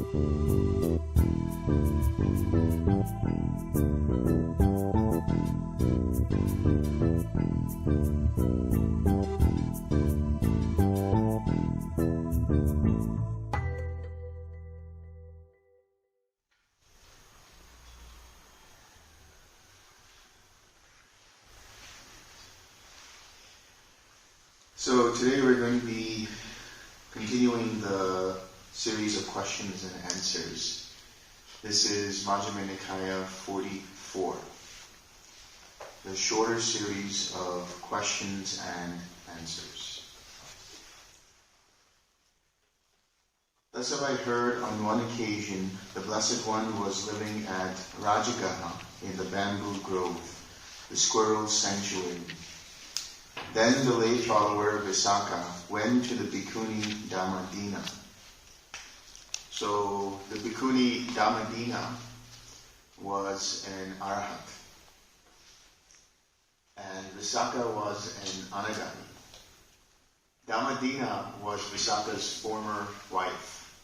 So today we're going to be continuing the series of questions and answers. This is Majjhima Nikāya 44, the shorter series of questions and answers. Thus have I heard on one occasion the Blessed One was living at Rajagaha in the bamboo grove, the squirrel's sanctuary. Then the lay follower Vesaka went to the Bhikkhuni Dhammadinna. So the Bhikkhuni Dhammadinna was an Arahant, and Vesaka was an Anagami. Dhammadinna was Vesaka's former wife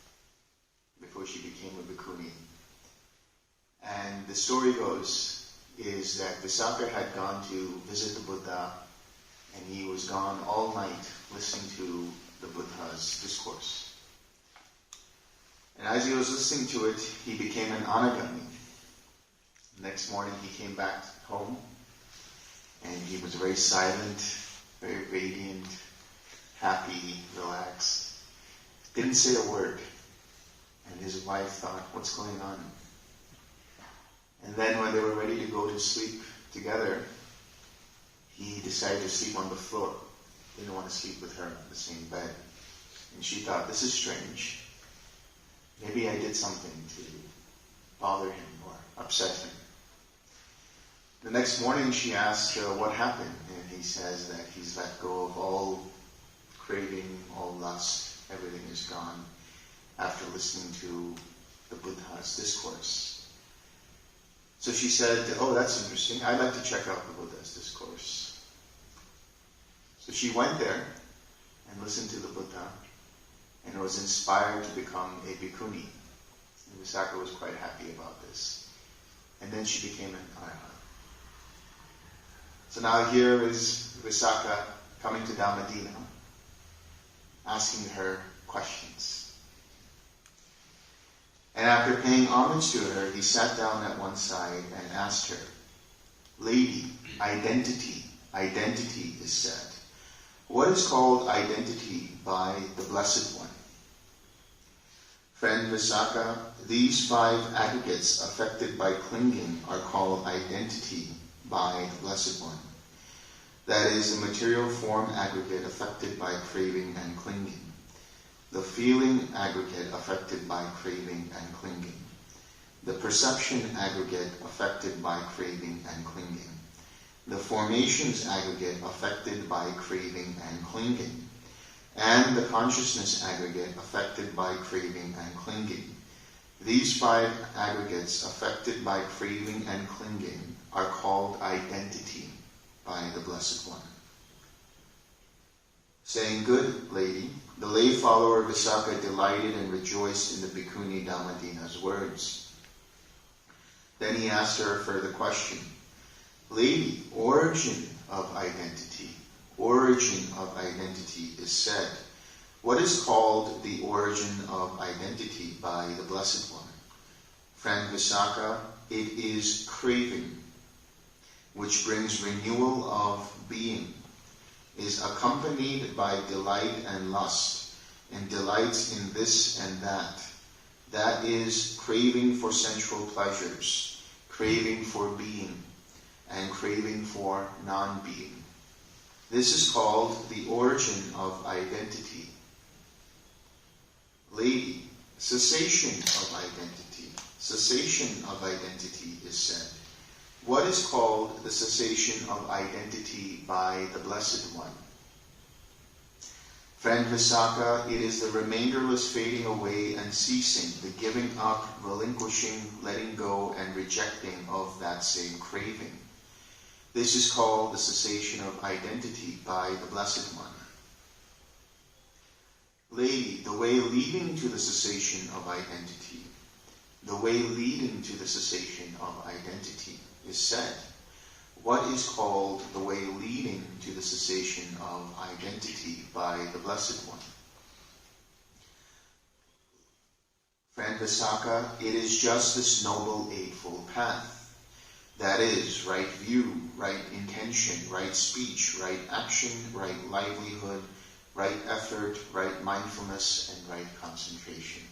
before she became a Bhikkhuni. And the story goes is that Vesaka had gone to visit the Buddha, and he was gone all night listening to the Buddha's discourse. And as he was listening to it, he became an Anagami. Next morning he came back home, and he was very silent, very radiant, happy, relaxed. Didn't say a word. And his wife thought, what's going on? And then when they were ready to go to sleep together, he decided to sleep on the floor. Didn't want to sleep with her in the same bed. And she thought, this is strange. Maybe I did something to bother him or upset him. The next morning she asked what happened, and he says that he's let go of all craving, all lust, everything is gone after listening to the Buddha's discourse. So she said, oh, that's interesting. I'd like to check out the Buddha's discourse. So she went there and listened to the Buddha and was inspired to become a bhikkhuni. And Vesaka was quite happy about this. And then she became an Arahant. So now here is Vesaka coming to Dhammadinna, asking her questions. And after paying homage to her, he sat down at one side and asked her, Lady, identity is said. What is called identity by the Blessed One? Friend Vesaka, these 5 aggregates affected by clinging are called identity by the Blessed One. That is, the material form aggregate affected by craving and clinging, the feeling aggregate affected by craving and clinging, the perception aggregate affected by craving and clinging, the formations aggregate affected by craving and clinging, and the consciousness aggregate affected by craving and clinging. These 5 aggregates affected by craving and clinging are called identity by the Blessed One. Saying, good lady, the lay follower Vesaka delighted and rejoiced in the Bhikkhuni Dhammadinna's words. Then he asked her a further question. Lady, origin of identity is said. What is called the origin of identity by the Blessed One? Friend Vesaka, it is craving, which brings renewal of being, is accompanied by delight and lust, and delights in this and that. That is craving for sensual pleasures, craving for being, and craving for non-being. This is called the origin of identity. Lady, cessation of identity is said. What is called the cessation of identity by the Blessed One? Friend Vesaka, it is the remainderless fading away and ceasing, the giving up, relinquishing, letting go, and rejecting of that same craving. This is called the cessation of identity by the Blessed One. Lady, the way leading to the cessation of identity, the way leading to the cessation of identity is said. What is called the way leading to the cessation of identity by the Blessed One? Friend Vesaka, it is just this noble Eightfold Path. That is, right view, right intention, right speech, right action, right livelihood, right effort, right mindfulness, and right concentration.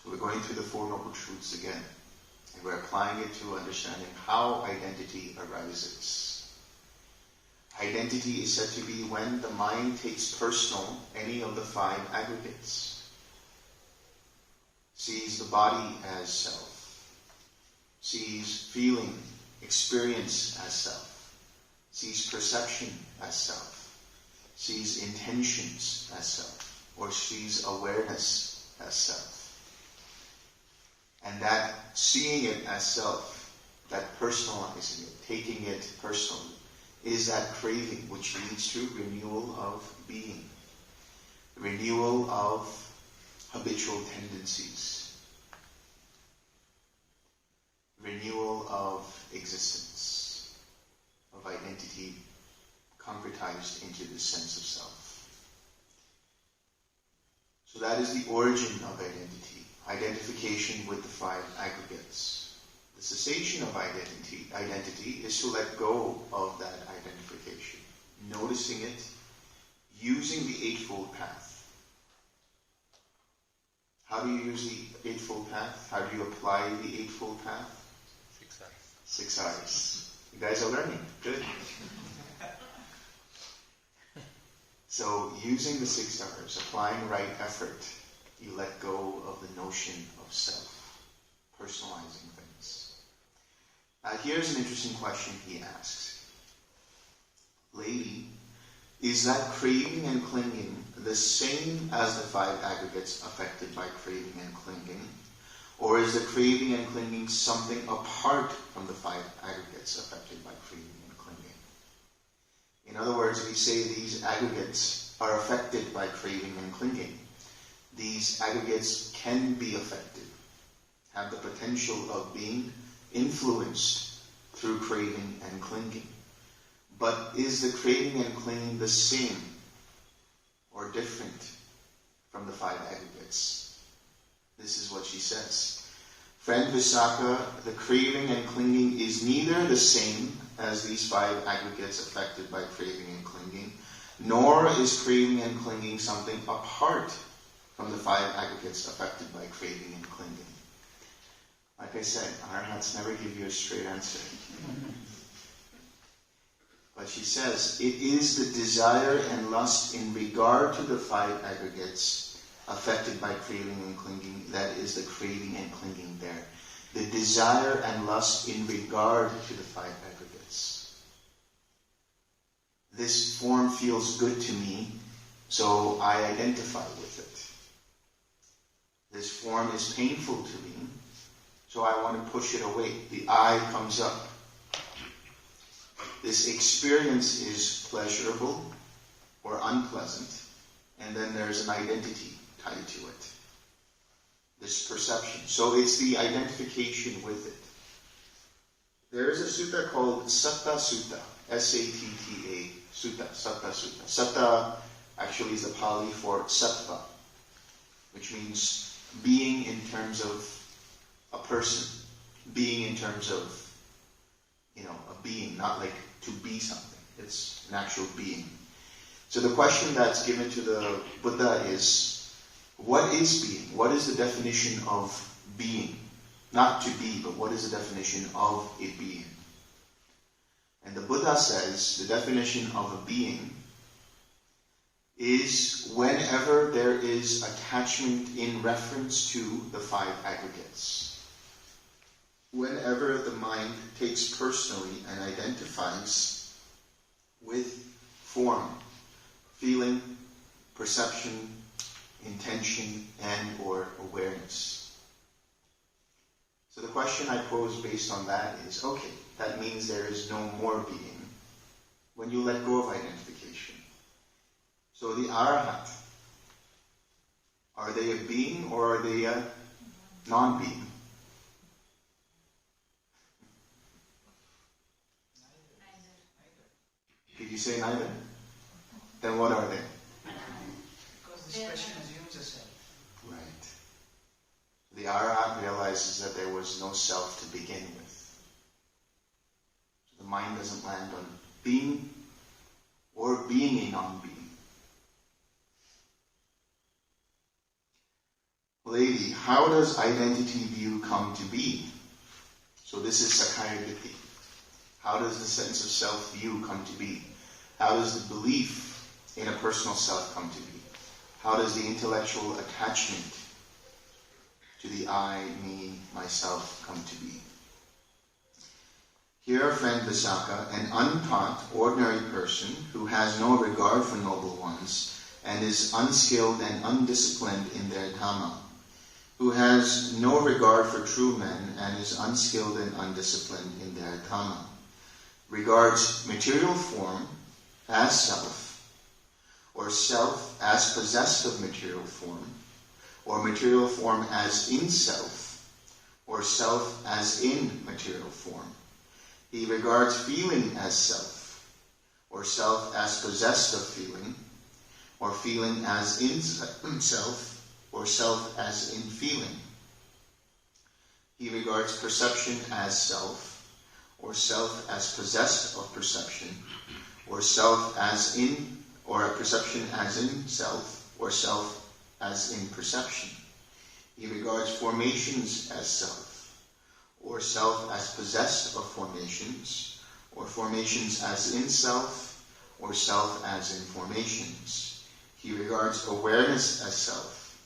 So we're going through the Four Noble Truths again, and we're applying it to understanding how identity arises. Identity is said to be when the mind takes personal any of the five aggregates, sees the body as self, sees feeling, experience as self, sees perception as self, sees intentions as self, or sees awareness as self. And that seeing it as self, that personalizing it, taking it personally, is that craving which leads to renewal of being, renewal of habitual tendencies, renewal of existence, of identity concretized into the sense of self. So that is the origin of identity, identification with the five aggregates. The cessation of identity is to let go of that identification, noticing it, using the Eightfold Path. How do you use the Eightfold Path? How do you apply the Eightfold Path? 6 eyes. 6 eyes. You guys are learning. Good. So, using the 6 R's, applying right effort, you let go of the notion of self, personalizing things. Here's an interesting question he asks. Lady, is that craving and clinging the same as the five aggregates affected by craving and clinging? Or is the craving and clinging something apart from the five aggregates affected by craving and clinging? In other words, we say these aggregates are affected by craving and clinging. These aggregates can be affected, have the potential of being influenced through craving and clinging. But is the craving and clinging the same or different from the five aggregates? This is what she says. Friend Vesaka, the craving and clinging is neither the same as these five aggregates affected by craving and clinging, nor is craving and clinging something apart from the five aggregates affected by craving and clinging. Like I said, Arahants never give you a straight answer. But she says, it is the desire and lust in regard to the five aggregates affected by craving and clinging that is the craving and clinging there. The desire and lust in regard to the five aggregates. This form feels good to me, so I identify with it. This form is painful to me, so I want to push it away. The I comes up. This experience is pleasurable or unpleasant, and then there's an identity tied to it. This perception. So it's the identification with it. There is a sutta called Sutta Sutta. S-A-T-T-A. Sutta. Sutta Sutta. Sutta actually is the Pali for sattva, which means being in terms of a person. Being in terms of, a being, not like to be something. It's an actual being. So the question that's given to the Buddha is, what is being? What is the definition of being? Not to be, but what is the definition of a being? And the Buddha says the definition of a being is whenever there is attachment in reference to the five aggregates. Whenever the mind takes personally and identifies with form, feeling, perception, intention, and or awareness. So the question I pose based on that is, okay, that means there is no more being when you let go of identification. So the Arahant, Are they a being or are they a non-being? Did you say neither? Then what are they? Because this question assumes a self. Right. The Arahant realizes that there was no self to begin with. So the mind doesn't land on being or being a non-being. Lady, how does identity view come to be? So this is Sakaya Ditti. How does the sense of self view come to be? How does the belief in a personal self come to be? How does the intellectual attachment to the I, me, myself come to be? Here, friend Vesaka, an untaught, ordinary person who has no regard for noble ones and is unskilled and undisciplined in their Dhamma, who has no regard for true men and is unskilled and undisciplined in their Dhamma, regards material form as self, or self as possessed of material form, or material form as in self, or self as in material form. He regards feeling as self, or self as possessed of feeling, or feeling as in self, or self as in feeling. He regards perception as self, or self as possessed of perception, or self as in, or perception as in self, or self as in perception. He regards formations as self, or self as possessed of formations, or formations as in self, or self as in formations. He regards awareness as self,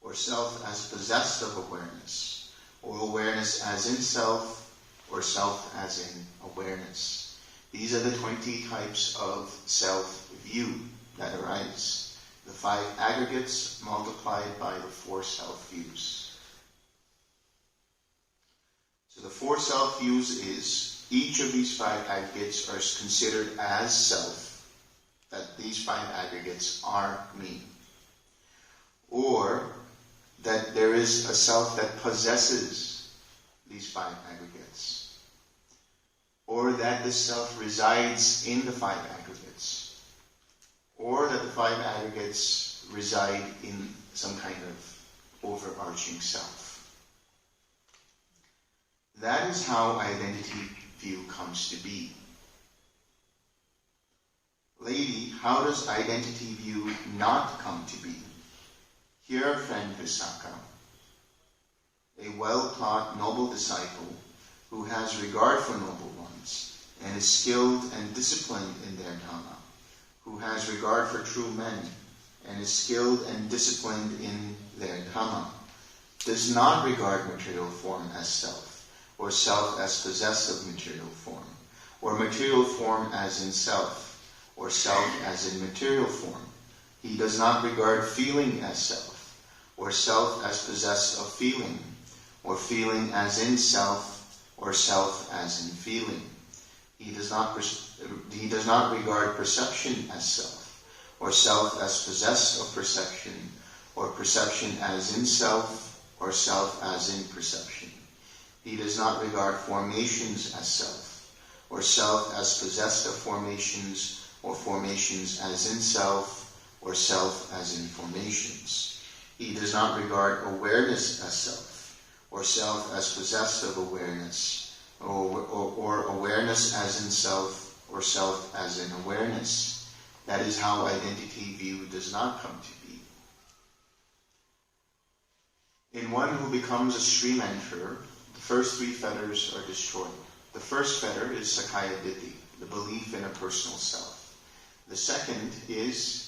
or self as possessed of awareness, or awareness as in self, or self as in awareness. These are the 20 types of self-view that arise. The 5 aggregates multiplied by the 4 self-views. So the 4 self-views is, each of these 5 aggregates are considered as self, that these 5 aggregates are me. Or that there is a self that possesses these 5 aggregates. Or that this self resides in the 5 aggregates. Or that the 5 aggregates reside in some kind of overarching self. That is how identity view comes to be. Lady, how does identity view not come to be? Here, friend Vesaka, a well-taught noble disciple who has regard for noble ones and is skilled and disciplined in their Dhamma, who has regard for true men and is skilled and disciplined in their Dhamma, does not regard material form as self, or self as possessed of material form, or material form as in self, or self as in material form. He does not regard feeling as self, or self as possessed of feeling, or feeling as in self, or self as in feeling. He does not regard perception as self, or self as possessed of perception, or perception as in self, or self as in perception. He does not regard formations as self, or self as possessed of formations, or formations as in self, or self as in formations. He does not regard awareness as self, or self as possessed of awareness, or awareness as in self, or self as in awareness. That is how identity view does not come to be. In one who becomes a stream enterer, the first 3 fetters are destroyed. The first fetter is Sakaya Ditti, the belief in a personal self. The second is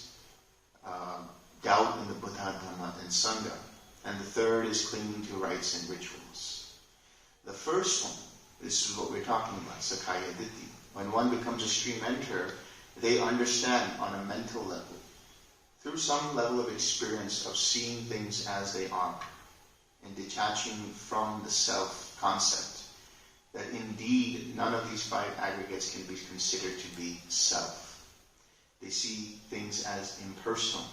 doubt in the Buddha, Dhamma, and Sangha. And the third is clinging to rites and rituals. The first one, this is what we're talking about, Sakaya Ditti. When one becomes a stream enterer, they understand on a mental level, through some level of experience of seeing things as they are, and detaching from the self-concept, that indeed none of these 5 aggregates can be considered to be self. They see things as impersonal.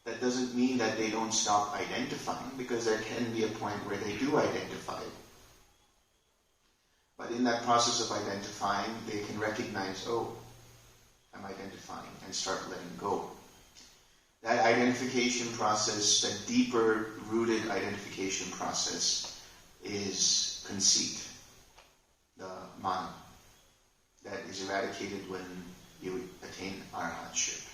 That doesn't mean that they don't stop identifying, because there can be a point where they do identify. But in that process of identifying, they can recognize, oh, I'm identifying, and start letting go. That identification process, that deeper rooted identification process, is conceit, the mana, that is eradicated when you attain arahantship.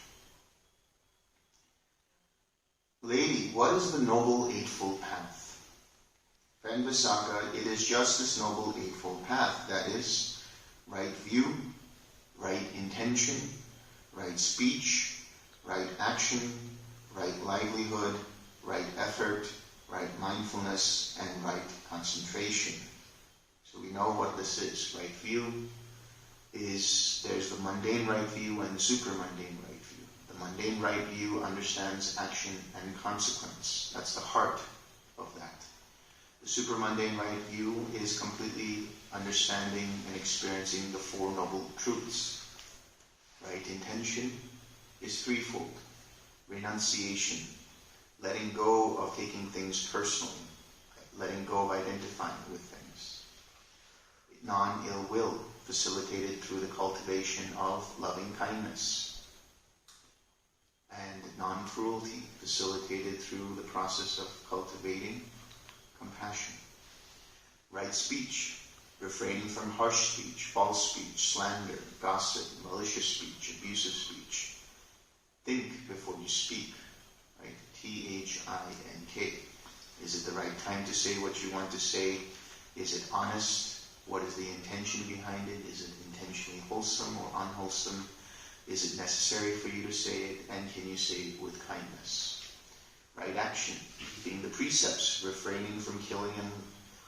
Lady, what is the Noble Eightfold Path? Friend Vesaka, it is just this Noble Eightfold Path, that is, right view, right intention, right speech, right action, right livelihood, right effort, right mindfulness, and right concentration. So we know what this is. Right view is, there's the mundane right view and the super-mundane right view. The mundane right view understands action and consequence. That's the heart of that. The super-mundane right view is completely understanding and experiencing the Four Noble Truths. Right intention is threefold. Renunciation, letting go of taking things personally, letting go of identifying with things. Non-ill will, facilitated through the cultivation of loving kindness. And non-cruelty, facilitated through the process of cultivating compassion. Right speech, refraining from harsh speech, false speech, slander, gossip, malicious speech, abusive speech. Think before you speak, right? T-H-I-N-K. Is it the right time to say what you want to say? Is it honest? What is the intention behind it? Is it intentionally wholesome or unwholesome? Is it necessary for you to say it? And can you say it with kindness? Right action, being the precepts, refraining from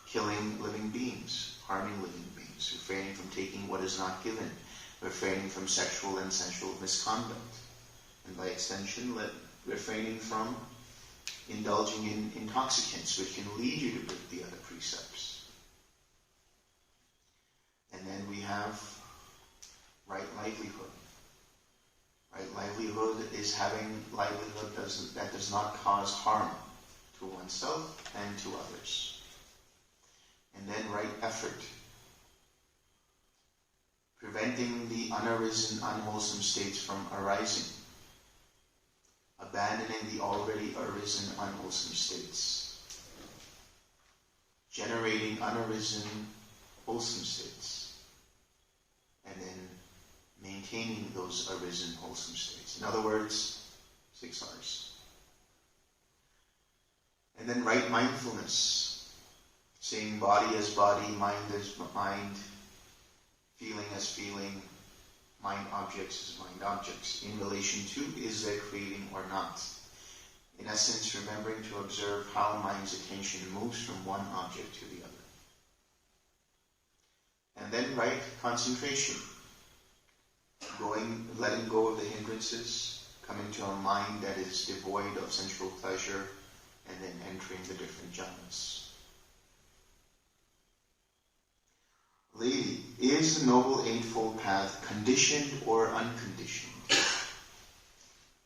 killing living beings, harming living beings, refraining from taking what is not given, refraining from sexual and sensual misconduct, and by extension, refraining from indulging in intoxicants, which can lead you to break the other precepts. And then we have right livelihood. Right livelihood is having livelihood that does not cause harm to oneself and to others. And then right effort. Preventing the unarisen, unwholesome states from arising. Abandoning the already arisen, unwholesome states. Generating unarisen, wholesome states. And then maintaining those arisen, wholesome states. In other words, 6 R's. And then right mindfulness. Seeing body as body, mind as mind, feeling as feeling, mind objects as mind objects, in relation to, is there craving or not? In essence, remembering to observe how mind's attention moves from one object to the other. And then right concentration. Letting go of the hindrances, coming to a mind that is devoid of sensual pleasure, and then entering the different jhanas. Lady, is the Noble Eightfold Path conditioned or unconditioned?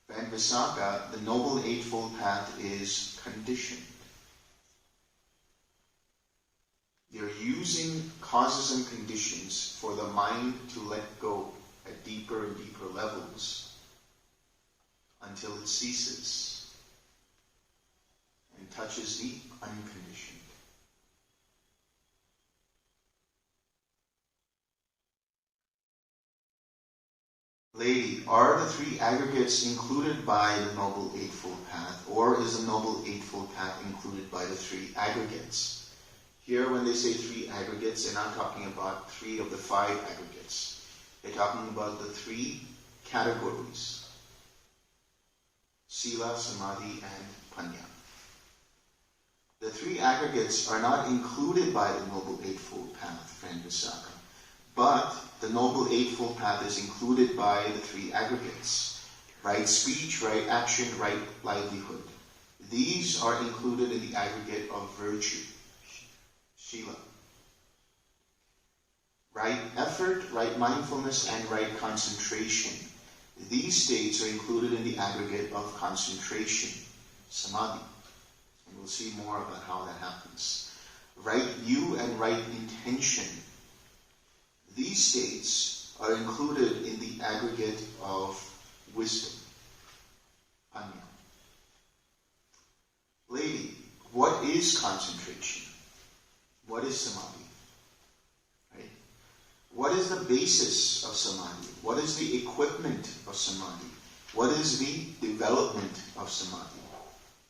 Friend Vesaka, the Noble Eightfold Path is conditioned. You're using causes and conditions for the mind to let go at deeper and deeper levels until it ceases and touches the unconditioned. Lady, are the 3 aggregates included by the Noble Eightfold Path, or is the Noble Eightfold Path included by the 3 aggregates? Here, when they say 3 aggregates, they're not talking about 3 of the 5 aggregates. They're talking about the 3 categories: Sila, Samadhi, and Panya. The 3 aggregates are not included by the Noble Eightfold Path, friend Vesaka. But the Noble Eightfold Path is included by the 3 aggregates: right speech, right action, right livelihood. These are included in the aggregate of virtue, Shila. Right effort, right mindfulness, and right concentration. These states are included in the aggregate of concentration, Samadhi. And we'll see more about how that happens. Right view and right intention. These states are included in the aggregate of wisdom, Panya. Lady, what is concentration? What is Samadhi? Right? What is the basis of Samadhi? What is the equipment of Samadhi? What is the development of Samadhi?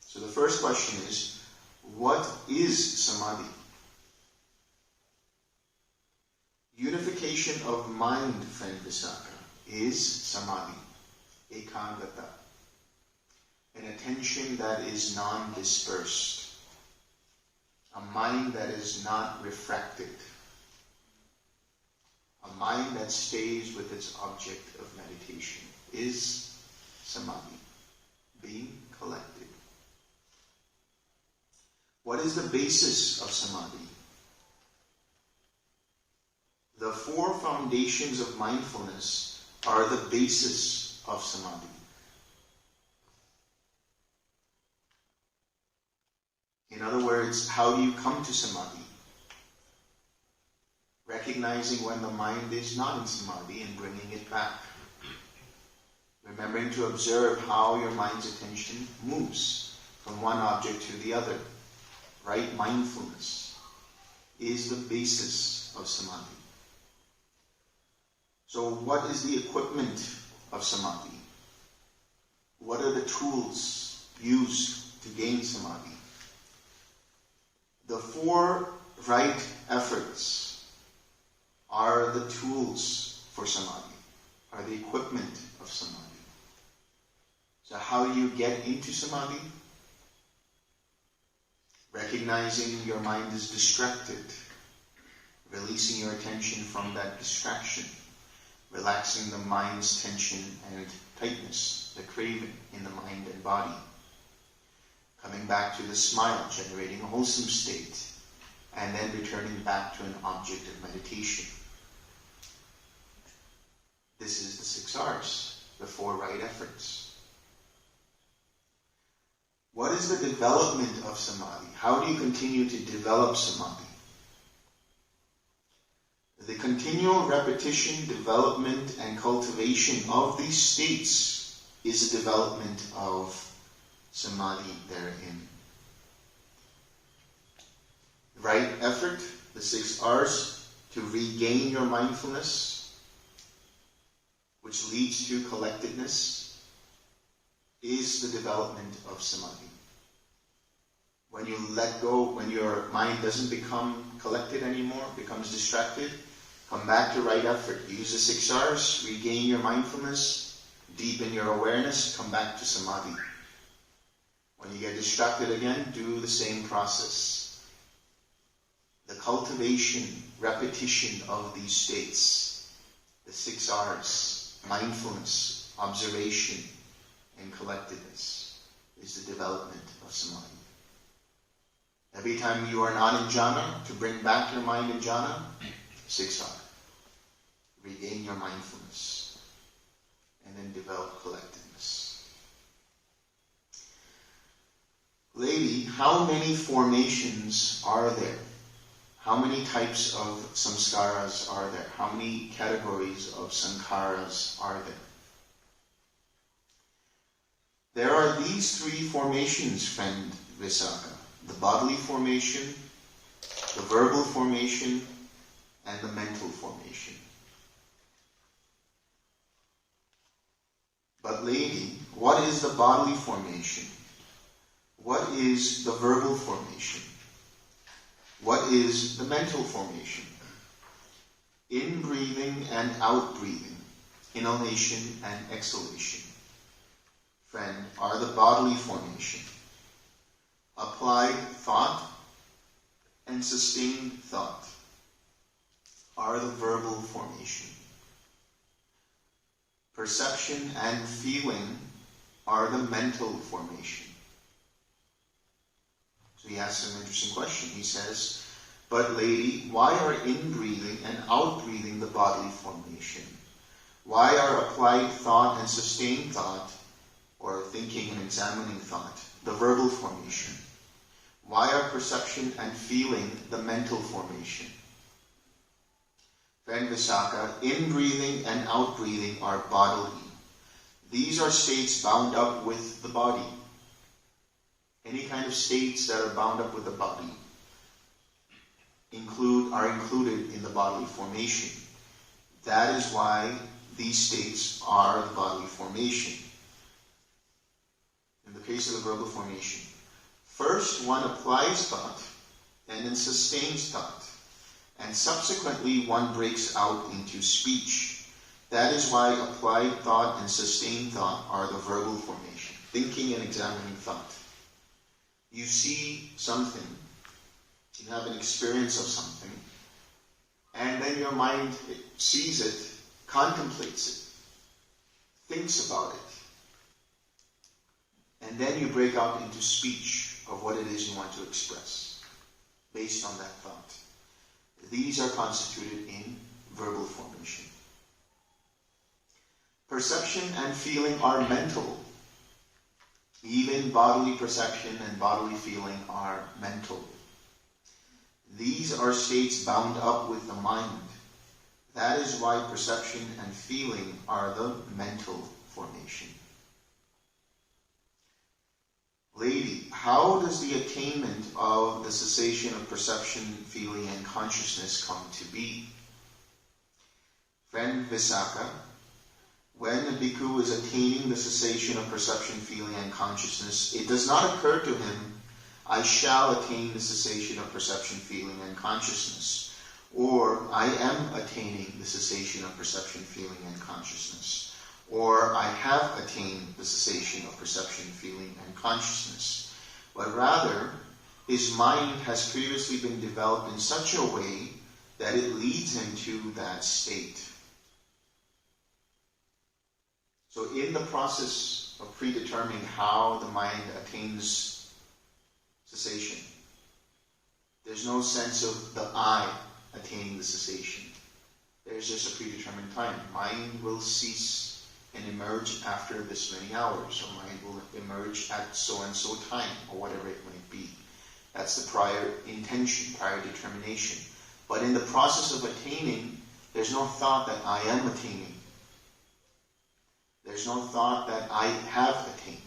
So the first question is, what is Samadhi? Unification of mind, friend Vesaka, is Samadhi, Ekangata. An attention that is non-dispersed. A mind that is not refracted. A mind that stays with its object of meditation is Samadhi, being collected. What is the basis of Samadhi? The four foundations of mindfulness are the basis of Samadhi. In other words, how do you come to Samadhi? Recognizing when the mind is not in Samadhi and bringing it back. Remembering to observe how your mind's attention moves from one object to the other. Right mindfulness is the basis of Samadhi. So what is the equipment of Samadhi? What are the tools used to gain Samadhi? The four right efforts are the tools for Samadhi, are the equipment of Samadhi. So how do you get into Samadhi? Recognizing your mind is distracted, releasing your attention from that distraction, relaxing the mind's tension and tightness, the craving in the mind and body. Coming back to the smile, generating a wholesome state, and then returning back to an object of meditation. This is the 6 R's, the 4 right efforts. What is the development of Samadhi? How do you continue to develop Samadhi? The continual repetition, development, and cultivation of these states is the development of Samadhi therein. Right effort, the 6 R's, to regain your mindfulness, which leads to collectedness, is the development of Samadhi. When you let go, when your mind doesn't become collected anymore, becomes distracted, come back to right effort. Use the 6 R's, regain your mindfulness, deepen your awareness, come back to Samadhi. When you get distracted again, do the same process. The cultivation, repetition of these states, the 6 R's, mindfulness, observation, and collectedness, is the development of Samadhi. Every time you are not in Jhana, to bring back your mind in Jhana, 6 R. Regain your mindfulness, and then develop collectedness. Lady, how many formations are there? How many types of samskaras are there? How many categories of sankharas are there? There are these 3 formations, friend Vesaka. The bodily formation, the verbal formation, and the mental formation. But lady, what is the bodily formation? What is the verbal formation? What is the mental formation? In-breathing and out-breathing, inhalation and exhalation, friend, are the bodily formation. Applied thought and sustained thought are the verbal formation. Perception and feeling are the mental formation. So he asks an interesting question. He says, but lady, why are in-breathing and out-breathing the bodily formation? Why are applied thought and sustained thought, or thinking and examining thought, the verbal formation? Why are perception and feeling the mental formation? Friend Vesaka, in-breathing and out-breathing are bodily. These are states bound up with the body. Any kind of states that are bound up with the body are included in the bodily formation. That is why these states are the bodily formation. In the case of the verbal formation, first one applies thought and then sustains thought, and subsequently one breaks out into speech. That is why applied thought and sustained thought are the verbal formation, thinking and examining thought. You see something, you have an experience of something, and then your mind sees it, contemplates it, thinks about it, and then you break out into speech of what it is you want to express based on that thought. These are constituted in verbal formation. Perception and feeling are mental. Even bodily perception and bodily feeling are mental. These are states bound up with the mind. That is why perception and feeling are the mental formation. Lady, how does the attainment of the cessation of perception, feeling, and consciousness come to be? Friend Vesaka, when a bhikkhu is attaining the cessation of perception, feeling, and consciousness, it does not occur to him, I shall attain the cessation of perception, feeling, and consciousness, or I am attaining the cessation of perception, feeling, and consciousness, or I have attained the cessation of perception, feeling, and consciousness. But rather, his mind has previously been developed in such a way that it leads him to that state. So in the process of predetermining how the mind attains cessation, there's no sense of the I attaining the cessation. There's just a predetermined time. Mind will cease and emerge after this many hours, or mind will emerge at so-and-so time, or whatever it might be. That's the prior intention, prior determination. But in the process of attaining, there's no thought that I am attaining. There's no thought that I have attained.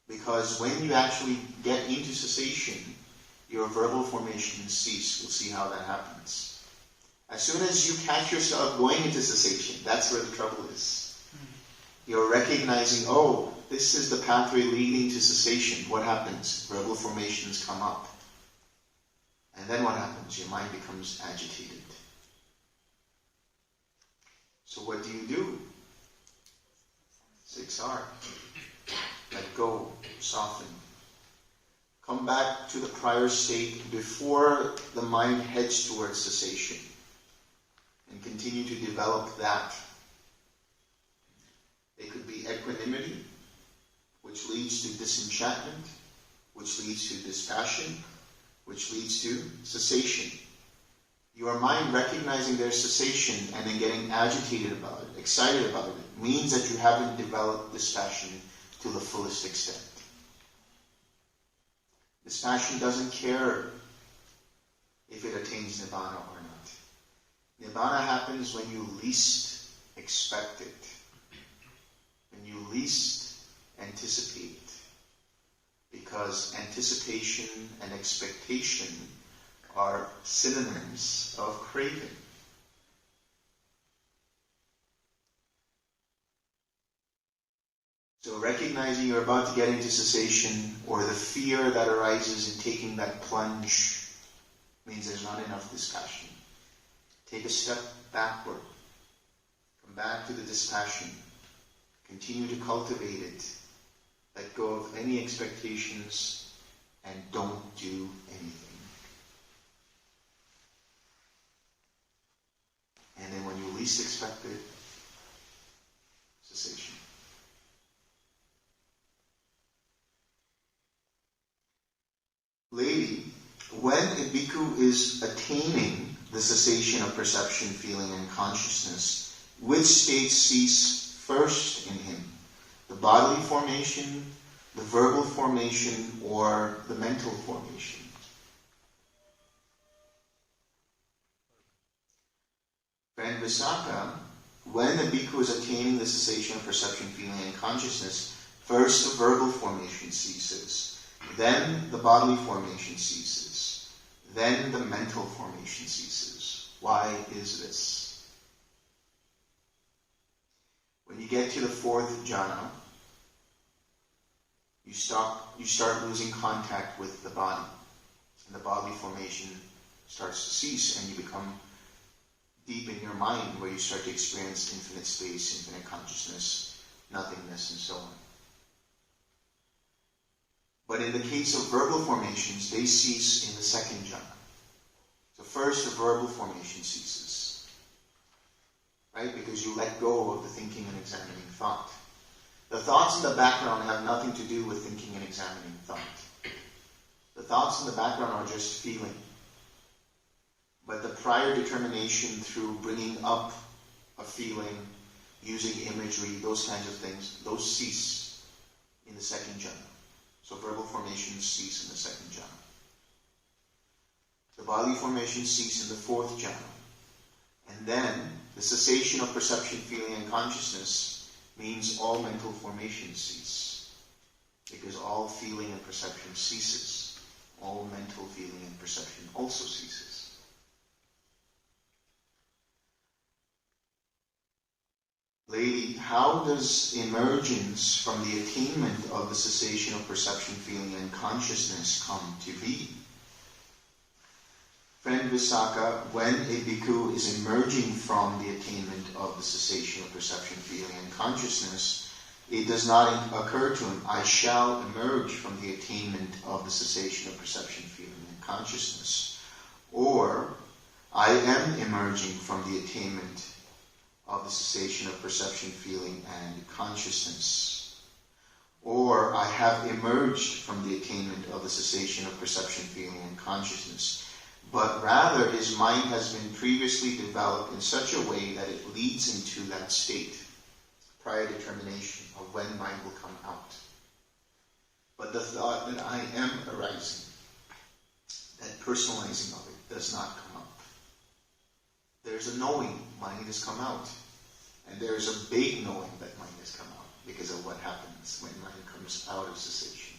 Because when you actually get into cessation, your verbal formations cease. We'll see how that happens. As soon as you catch yourself going into cessation, that's where the trouble is. You're recognizing, oh, this is the pathway leading to cessation. What happens? Verbal formations come up. And then what happens? Your mind becomes agitated. So what do? 6R. Let go, soften. Come back to the prior state before the mind heads towards cessation. And continue to develop that. It could be equanimity, which leads to disenchantment, which leads to dispassion, which leads to cessation. Your mind recognizing there's cessation and then getting agitated about it, excited about it, means that you haven't developed dispassion to the fullest extent. Dispassion doesn't care if it attains Nibbana or not. Nibbana happens when you least expect it, when you least anticipate it. Because anticipation and expectation are synonyms of craving. So recognizing you're about to get into cessation, or the fear that arises in taking that plunge, means there's not enough dispassion. Take a step backward. Come back to the dispassion. Continue to cultivate it. Let go of any expectations and don't do anything. And then when you least expect it, cessation. Lady, when a bhikkhu is attaining the cessation of perception, feeling, and consciousness, which states cease first in him? The bodily formation, the verbal formation, or the mental formation? Friend Vesaka, when a bhikkhu is attaining the cessation of perception, feeling, and consciousness, first the verbal formation ceases, then the bodily formation ceases, then the mental formation ceases. Why is this? When you get to the fourth jhana, you start losing contact with the body, and the bodily formation starts to cease, and you become deep in your mind, where you start to experience infinite space, infinite consciousness, nothingness, and so on. But in the case of verbal formations, they cease in the second jhana. So first the verbal formation ceases, right? Because you let go of the thinking and examining thought. The thoughts in the background have nothing to do with thinking and examining thought. The thoughts in the background are just feeling. But the prior determination through bringing up a feeling, using imagery, those kinds of things, those cease in the second jhana. So verbal formations cease in the second jhana. The bodily formations cease in the fourth jhana. And then the cessation of perception, feeling, and consciousness means all mental formations cease. Because all feeling and perception ceases. All mental feeling and perception also ceases. Lady, how does emergence from the attainment of the cessation of perception, feeling, and consciousness come to be? Friend Vesaka, when a bhikkhu is emerging from the attainment of the cessation of perception, feeling, and consciousness, it does not occur to him, I shall emerge from the attainment of the cessation of perception, feeling, and consciousness. Or, I am emerging from the attainment of the cessation of perception, feeling, and consciousness. Or, I have emerged from the attainment of the cessation of perception, feeling, and consciousness. But rather, his mind has been previously developed in such a way that it leads into that state, prior determination of when mind will come out. But the thought that I am arising, that personalizing of it, does not come up. There's a knowing, mind has come out. And there's a big knowing that mind has come out because of what happens when mind comes out of cessation.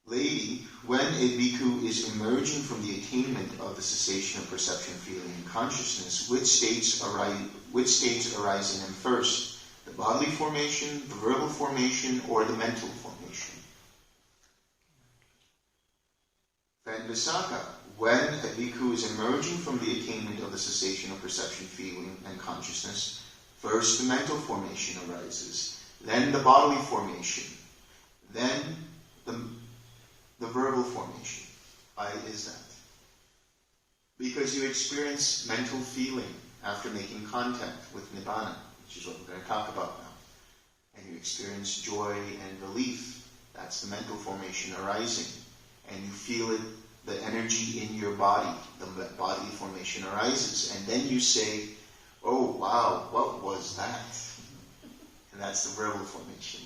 Lady, when a bhikkhu is emerging from the attainment of the cessation of perception, feeling, and consciousness, which states arise in him first? The bodily formation, the verbal formation, or the mental formation? Friend Vesaka, when a bhikkhu is emerging from the attainment of the cessation of perception, feeling, and consciousness, first the mental formation arises, then the bodily formation, then the verbal formation. Why is that? Because you experience mental feeling after making contact with Nibbana, which is what we're going to talk about now. And you experience joy and relief. That's the mental formation arising. And you feel it, the energy in your body, the bodily formation arises. And then you say, oh wow, what was that? And that's the verbal formation.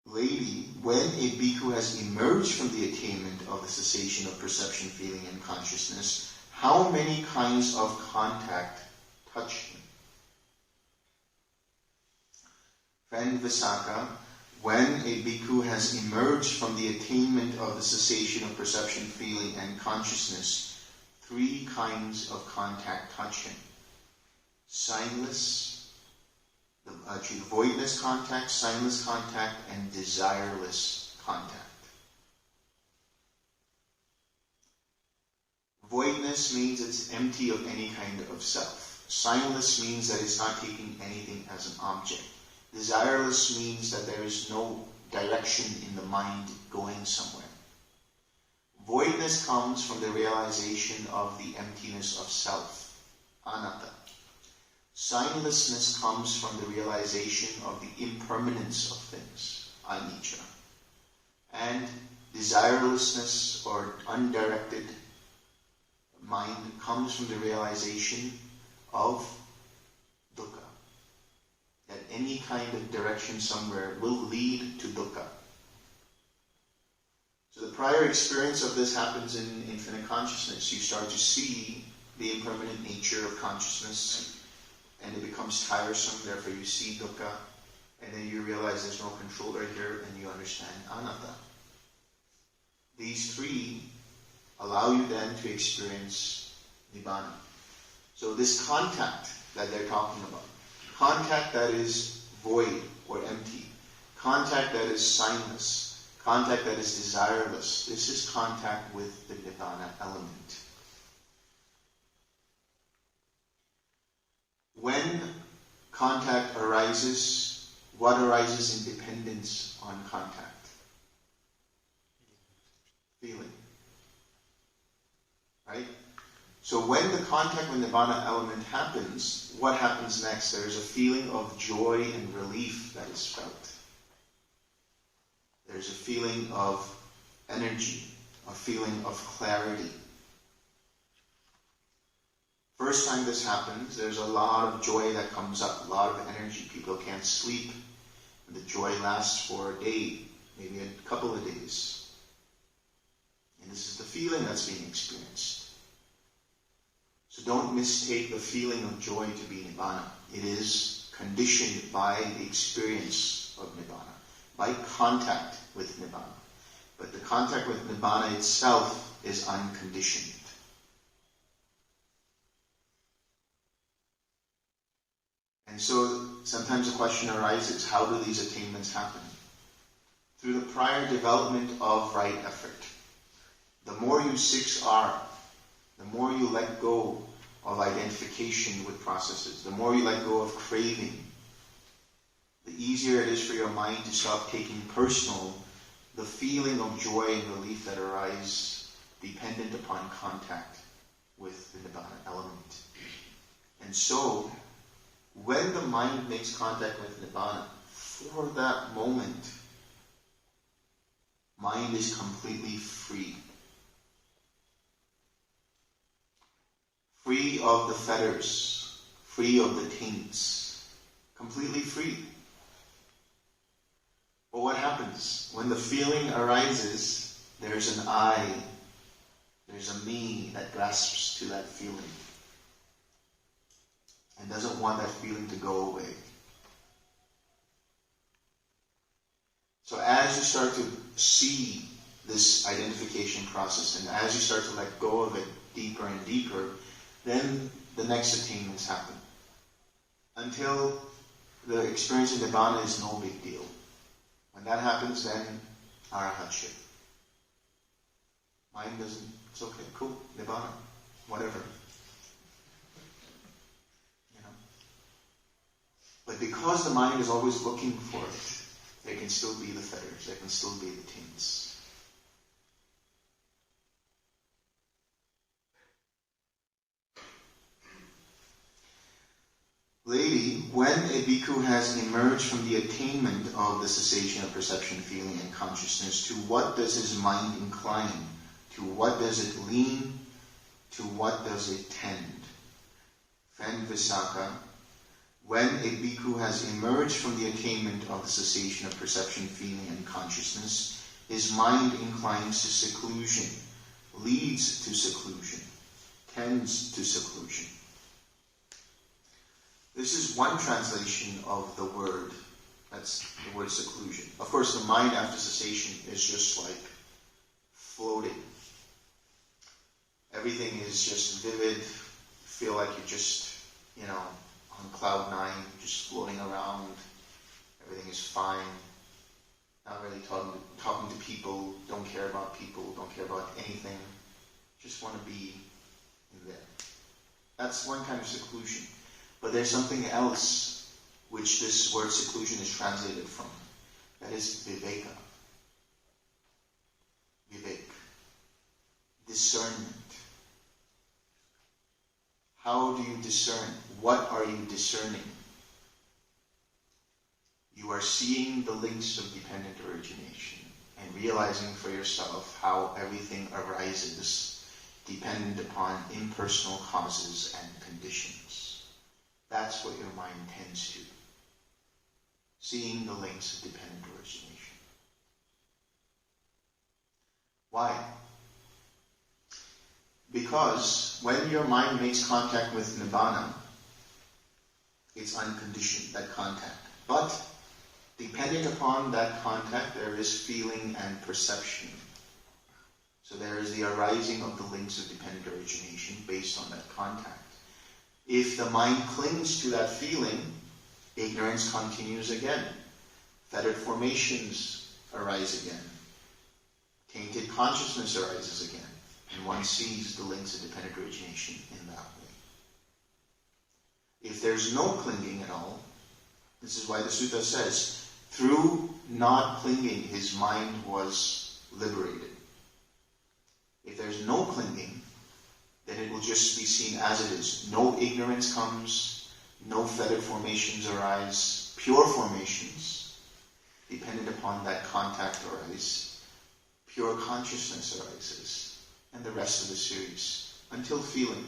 Lady, when a bhikkhu has emerged from the attainment of the cessation of perception, feeling, and consciousness, how many kinds of contact touch him? Friend Vesaka, when a bhikkhu has emerged from the attainment of the cessation of perception, feeling, and consciousness, 3 kinds of contact touch him. Signless, voidless contact, signless contact, and desireless contact. Voidness means it's empty of any kind of self. Signless means that it's not taking anything as an object. Desireless means that there is no direction in the mind going somewhere. Voidness comes from the realization of the emptiness of self, anatta. Signlessness comes from the realization of the impermanence of things, anicca. And desirelessness or undirected mind comes from the realization of dukkha. That any kind of direction somewhere will lead to dukkha. So the prior experience of this happens in infinite consciousness. You start to see the impermanent nature of consciousness, and it becomes tiresome, therefore you see dukkha, and then you realize there's no controller here, and you understand anatta. These three allow you then to experience Nibbana. So this contact that they're talking about, contact that is void or empty, contact that is signless, contact that is desireless, this is contact with the Nibbana element. When contact arises, what arises in dependence on contact? Feeling. Right? So when the contact with Nibbana element happens, what happens next? There is a feeling of joy and relief that is felt. There's a feeling of energy, a feeling of clarity. First time this happens, there's a lot of joy that comes up, a lot of energy. People can't sleep. And the joy lasts for a day, maybe a couple of days. And this is the feeling that's being experienced. So don't mistake the feeling of joy to be Nibbana. It is conditioned by the experience of Nibbana, by contact with Nibbana. But the contact with Nibbana itself is unconditioned. And so sometimes the question arises, how do these attainments happen? Through the prior development of right effort. The more you 6R, the more you let go of identification with processes, the more you let go of craving, the easier it is for your mind to stop taking personal the feeling of joy and relief that arise dependent upon contact with the Nibbana element. And so, when the mind makes contact with Nibbana, for that moment, mind is completely free. Free of the fetters, free of the taints, completely free. But what happens? When the feeling arises, there's an I, there's a me that grasps to that feeling and doesn't want that feeling to go away. So as you start to see this identification process, and as you start to let go of it deeper and deeper, then the next attainments happen. Until the experience of Nibbana is no big deal. When that happens, then Arahantship. Mind doesn't, it's okay, cool, Nibbana, whatever. You know. But because the mind is always looking for it, there can still be the fetters, there can still be the taints. Lady, when a bhikkhu has emerged from the attainment of the cessation of perception, feeling, and consciousness, to what does his mind incline? To what does it lean? To what does it tend? Friend Vesaka, when a bhikkhu has emerged from the attainment of the cessation of perception, feeling, and consciousness, his mind inclines to seclusion, leads to seclusion, tends to seclusion. This is one translation of the word. That's the word seclusion. Of course, the mind after cessation is just like floating. Everything is just vivid. You feel like you're just, on cloud 9, just floating around. Everything is fine. Not really talking to people. Don't care about people. Don't care about anything. Just want to be in there. That's one kind of seclusion. But there's something else which this word seclusion is translated from. That is viveka. Vivek. Discernment. How do you discern? What are you discerning? You are seeing the links of dependent origination. and realizing for yourself how everything arises dependent upon impersonal causes and conditions. That's what your mind tends to. Seeing the links of dependent origination. Why? Because when your mind makes contact with Nibbana, it's unconditioned, that contact. But depending upon that contact, there is feeling and perception. So there is the arising of the links of dependent origination based on that contact. If the mind clings to that feeling, ignorance continues again. Fettered formations arise again. Tainted consciousness arises again. And one sees the links of dependent origination in that way. If there's no clinging at all, this is why the Sutta says, through not clinging, his mind was liberated. If there's no clinging, then it will just be seen as it is. No ignorance comes, no fettered formations arise, pure formations, dependent upon that contact arise, pure consciousness arises, and the rest of the series, until feeling.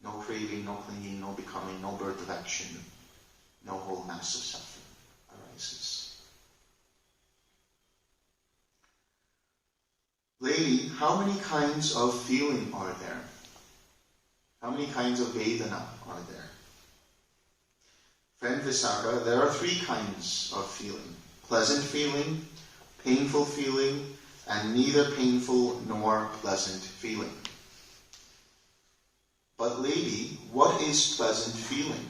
No craving, no clinging, no becoming, no birth of action, no whole mass of suffering arises. Lady, how many kinds of feeling are there? How many kinds of Vedana are there? Friend Vesaka, there are 3 kinds of feeling. Pleasant feeling, painful feeling, and neither painful nor pleasant feeling. But lady, what is pleasant feeling?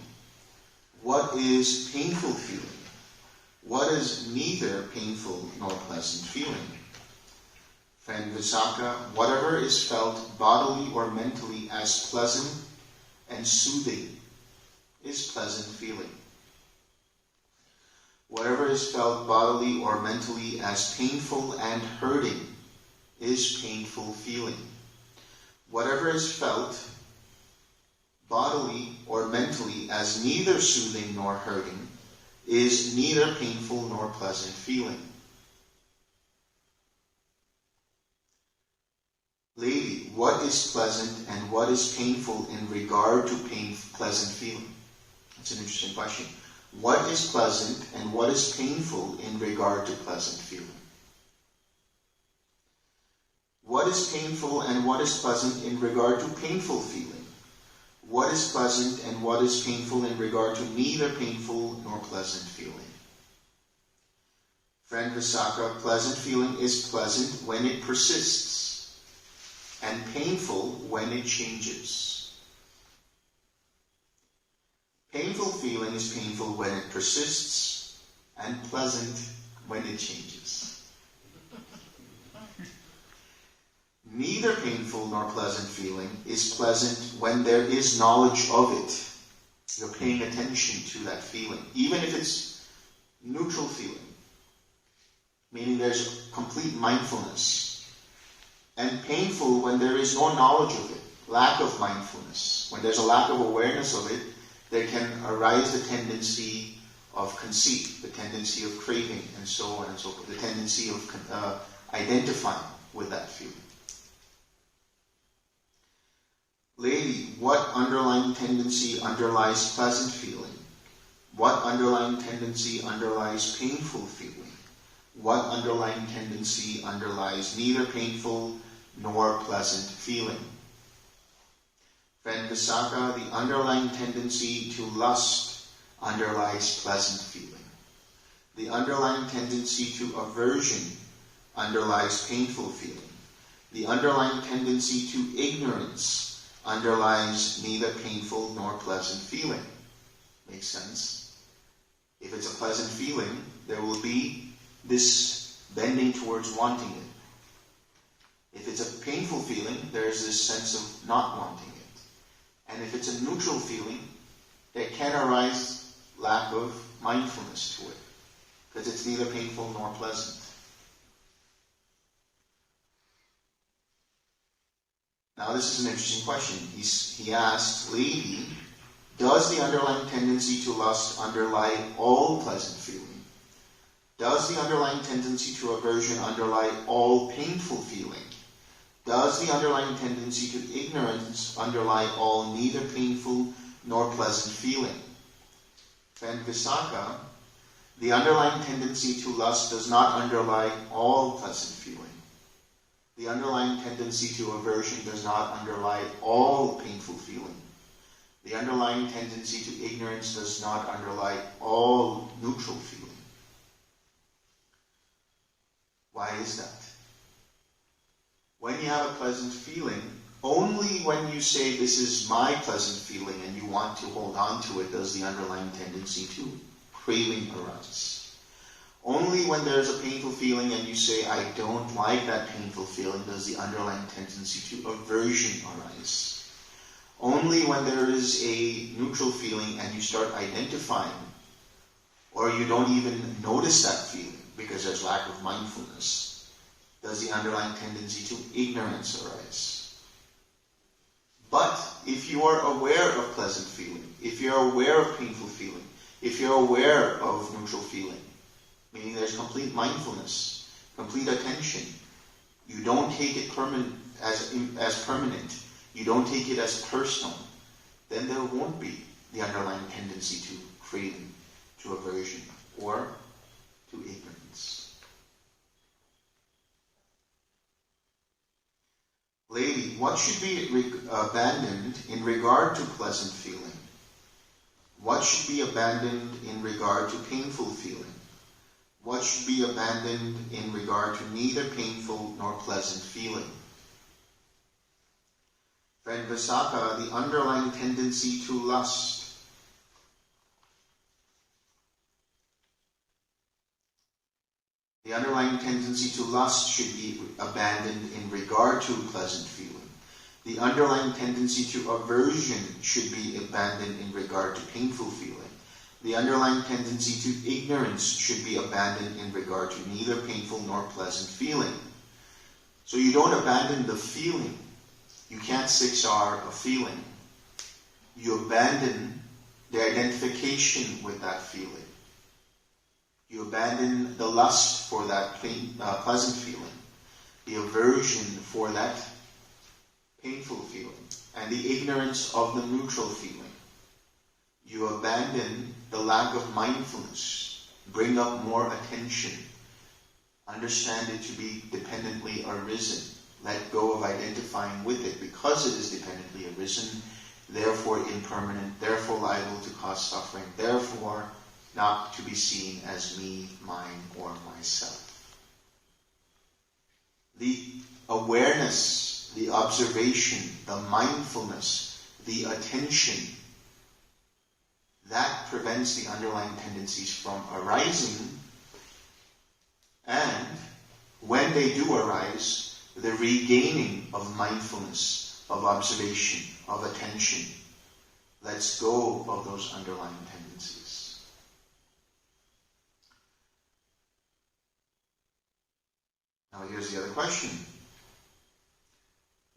What is painful feeling? What is neither painful nor pleasant feeling? Friend Vesaka, whatever is felt bodily or mentally as pleasant and soothing is pleasant feeling. Whatever is felt bodily or mentally as painful and hurting is painful feeling. Whatever is felt bodily or mentally as neither soothing nor hurting is neither painful nor pleasant feeling. Lady, what is pleasant and what is painful in regard to pleasant feeling? That's an interesting question. What is pleasant and what is painful in regard to pleasant feeling? What is painful and what is pleasant in regard to painful feeling? What is pleasant and what is painful in regard to neither painful nor pleasant feeling? Friend Vesaka, pleasant feeling is pleasant when it persists, and painful when it changes. Painful feeling is painful when it persists, and pleasant when it changes. Neither painful nor pleasant feeling is pleasant when there is knowledge of it. You're paying attention to that feeling, even if it's neutral feeling, meaning there's complete mindfulness. And painful when there is no knowledge of it, lack of mindfulness. When there's a lack of awareness of it, there can arise the tendency of conceit, the tendency of craving, and so on and so forth, the tendency of identifying with that feeling. Lady, what underlying tendency underlies pleasant feeling? What underlying tendency underlies painful feeling? What underlying tendency underlies neither painful nor pleasant feeling? Friend Vesaka, the underlying tendency to lust underlies pleasant feeling. The underlying tendency to aversion underlies painful feeling. The underlying tendency to ignorance underlies neither painful nor pleasant feeling. Makes sense? If it's a pleasant feeling, there will be this bending towards wanting it. If it's a painful feeling, there's this sense of not wanting it. And if it's a neutral feeling, there can arise lack of mindfulness to it, because it's neither painful nor pleasant. Now this is an interesting question. He asks, lady, does the underlying tendency to lust underlie all pleasant feeling? Does the underlying tendency to aversion underlie all painful feeling? Does the underlying tendency to ignorance underlie all neither painful nor pleasant feeling? Then Vesaka, the underlying tendency to lust does not underlie all pleasant feeling. The underlying tendency to aversion does not underlie all painful feeling. The underlying tendency to ignorance does not underlie all neutral feeling. Why is that? When you have a pleasant feeling, only when you say this is my pleasant feeling and you want to hold on to it does the underlying tendency to craving arise. Only when there's a painful feeling and you say I don't like that painful feeling does the underlying tendency to aversion arise. Only when there is a neutral feeling and you start identifying, or you don't even notice that feeling because there's lack of mindfulness, does the underlying tendency to ignorance arise. But if you are aware of pleasant feeling, if you're aware of painful feeling, if you're aware of neutral feeling, meaning there's complete mindfulness, complete attention, you don't take it as permanent, you don't take it as personal, then there won't be the underlying tendency to craving, to aversion, or to ignorance. Lady, what should be abandoned in regard to pleasant feeling? What should be abandoned in regard to painful feeling? What should be abandoned in regard to neither painful nor pleasant feeling? Friend Vesaka, the underlying tendency to lust. The underlying tendency to lust should be abandoned in regard to pleasant feeling. The underlying tendency to aversion should be abandoned in regard to painful feeling. The underlying tendency to ignorance should be abandoned in regard to neither painful nor pleasant feeling. So you don't abandon the feeling. You can't 6R a feeling. You abandon the identification with that feeling. You abandon the lust for that pleasant feeling, the aversion for that painful feeling, and the ignorance of the neutral feeling. You abandon the lack of mindfulness, bring up more attention, understand it to be dependently arisen, let go of identifying with it because it is dependently arisen, therefore impermanent, therefore liable to cause suffering, therefore not to be seen as me, mine, or myself. The awareness, the observation, the mindfulness, the attention, that prevents the underlying tendencies from arising, and when they do arise, the regaining of mindfulness, of observation, of attention lets go of those underlying tendencies. Now here's the other question.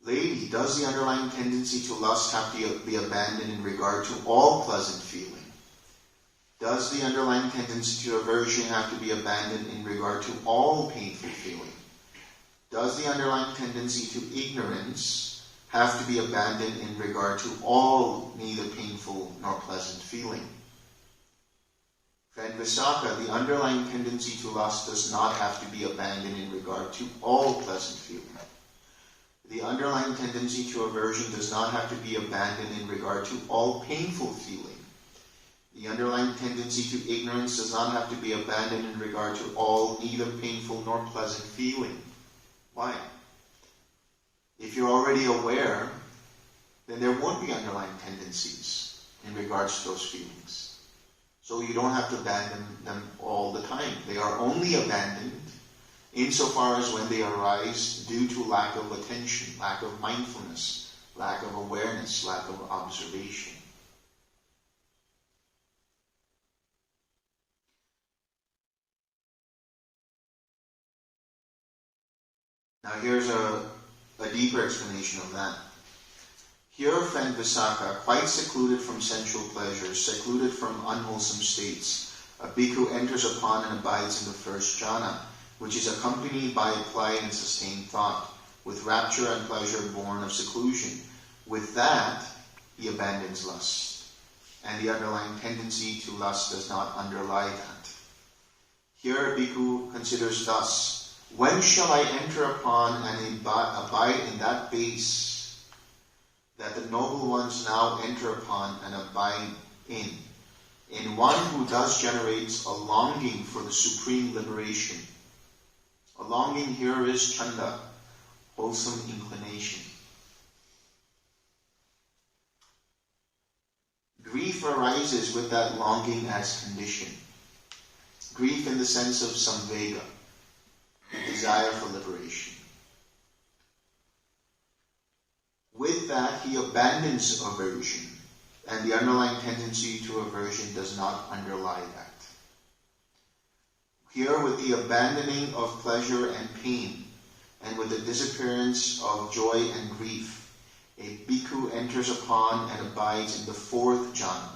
Lady, does the underlying tendency to lust have to be abandoned in regard to all pleasant feeling? Does the underlying tendency to aversion have to be abandoned in regard to all painful feeling? Does the underlying tendency to ignorance have to be abandoned in regard to all neither painful nor pleasant feeling? Friend Vesaka, the underlying tendency to lust does not have to be abandoned in regard to all pleasant feeling. The underlying tendency to aversion does not have to be abandoned in regard to all painful feeling. The underlying tendency to ignorance does not have to be abandoned in regard to all neither painful nor pleasant feeling. Why? If you're already aware, then there won't be underlying tendencies in regards to those feelings. So you don't have to abandon them all the time. They are only abandoned insofar as when they arise due to lack of attention, lack of mindfulness, lack of awareness, lack of observation. Now here's a deeper explanation of that. Here, friend Vesaka, quite secluded from sensual pleasures, secluded from unwholesome states, a bhikkhu enters upon and abides in the first jhana, which is accompanied by applied and sustained thought, with rapture and pleasure born of seclusion. With that, he abandons lust, and the underlying tendency to lust does not underlie that. Here, a bhikkhu considers thus: when shall I enter upon and abide in that base that the noble ones now enter upon and abide in one who thus generates a longing for the supreme liberation? A longing here is chanda, wholesome inclination. Grief arises with that longing as condition. Grief in the sense of samvega, the desire for liberation. With that, he abandons aversion, and the underlying tendency to aversion does not underlie that. Here, with the abandoning of pleasure and pain, and with the disappearance of joy and grief, a bhikkhu enters upon and abides in the fourth jhana,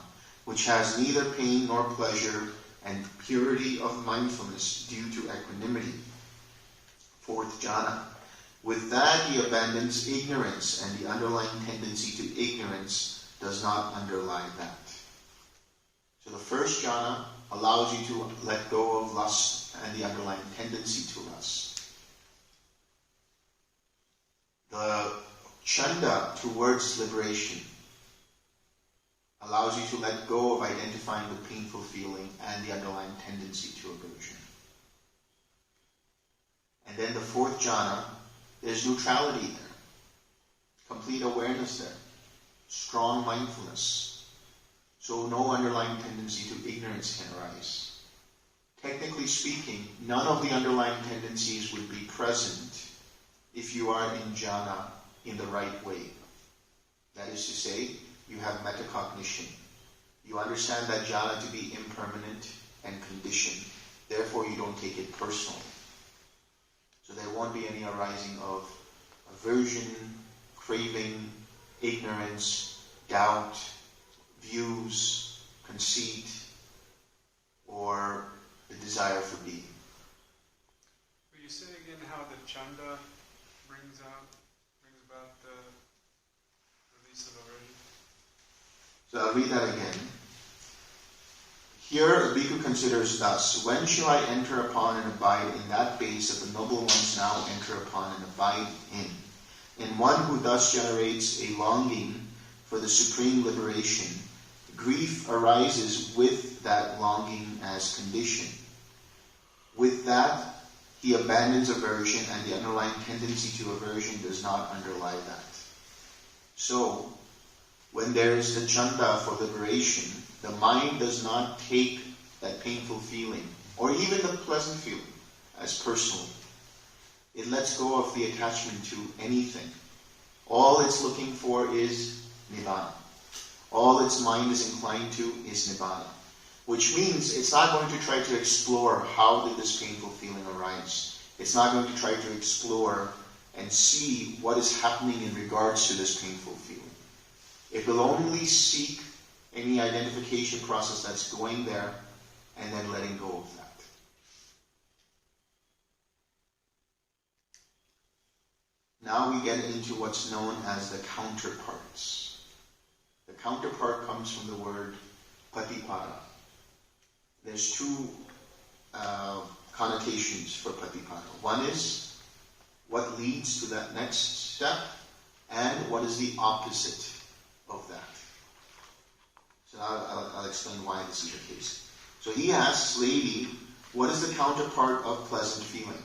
which has neither pain nor pleasure, and purity of mindfulness due to equanimity. Fourth jhana. With that, he abandons ignorance, and the underlying tendency to ignorance does not underlie that. So the first jhana allows you to let go of lust and the underlying tendency to lust. The chanda towards liberation allows you to let go of identifying the painful feeling and the underlying tendency to aversion. And then the fourth jhana, there's neutrality there, complete awareness there, strong mindfulness. So no underlying tendency to ignorance can arise. Technically speaking, none of the underlying tendencies would be present if you are in jhana in the right way. That is to say, you have metacognition. You understand that jhana to be impermanent and conditioned. Therefore, you don't take it personally. So there won't be any arising of aversion, craving, ignorance, doubt, views, conceit, or the desire for being. Will you say again how the chanda brings about the release of aversion? So I'll read that again. Here, a bhikkhu considers thus: when shall I enter upon and abide in that base that the noble ones now enter upon and abide in one who thus generates a longing for the supreme liberation, grief arises with that longing as condition. With that, he abandons aversion, and the underlying tendency to aversion does not underlie that. So, when there is the chanda for liberation, the mind does not take that painful feeling, or even the pleasant feeling, as personal. It lets go of the attachment to anything. All it's looking for is Nibbana. All its mind is inclined to is Nibbana. Which means it's not going to try to explore how did this painful feeling arise. It's not going to try to explore and see what is happening in regards to this painful feeling. It will only seek any identification process that's going there and then letting go of that. Now we get into what's known as the counterparts. The counterpart comes from the word patipada. There's two connotations for patipada. One is what leads to that next step, and what is the opposite of that. So I'll explain why this is the case. So he asks, lady, what is the counterpart of pleasant feeling?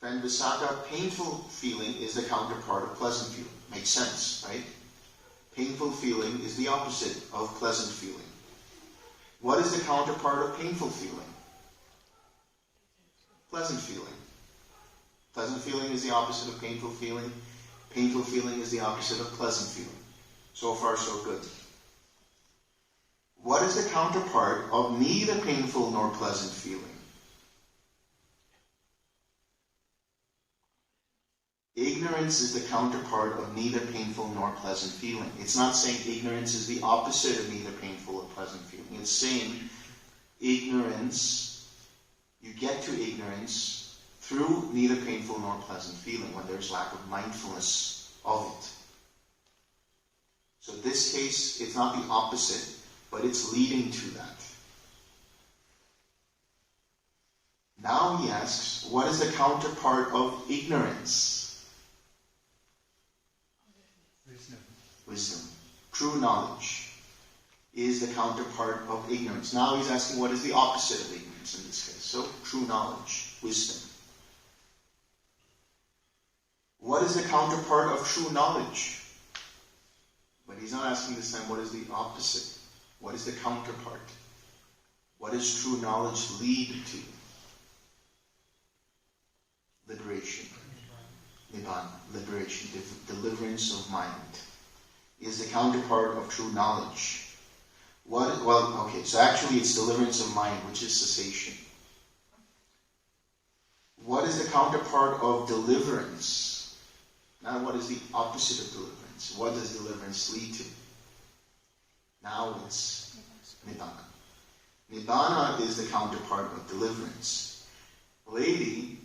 Friend Vesaka, painful feeling is the counterpart of pleasant feeling. Makes sense, right? Painful feeling is the opposite of pleasant feeling. What is the counterpart of painful feeling? Pleasant feeling. Pleasant feeling is the opposite of painful feeling. Painful feeling is the opposite of pleasant feeling. So far, so good. What is the counterpart of neither painful nor pleasant feeling? Ignorance is the counterpart of neither painful nor pleasant feeling. It's not saying ignorance is the opposite of neither painful or pleasant feeling. It's saying ignorance, you get to ignorance through neither painful nor pleasant feeling, when there's lack of mindfulness of it. So in this case, it's not the opposite, but it's leading to that. Now he asks, what is the counterpart of ignorance? Wisdom. True knowledge is the counterpart of ignorance. Now he's asking, what is the opposite of ignorance in this case? So, true knowledge, wisdom. What is the counterpart of true knowledge? But he's not asking this time, what is the opposite? What is the counterpart? What does true knowledge lead to? Liberation. Nibbana. Liberation. Deliverance of mind. Is the counterpart of true knowledge. So actually it's deliverance of mind, which is cessation. What is the counterpart of deliverance? Now what is the opposite of deliverance? What does deliverance lead to? Now it's Nibbana. Nibbana is the counterpart of deliverance. Lady,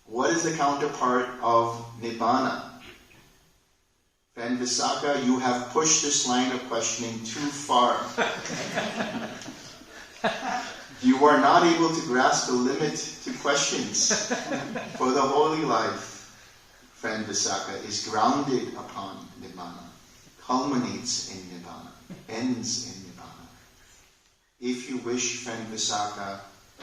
what is the counterpart of Nibbana? Friend Vesaka, you have pushed this line of questioning too far. You are not able to grasp the limit to questions. For the holy life, friend Vesaka, is grounded upon Nibbana, culminates in Nibbana, ends in Nibbana. If you wish, friend Vesaka,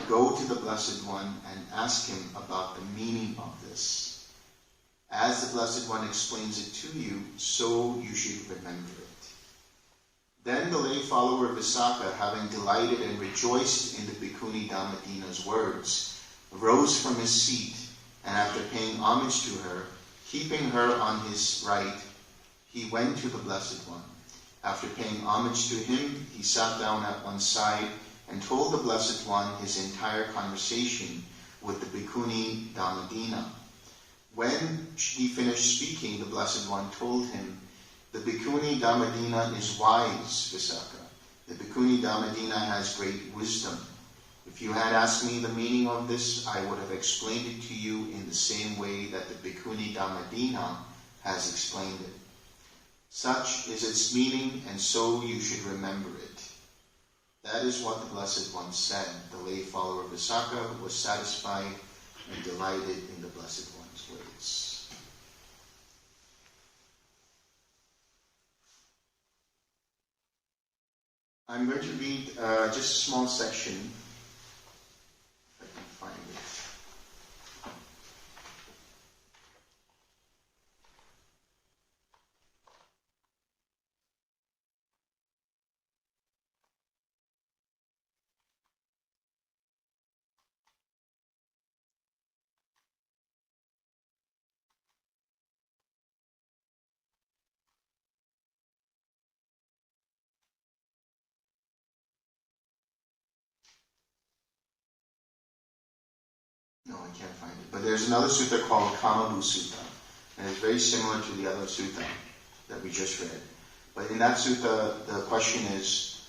go to the Blessed One and ask him about the meaning of this. As the Blessed One explains it to you, so you should remember it. Then the lay follower Vesaka, having delighted and rejoiced in the Bhikkhuni Dhammadina's words, rose from his seat, and after paying homage to her, keeping her on his right, he went to the Blessed One. After paying homage to him, he sat down at one side and told the Blessed One his entire conversation with the Bhikkhuni Dhammadina. When he finished speaking, the Blessed One told him, the Bhikkhuni Dhammadina is wise, Vesaka. The Bhikkhuni Dhammadina has great wisdom. If you had asked me the meaning of this, I would have explained it to you in the same way that the Bhikkhuni Dhammadina has explained it. Such is its meaning, and so you should remember it. That is what the Blessed One said. The lay follower Vesaka was satisfied and delighted in the Blessed One's words. I'm going to read just a small section, if I can find it. No, I can't find it. But there's another sutta called Kamabu Sutta, and it's very similar to the other sutta that we just read. But in that sutta, the question is,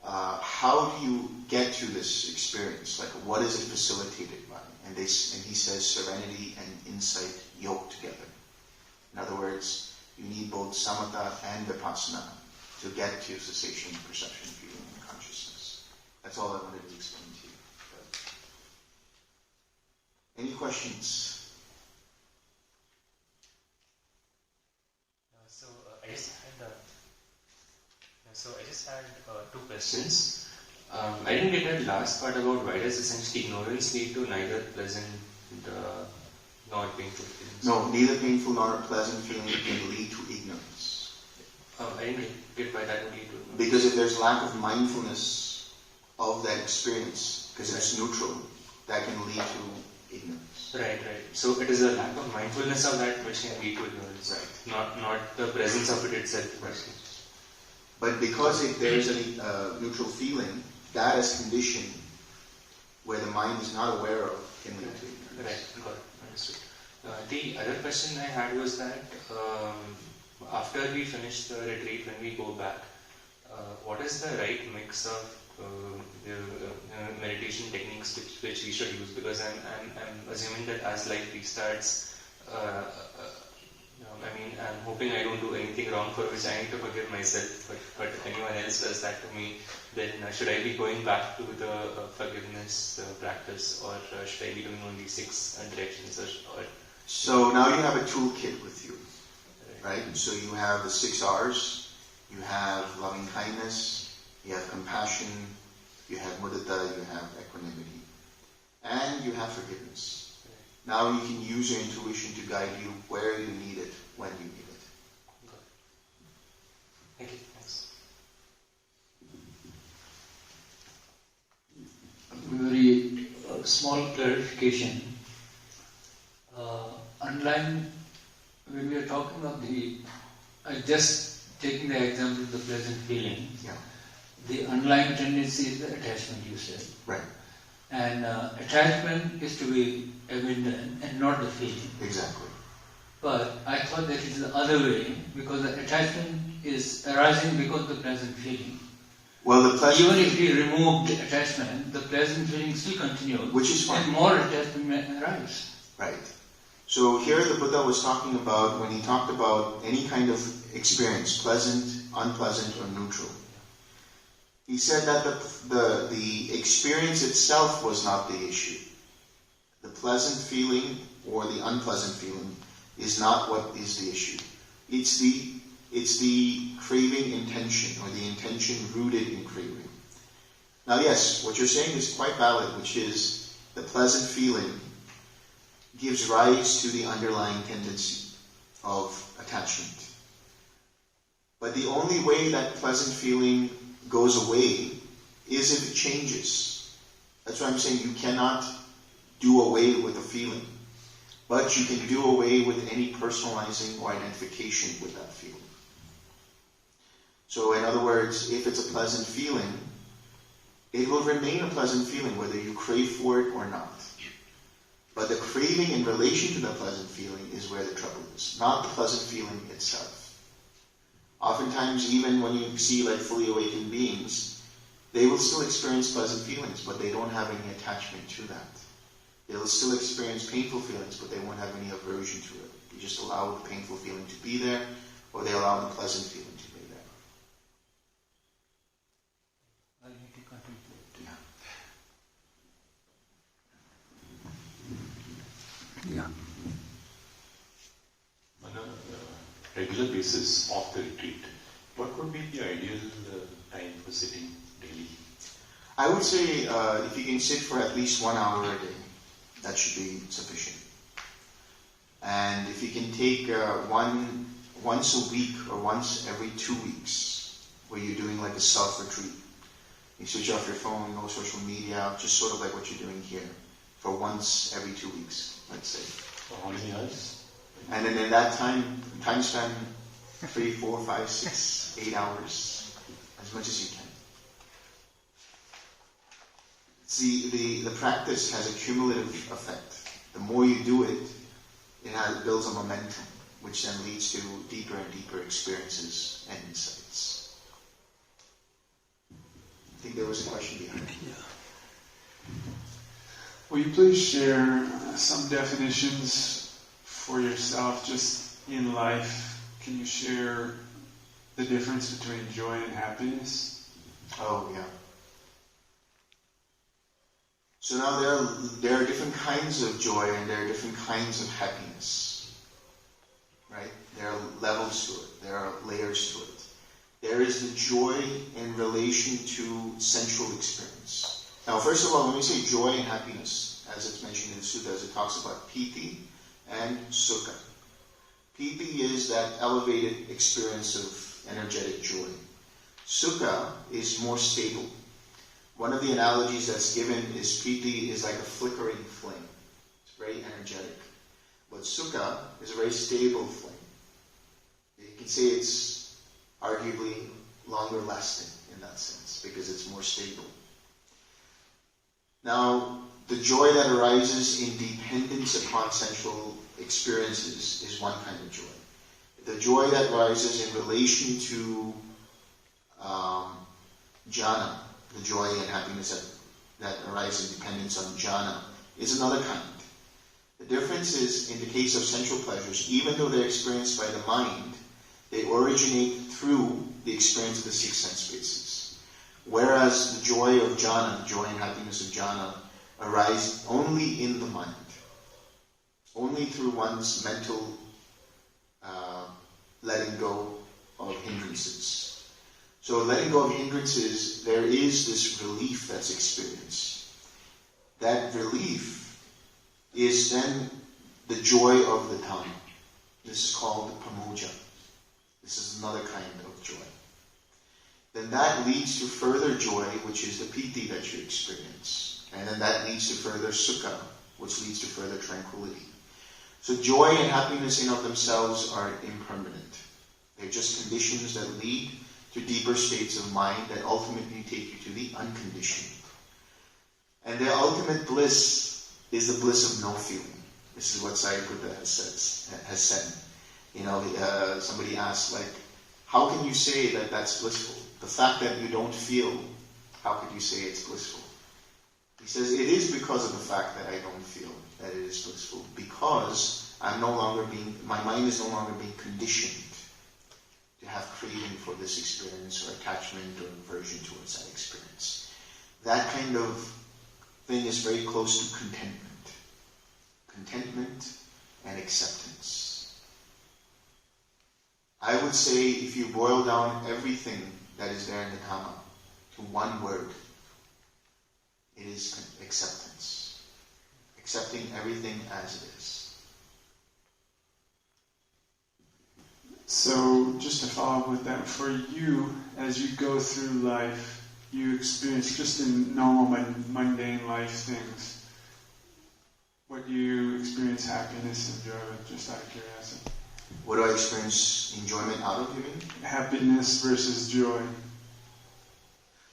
how do you get to this experience? Like, what is it facilitated by? And he says serenity and insight yoked together. In other words, you need both samatha and vipassana to get to cessation, perception, feeling, and consciousness. That's all I wanted to explain to you. Any questions? I just had two questions. I didn't get that last part about why does essentially ignorance lead to neither pleasant nor painful feelings. No, neither painful nor pleasant feeling can lead to ignorance. I didn't get why that would lead to ignorance. Because if there's lack of mindfulness of that experience, because it's neutral, that can lead to ignorance. Right. So it is a lack of mindfulness of that which can lead to ignorance. Right. Not the presence of it itself. Right. But because if there is a neutral feeling, that is conditioned where the mind is not aware of can lead to ignorance. Right, got it, understood. The other question I had was that after we finish the retreat, when we go back, what is the right mix of meditation relaxation techniques which we should use, because I'm assuming that as life restarts, I'm hoping I don't do anything wrong for which I need to forgive myself, but anyone else does that to me, then should I be going back to the forgiveness practice, or should I be doing only 6 directions? So now you have a toolkit with you, right? So you have the 6 R's, you have loving kindness, you have compassion, you have mudita, you have equanimity, and you have forgiveness. Now you can use your intuition to guide you where you need it, when you need it. Thank you. Thanks. Very small clarification. Underlying, when we are talking of just taking the example of the pleasant feeling, the underlying tendency is the attachment, you said. Right. And attachment is to be abandoned and not the feeling. Exactly. But I thought that it is the other way, because the attachment is arising because of the pleasant feeling. Well, the pleasant even if we remove the attachment, the pleasant feeling still continues. Which is fine. And more attachment may arise. Right. So here the Buddha was talking about, when he talked about any kind of experience, pleasant, unpleasant, or neutral, he said that the experience itself was not the issue. The pleasant feeling or the unpleasant feeling is not what is the issue. It's the craving intention, or the intention rooted in craving. Now yes, what you're saying is quite valid, which is the pleasant feeling gives rise to the underlying tendency of attachment. But the only way that pleasant feeling goes away is if it changes. That's why I'm saying you cannot do away with a feeling, but you can do away with any personalizing or identification with that feeling. So in other words, if it's a pleasant feeling, it will remain a pleasant feeling whether you crave for it or not. But the craving in relation to the pleasant feeling is where the trouble is, not the pleasant feeling itself. Oftentimes, even when you see like fully awakened beings, they will still experience pleasant feelings, but they don't have any attachment to that. They'll still experience painful feelings, but they won't have any aversion to it. You just allow the painful feeling to be there, or they allow the pleasant feeling to be there. I need to contemplate. Yeah. On a regular basis of the retreat, what would be the ideal time for sitting daily? I would say if you can sit for at least 1 hour a day, that should be sufficient. And if you can take once a week or once every 2 weeks, where you're doing like a self-retreat, you switch off your phone, no social media, just sort of like what you're doing here, for once every 2 weeks, let's say. For how many hours? And then in that time span, 3, 4, 5, 6, 8 hours, as much as you can. See, the practice has a cumulative effect. The more you do it, it builds a momentum, which then leads to deeper and deeper experiences and insights. I think there was a question behind it. Will you please share some definitions for yourself just in life? Can you share the difference between joy and happiness? Oh, yeah. So now there are different kinds of joy and there are different kinds of happiness. Right? There are levels to it. There are layers to it. There is the joy in relation to sensual experience. Now, first of all, when we say joy and happiness, as it's mentioned in the Sutta, it talks about piti and sukha. Piti is that elevated experience of energetic joy. Sukha is more stable. One of the analogies that's given is piti is like a flickering flame. It's very energetic. But sukha is a very stable flame. You can say it's arguably longer lasting in that sense because it's more stable. Now, the joy that arises in dependence upon sensual experiences is one kind of joy. The joy that arises in relation to jhana, the joy and happiness that that arise in dependence on jhana is another kind. The difference is, in the case of sensual pleasures, even though they're experienced by the mind, they originate through the experience of the six sense bases. Whereas the joy of jhana, the joy and happiness of jhana, arise only in the mind, only through one's mental letting go of hindrances. So letting go of hindrances, there is this relief that's experienced. That relief is then the joy of the Dhamma. This is called the pamoja. This is another kind of joy. Then that leads to further joy, which is the piti that you experience. And then that leads to further sukha, which leads to further tranquility. So joy and happiness in of themselves are impermanent. They're just conditions that lead to deeper states of mind that ultimately take you to the unconditioned. And their ultimate bliss is the bliss of no feeling. This is what Sayadaw has said. You know, somebody asked, like, how can you say that that's blissful? The fact that you don't feel, how could you say it's blissful? He says, it is because of the fact that I don't feel that it is blissful. Because my mind is no longer being conditioned to have craving for this experience or attachment or aversion towards that experience. That kind of thing is very close to contentment. Contentment and acceptance. I would say if you boil down everything that is there in the Dhamma to one word, it is acceptance. Accepting everything as it is. So, just to follow up with that, for you, as you go through life, you experience just in normal, mundane life things. What do you experience happiness and joy with, just out of curiosity? What do I experience enjoyment out of, you mean? Happiness versus joy.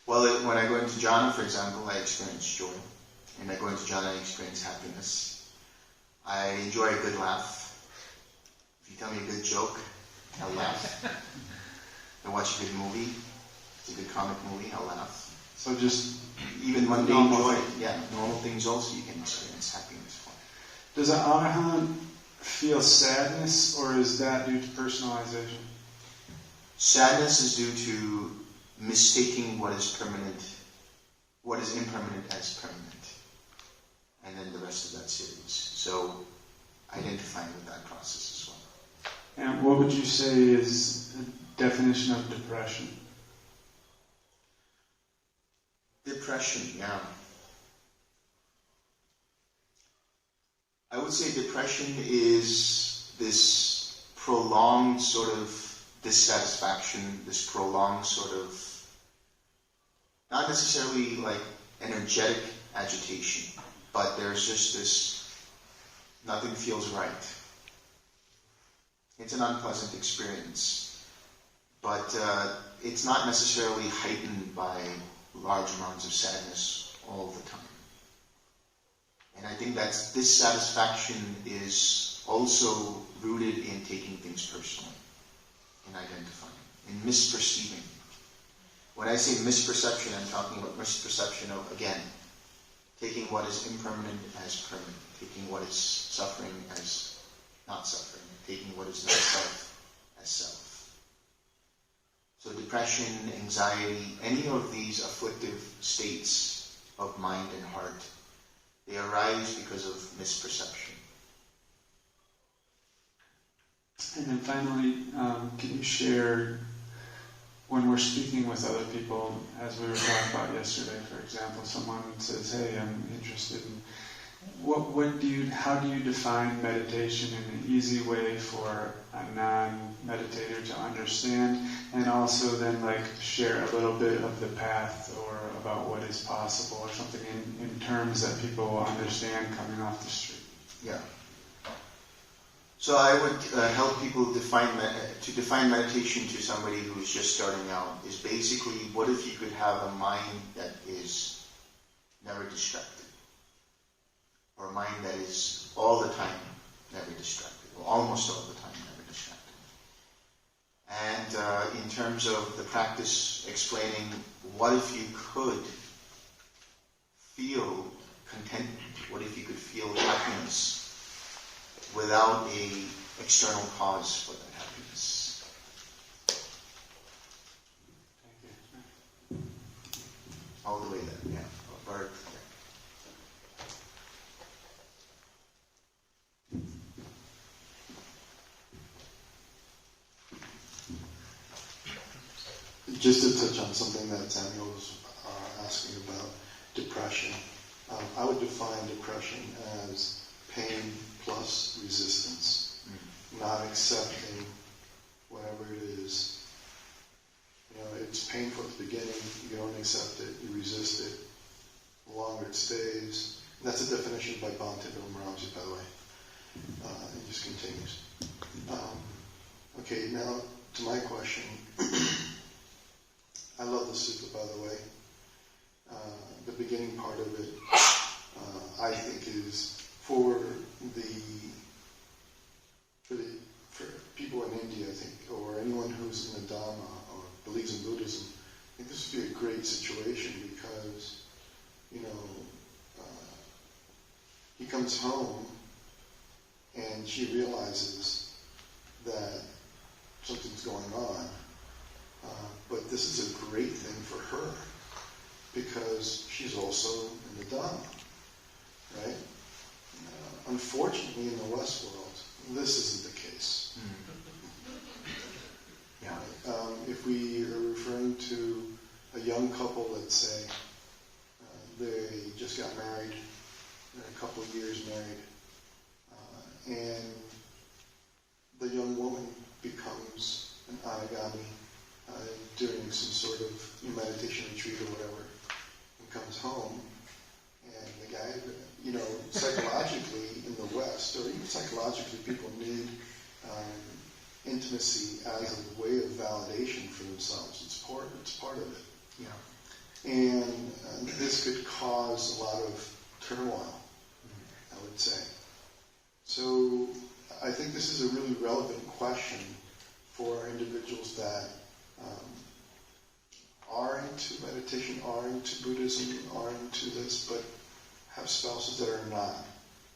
Well, when I go into jhana, for example, I experience joy. And I go into jhana, I experience happiness. I enjoy a good laugh. If you tell me a good joke, I'll laugh. I watch a good movie, it's a good comic movie, I'll laugh. So just even mundane joy, normal things also you can experience happiness for. Does an arahant feel sadness, or is that due to personalization? Sadness is due to mistaking what is impermanent as permanent. And then the rest of that series. So identifying with that process as well. And what would you say is a definition of depression? Depression, yeah. I would say depression is this prolonged sort of dissatisfaction, this prolonged sort of, not necessarily like energetic agitation, but there's just this, nothing feels right. It's an unpleasant experience, but it's not necessarily heightened by large amounts of sadness all the time. And I think that dissatisfaction is also rooted in taking things personally, in identifying, in misperceiving. When I say misperception, I'm talking about misperception of, again, taking what is impermanent as permanent, taking what is suffering as not suffering, taking what is not self as self. So depression, anxiety, any of these afflictive states of mind and heart, they arise because of misperception. And then finally, can you share, when we're speaking with other people, as we were talking about yesterday, for example, someone says, hey, I'm interested in, how do you define meditation in an easy way for a non-meditator to understand, and also then share a little bit of the path or about what is possible or something in terms that people will understand coming off the street? Yeah. So I would help people define meditation to somebody who's just starting out is basically, what if you could have a mind that is never distracted? Or a mind that is all the time never distracted, or almost all the time never distracted. And in terms of the practice explaining, what if you could feel contentment? What if you could feel happiness without an external cause for that happiness? All the way there, yeah. Birth. Just to touch on something that Samuel was asking about, depression. I would define depression as pain plus resistance, not accepting whatever it is. You know, it's painful at the beginning, you don't accept it, you resist it. The longer it stays, and that's a definition by Bhante Vimalaraji, by the way. It just continues. Okay, now to my question. I love the Sutta, by the way. The beginning part of it, I think, is for people in India, I think, or anyone who's in the Dhamma or believes in Buddhism. I think this would be a great situation because, you know, he comes home and she realizes that something's going on. But this is a great thing for her because she's also in the Dhamma, right? Unfortunately, in the West world, this isn't the case. Yeah. If we are referring to a young couple, let's say, they just got married, they're a couple of years married, and the young woman becomes an anagami during some sort of meditation retreat or whatever, and comes home, and the guy, you know, psychologically in the West, or even psychologically, people need intimacy as a way of validation for themselves. It's part of it. Yeah. And this could cause a lot of turmoil, I would say. So I think this is a really relevant question for individuals that are into meditation, are into Buddhism, are into this, but have spouses that are not,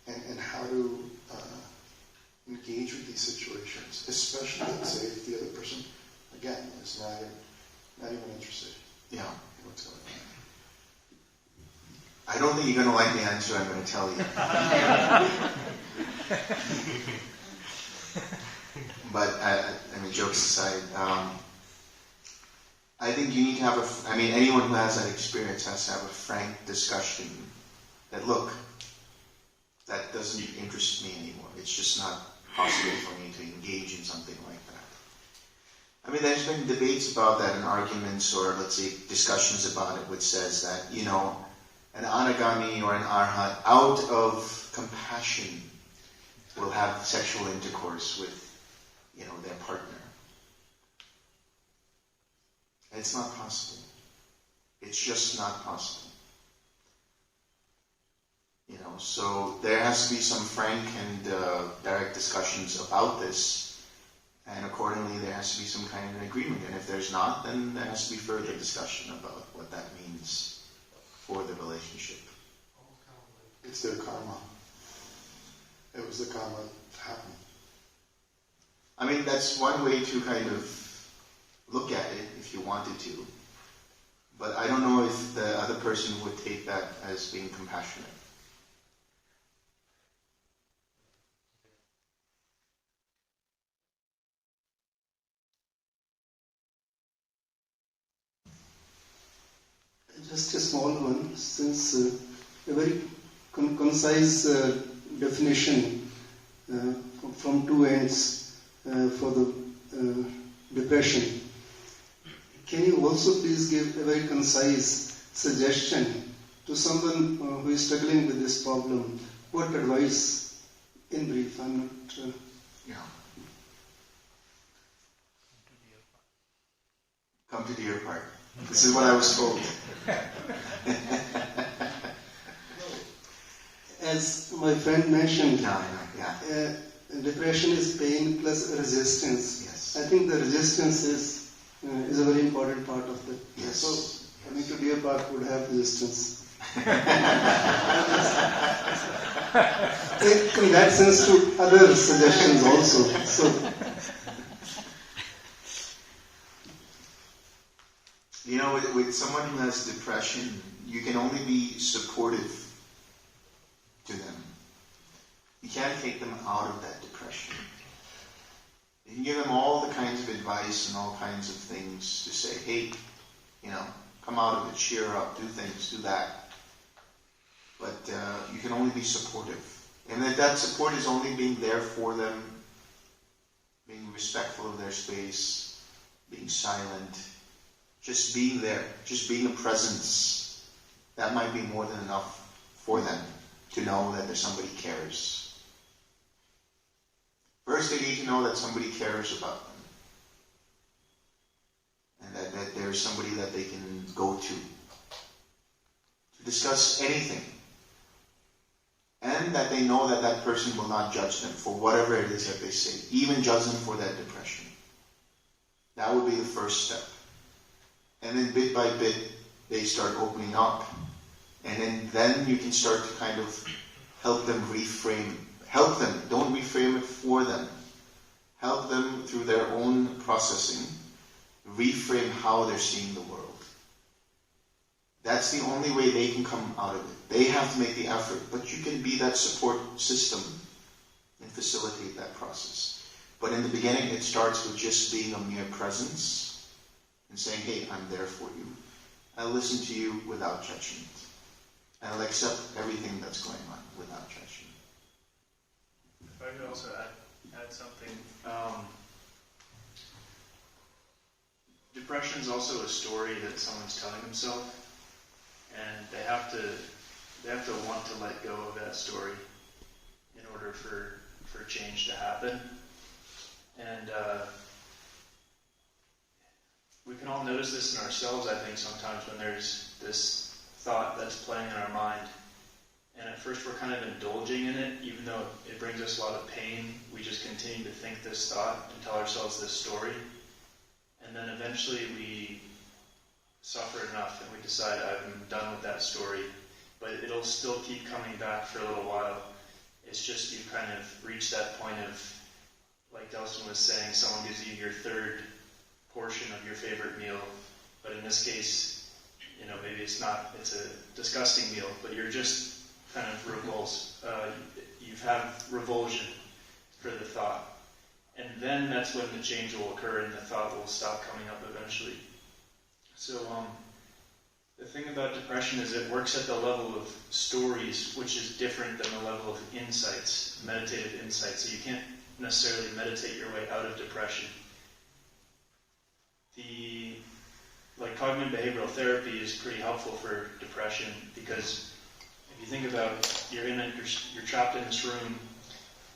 and how to engage with these situations, especially, let's say, if the other person, again, is not even interested. Yeah. In what's going on. I don't think you're going to like the answer I'm going to tell you. But, I mean, jokes aside, I think you need to have anyone who has that experience has to have a frank discussion that, look, that doesn't interest me anymore. It's just not possible for me to engage in something like that. I mean, there's been debates about that and arguments, or let's say discussions about it, which says that, you know, an anagami or an arhat, out of compassion, will have sexual intercourse with, you know, their partner. It's not possible. It's just not possible. You know, so there has to be some frank and direct discussions about this, and accordingly there has to be some kind of an agreement. And if there's not, then there has to be further discussion about what that means for the relationship. It's their karma. It was the karma that happened. I mean, that's one way to kind of look at it if you wanted to. But I don't know if the other person would take that as being compassionate. Just a small one, since a very concise definition from two ends for the depression. Can you also please give a very concise suggestion to someone who is struggling with this problem? What advice, in brief? I'm not... Yeah. Come to Deerpark. This is what I was told. As my friend mentioned, yeah. Depression is pain plus resistance. Yes. I think the resistance is a very important part of it. Yes. So coming to Deerpark would have resistance. In that sense, to other suggestions also. So, you know, with someone who has depression, you can only be supportive to them. You can't take them out of that depression. You can give them all the kinds of advice and all kinds of things to say, hey, you know, come out of it, cheer up, do things, do that. But you can only be supportive. And that support is only being there for them, being respectful of their space, being silent, just being there, just being a presence. That might be more than enough for them to know that there's somebody cares. First, they need to know that somebody cares about them. And that there's somebody that they can go to discuss anything. And that they know that that person will not judge them for whatever it is that they say, even judge them for that depression. That would be the first step. And then bit by bit, they start opening up. And then you can start to kind of help them reframe. Help them. Don't reframe it for them. Help them through their own processing. Reframe how they're seeing the world. That's the only way they can come out of it. They have to make the effort, but you can be that support system and facilitate that process. But in the beginning, it starts with just being a mere presence and saying, hey, I'm there for you. I'll listen to you without judgment. And I'll accept everything that's going on without judgment. If I could also add something. Depression is also a story that someone's telling themselves. And they have to want to let go of that story in order for change to happen. And we can all notice this in ourselves, I think, sometimes when there's this thought that's playing in our mind. And at first we're kind of indulging in it, even though it brings us a lot of pain. We just continue to think this thought and tell ourselves this story. And then eventually we suffer enough and we decide, I'm done with that story. But it'll still keep coming back for a little while. It's just you kind of reach that point of, like Delson was saying, someone gives you your third portion of your favorite meal. But in this case, you know, maybe it's a disgusting meal, but you're just kind of you have revulsion for the thought. And then that's when the change will occur and the thought will stop coming up eventually. So the thing about depression is it works at the level of stories, which is different than the level of insights, meditative insights. So you can't necessarily meditate your way out of depression. Cognitive behavioral therapy is pretty helpful for depression because if you think about you're trapped in this room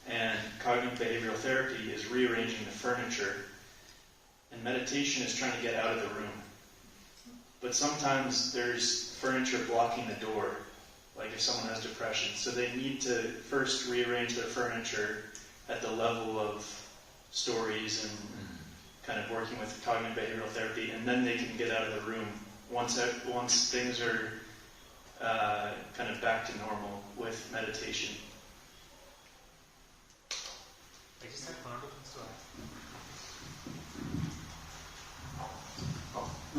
and cognitive behavioral therapy is rearranging the furniture and meditation is trying to get out of the room. But sometimes there's furniture blocking the door, like if someone has depression. So they need to first rearrange their furniture at the level of stories and kind of working with cognitive behavioral therapy, and then they can get out of the room once things are kind of back to normal with meditation. I just had one or two things to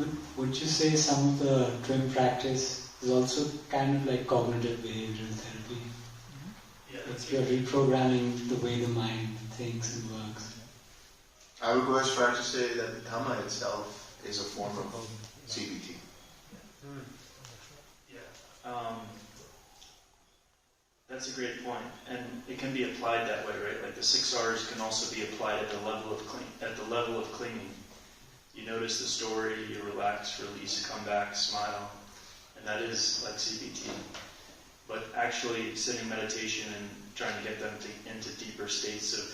add. Would you say some of the TWIM practice is also kind of like cognitive behavioral therapy? Yeah, It's you're reprogramming the way the mind thinks and works. I would go as far as to say that the Dhamma itself is a form of CBT. That's a great point, and it can be applied that way, right? Like the 6 R's can also be applied at the level of clinging. You notice the story, you relax, release, come back, smile, and that is like CBT. But actually sitting meditation and trying to get them into deeper states of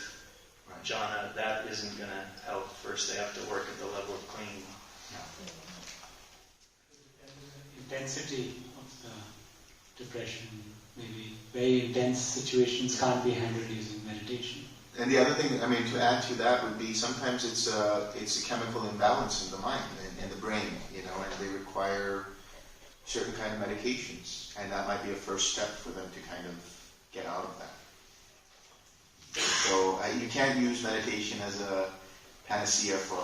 Jhana, that isn't going to help. First they have to work at the level of clinging. Intensity of the depression, maybe very intense situations can't be handled using meditation. And the other thing, to add to that would be sometimes it's a chemical imbalance in the mind and the brain, and they require certain kind of meditations, and that might be a first step for them to kind of get out of that. So you can't use meditation as a panacea for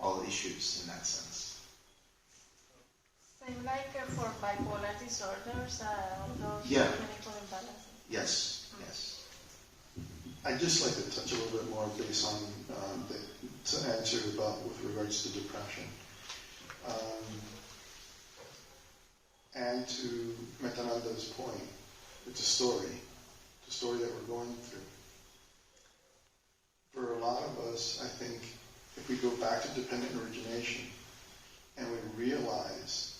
all issues in that sense. Same like for bipolar disorders, all those chemical imbalances. Yes, yes. I'd just like to touch a little bit more based on the answer about with regards to depression. And to Mettananda's point, it's a story that we're going through. For a lot of us, I think, if we go back to dependent origination and we realize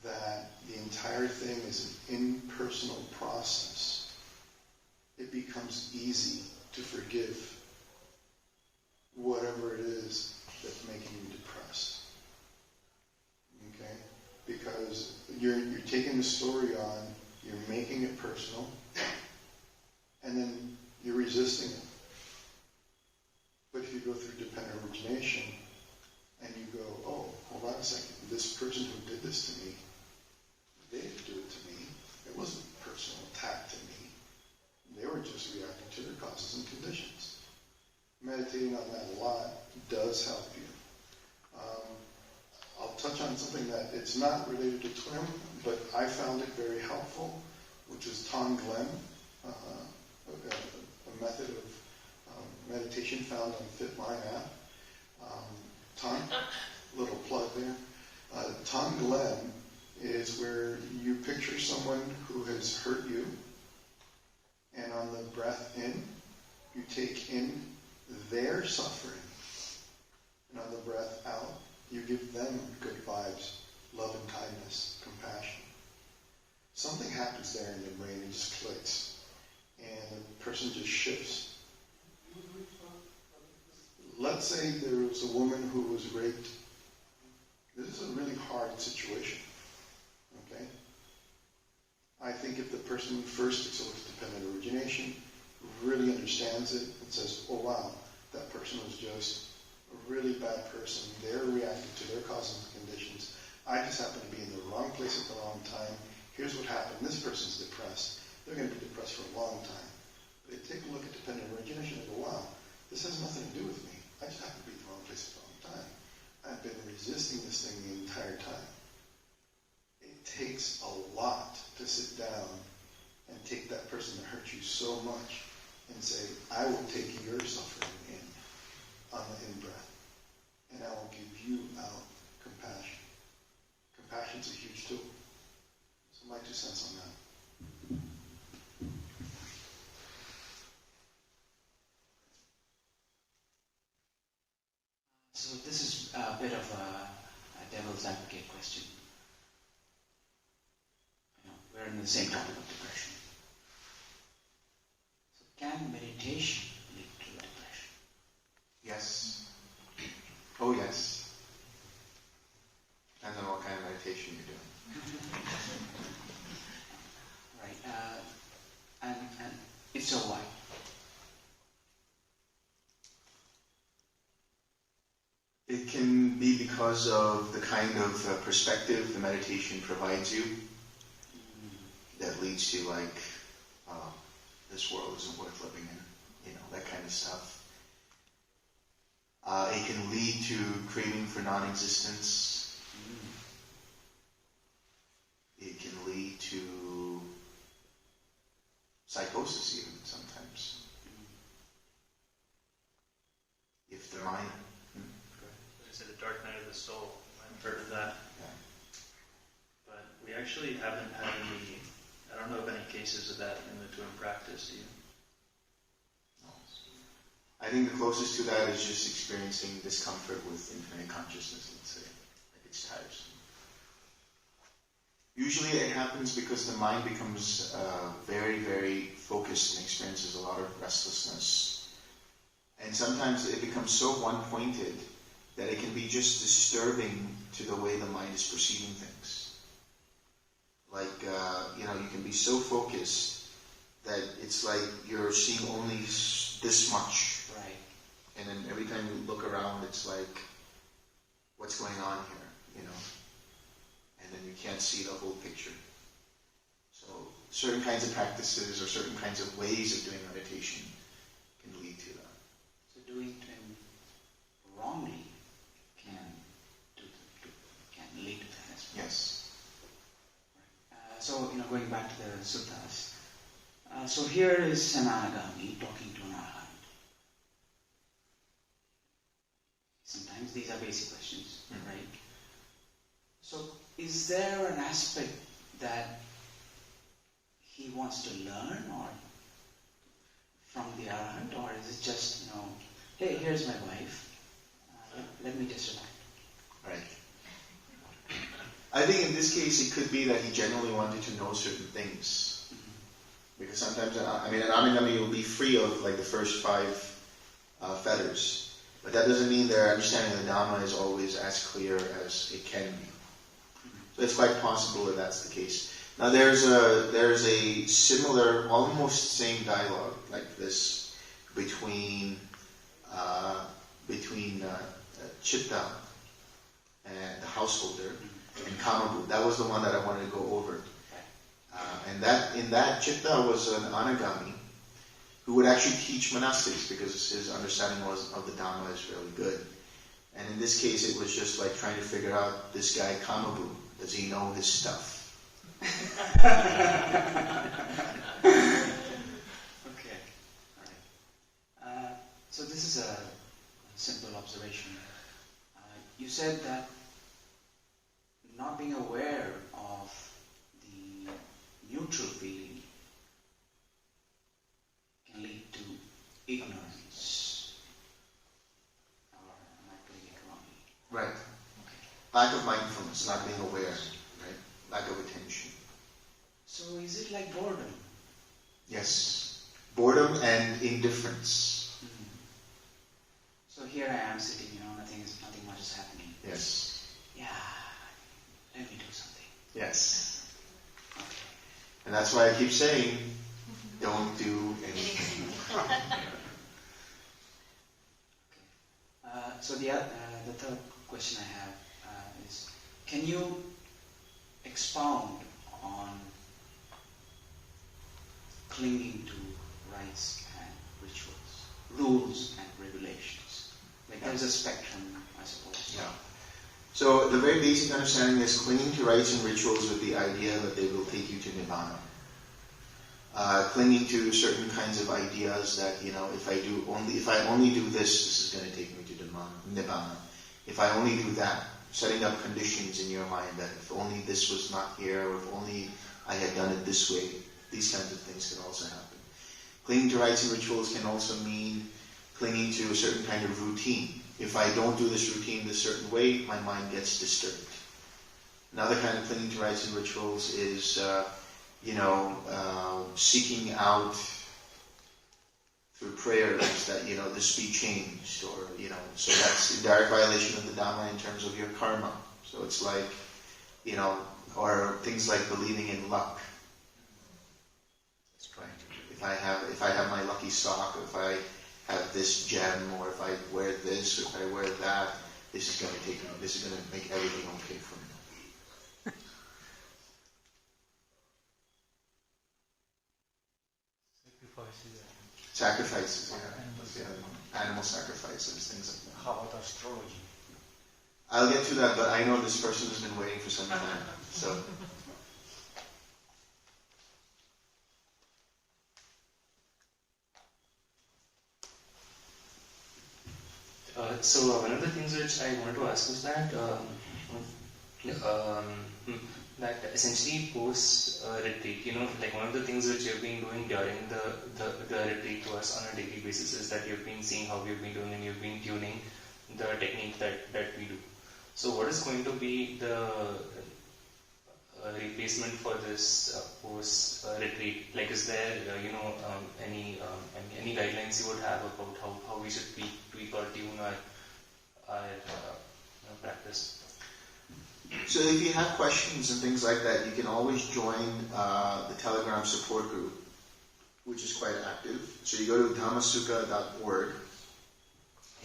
that the entire thing is an impersonal process, it becomes easy to forgive whatever it is that's making you depressed. Okay? Because you're taking the story on, you're making it personal, and then you're resisting it. But if you go through dependent origination, and you go, oh, hold on a second, this person who did this to me, they didn't do it to me. It wasn't a personal attack to me. They were just reacting to their causes and conditions. Meditating on that a lot does help you. I'll touch on something that it's not related to TWIM, but I found it very helpful, which is Tom Glenn, a method of meditation found on FitMind app. Tom, little plug there. Tom Glenn is where you picture someone who has hurt you, and on the breath in, you take in their suffering, and on the breath out, you give them good vibes, love and kindness, compassion. Something happens there in the brain, it just clicks, and the person just shifts. Let's say there was a woman who was raped. This is a really hard situation, okay? I think if the person first takes a look at dependent origination, really understands it, and says, oh wow, that person was just a really bad person. They're reacting to their causes and conditions. I just happen to be in the wrong place at the wrong time. Here's what happened. This person's depressed. They're going to be depressed for a long time. But they take a look at dependent origination and go, wow, this has nothing to do with me. I just happen to be in the wrong place at the wrong time. I've been resisting this thing the entire time. It takes a lot to sit down and take that person that hurt you so much and say, I will take your suffering in on the in-breath, and I will give you out compassion. Compassion's a huge tool. So my 2 cents on that. So this is a bit of a devil's advocate question. We're in the same topic of depression. So can meditation lead to depression? Yes. Oh yes. Depends on what kind of meditation you're doing. Right. And if so, why? It can be because of the kind of perspective the meditation provides you that leads to like, this world isn't worth living in, that kind of stuff. It can lead to craving for non-existence. It can lead to psychosis even sometimes. If the mind... I said the dark night of the soul. I've heard of that. Yeah. But we actually haven't had any, I don't know of any cases of that in the TWIM practice, do you? I think the closest to that is just experiencing discomfort with infinite consciousness, let's say. Like it's tiresome. Usually it happens because the mind becomes very, very focused and experiences a lot of restlessness. And sometimes it becomes so one-pointed that it can be just disturbing to the way the mind is perceiving things. Like, you can be so focused that it's like you're seeing only this much. Right. And then every time you look around, it's like, what's going on here, And then you can't see the whole picture. So certain kinds of practices or certain kinds of ways of doing meditation can lead to that. So doing TWIM wrongly can lead to that as well. Yes. So, going back to the suttas. So here is an anagami talking to an arahant. Sometimes these are basic questions, right? So is there an aspect that he wants to learn or from the arahant, or is it just, hey, here's my wife, let me just relax? Right. I think in this case it could be that he genuinely wanted to know certain things. Because sometimes, an anagami will be free of like the first 5 fetters. But that doesn't mean their understanding of the Dhamma is always as clear as it can be. So it's quite possible that that's the case. Now there's a similar, almost same dialogue like this between Chitta and the householder and Kamabu. That was the one that I wanted to go over. And in that Chitta was an anagami who would actually teach monastics because his understanding of the Dhamma is really good. And in this case, it was just like trying to figure out this guy Kamabu. Does he know his stuff? Okay. All right. So this is a simple observation. You said that not being aware of the neutral feeling can lead to ignorance. Or am I putting it wrongly? Right. Lack of mindfulness, not being aware, right? Lack of attention. So is it like boredom? Yes. Boredom and indifference. Mm-hmm. So here I am sitting, nothing much is happening. Yes. Yeah, let me do something. Yes. Okay. And that's why I keep saying, don't do anything. So the third question I have is, can you expound on clinging to rites and rituals, rules and regulations? Like there's a spectrum, I suppose. Yeah. So the very basic understanding is clinging to rites and rituals with the idea that they will take you to Nibbana. Clinging to certain kinds of ideas that, if I only do this is going to take me to Nibbana. If I only do that, setting up conditions in your mind that if only this was not here, or if only I had done it this way, these kinds of things can also happen. Clinging to rites and rituals can also mean clinging to a certain kind of routine. If I don't do this routine this certain way, my mind gets disturbed. Another kind of clinging to rites and rituals is, seeking out through prayers that, this be changed, or, so that's in direct violation of the Dhamma in terms of your karma. So it's like, or things like believing in luck. That's right. If I have my lucky sock, or if I have this gem, or if I wear this, or if I wear that, this is going to make everything okay for me. Sacrifices, yeah. Animal sacrifices, things like that. How about astrology? I'll get to that, but I know this person has been waiting for some time, so. So one of the things which I wanted to ask was that that essentially post retreat, like one of the things which you've been doing during the retreat to us on a daily basis is that you've been seeing how we've been doing and you've been tuning the technique that we do. So what is going to be the replacement for this post retreat? Like, is there any guidelines you would have about how we should tweak or tune our practice? So if you have questions and things like that, you can always join the Telegram support group, which is quite active. So you go to dhammasuka.org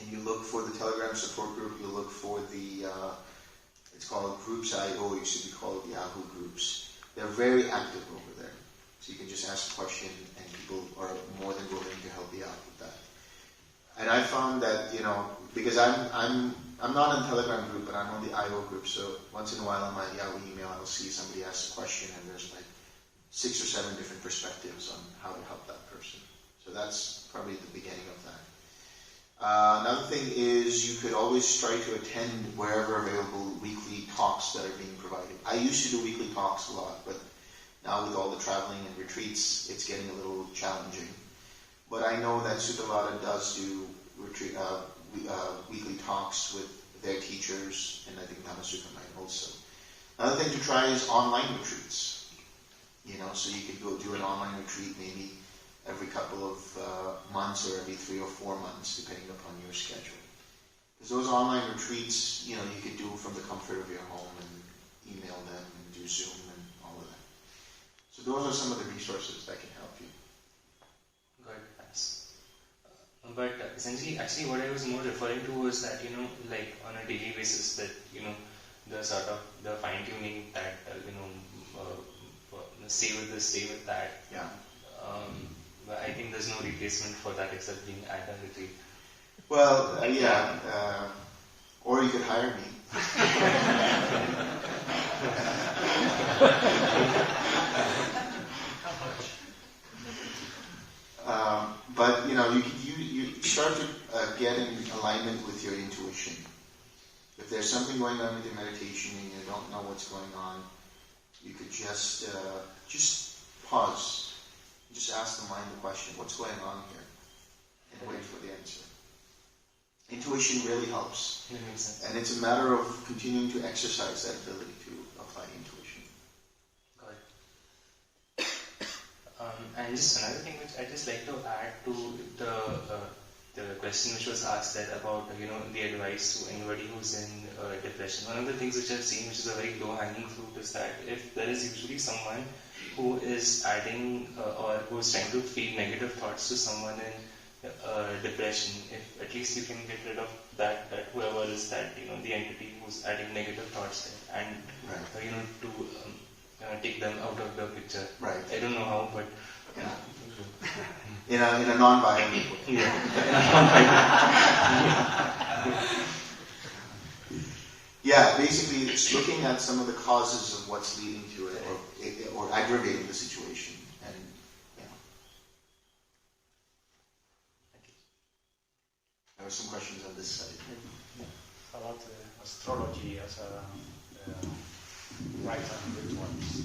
and you look for the Telegram support group. You look for the It's called Groups.io. It used to be called Yahoo Groups. They're very active over there. So you can just ask a question and people are more than willing to help you out with that. And I found that, because I'm not in the Telegram group, but I'm on the IO group, so once in a while on my Yahoo email I'll see somebody ask a question and there's like 6 or 7 different perspectives on how to help that person. So that's probably the beginning of that. Another thing is you could always try to attend wherever available weekly talks that are being provided. I used to do weekly talks a lot, but now with all the traveling and retreats, it's getting a little challenging. But I know that Culavedalla does do weekly talks with their teachers, and I think Dhammachariya might also. Another thing to try is online retreats. So you could go do an online retreat maybe every couple of months or every 3 or 4 months, depending upon your schedule. Because those online retreats, you could do from the comfort of your home and email them and do Zoom and all of that. So those are some of the resources that can help you. Good, thanks. But essentially, actually what I was more referring to was that, like on a daily basis that, the sort of the fine-tuning that, stay with this, stay with that. Yeah. But I think there's no replacement for that except being at a retreat. Well, yeah. Or you could hire me. But you start to get in alignment with your intuition. If there's something going on with your meditation and you don't know what's going on, you could just pause. Just ask the mind the question, what's going on here? And wait for the answer. Intuition really helps. It makes sense. And it's a matter of continuing to exercise that ability to apply intuition. Got it. And just another thing which I'd just like to add to the question which was asked there about the advice to anybody who's in depression. One of the things which I've seen, which is a very low-hanging fruit, is that if there is usually someone who is adding or who is trying to feed negative thoughts to someone in depression, if at least you can get rid of that whoever is that, the entity who's adding negative thoughts there, and to take them out of the picture. Right. I don't know how, but in a non-violent way. Yeah. Yeah, basically it's looking at some of the causes of what's leading to it or aggravating the situation. And there were some questions on this side. About astrology as a right and rituals.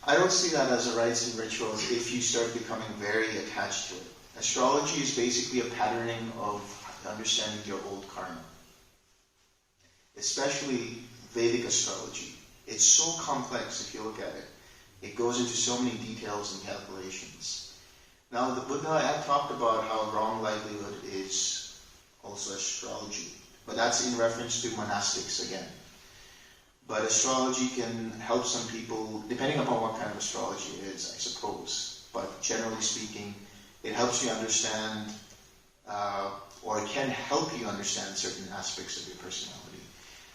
I don't see that as a rites and rituals if you start becoming very attached to it. Astrology is basically a patterning of understanding your old karma. Especially Vedic astrology. It's so complex if you look at it. It goes into so many details and calculations. Now the Buddha had talked about how wrong livelihood is also astrology. But that's in reference to monastics again. But astrology can help some people, depending upon what kind of astrology it is, I suppose. But generally speaking, it helps you understand, or it can help you understand certain aspects of your personality.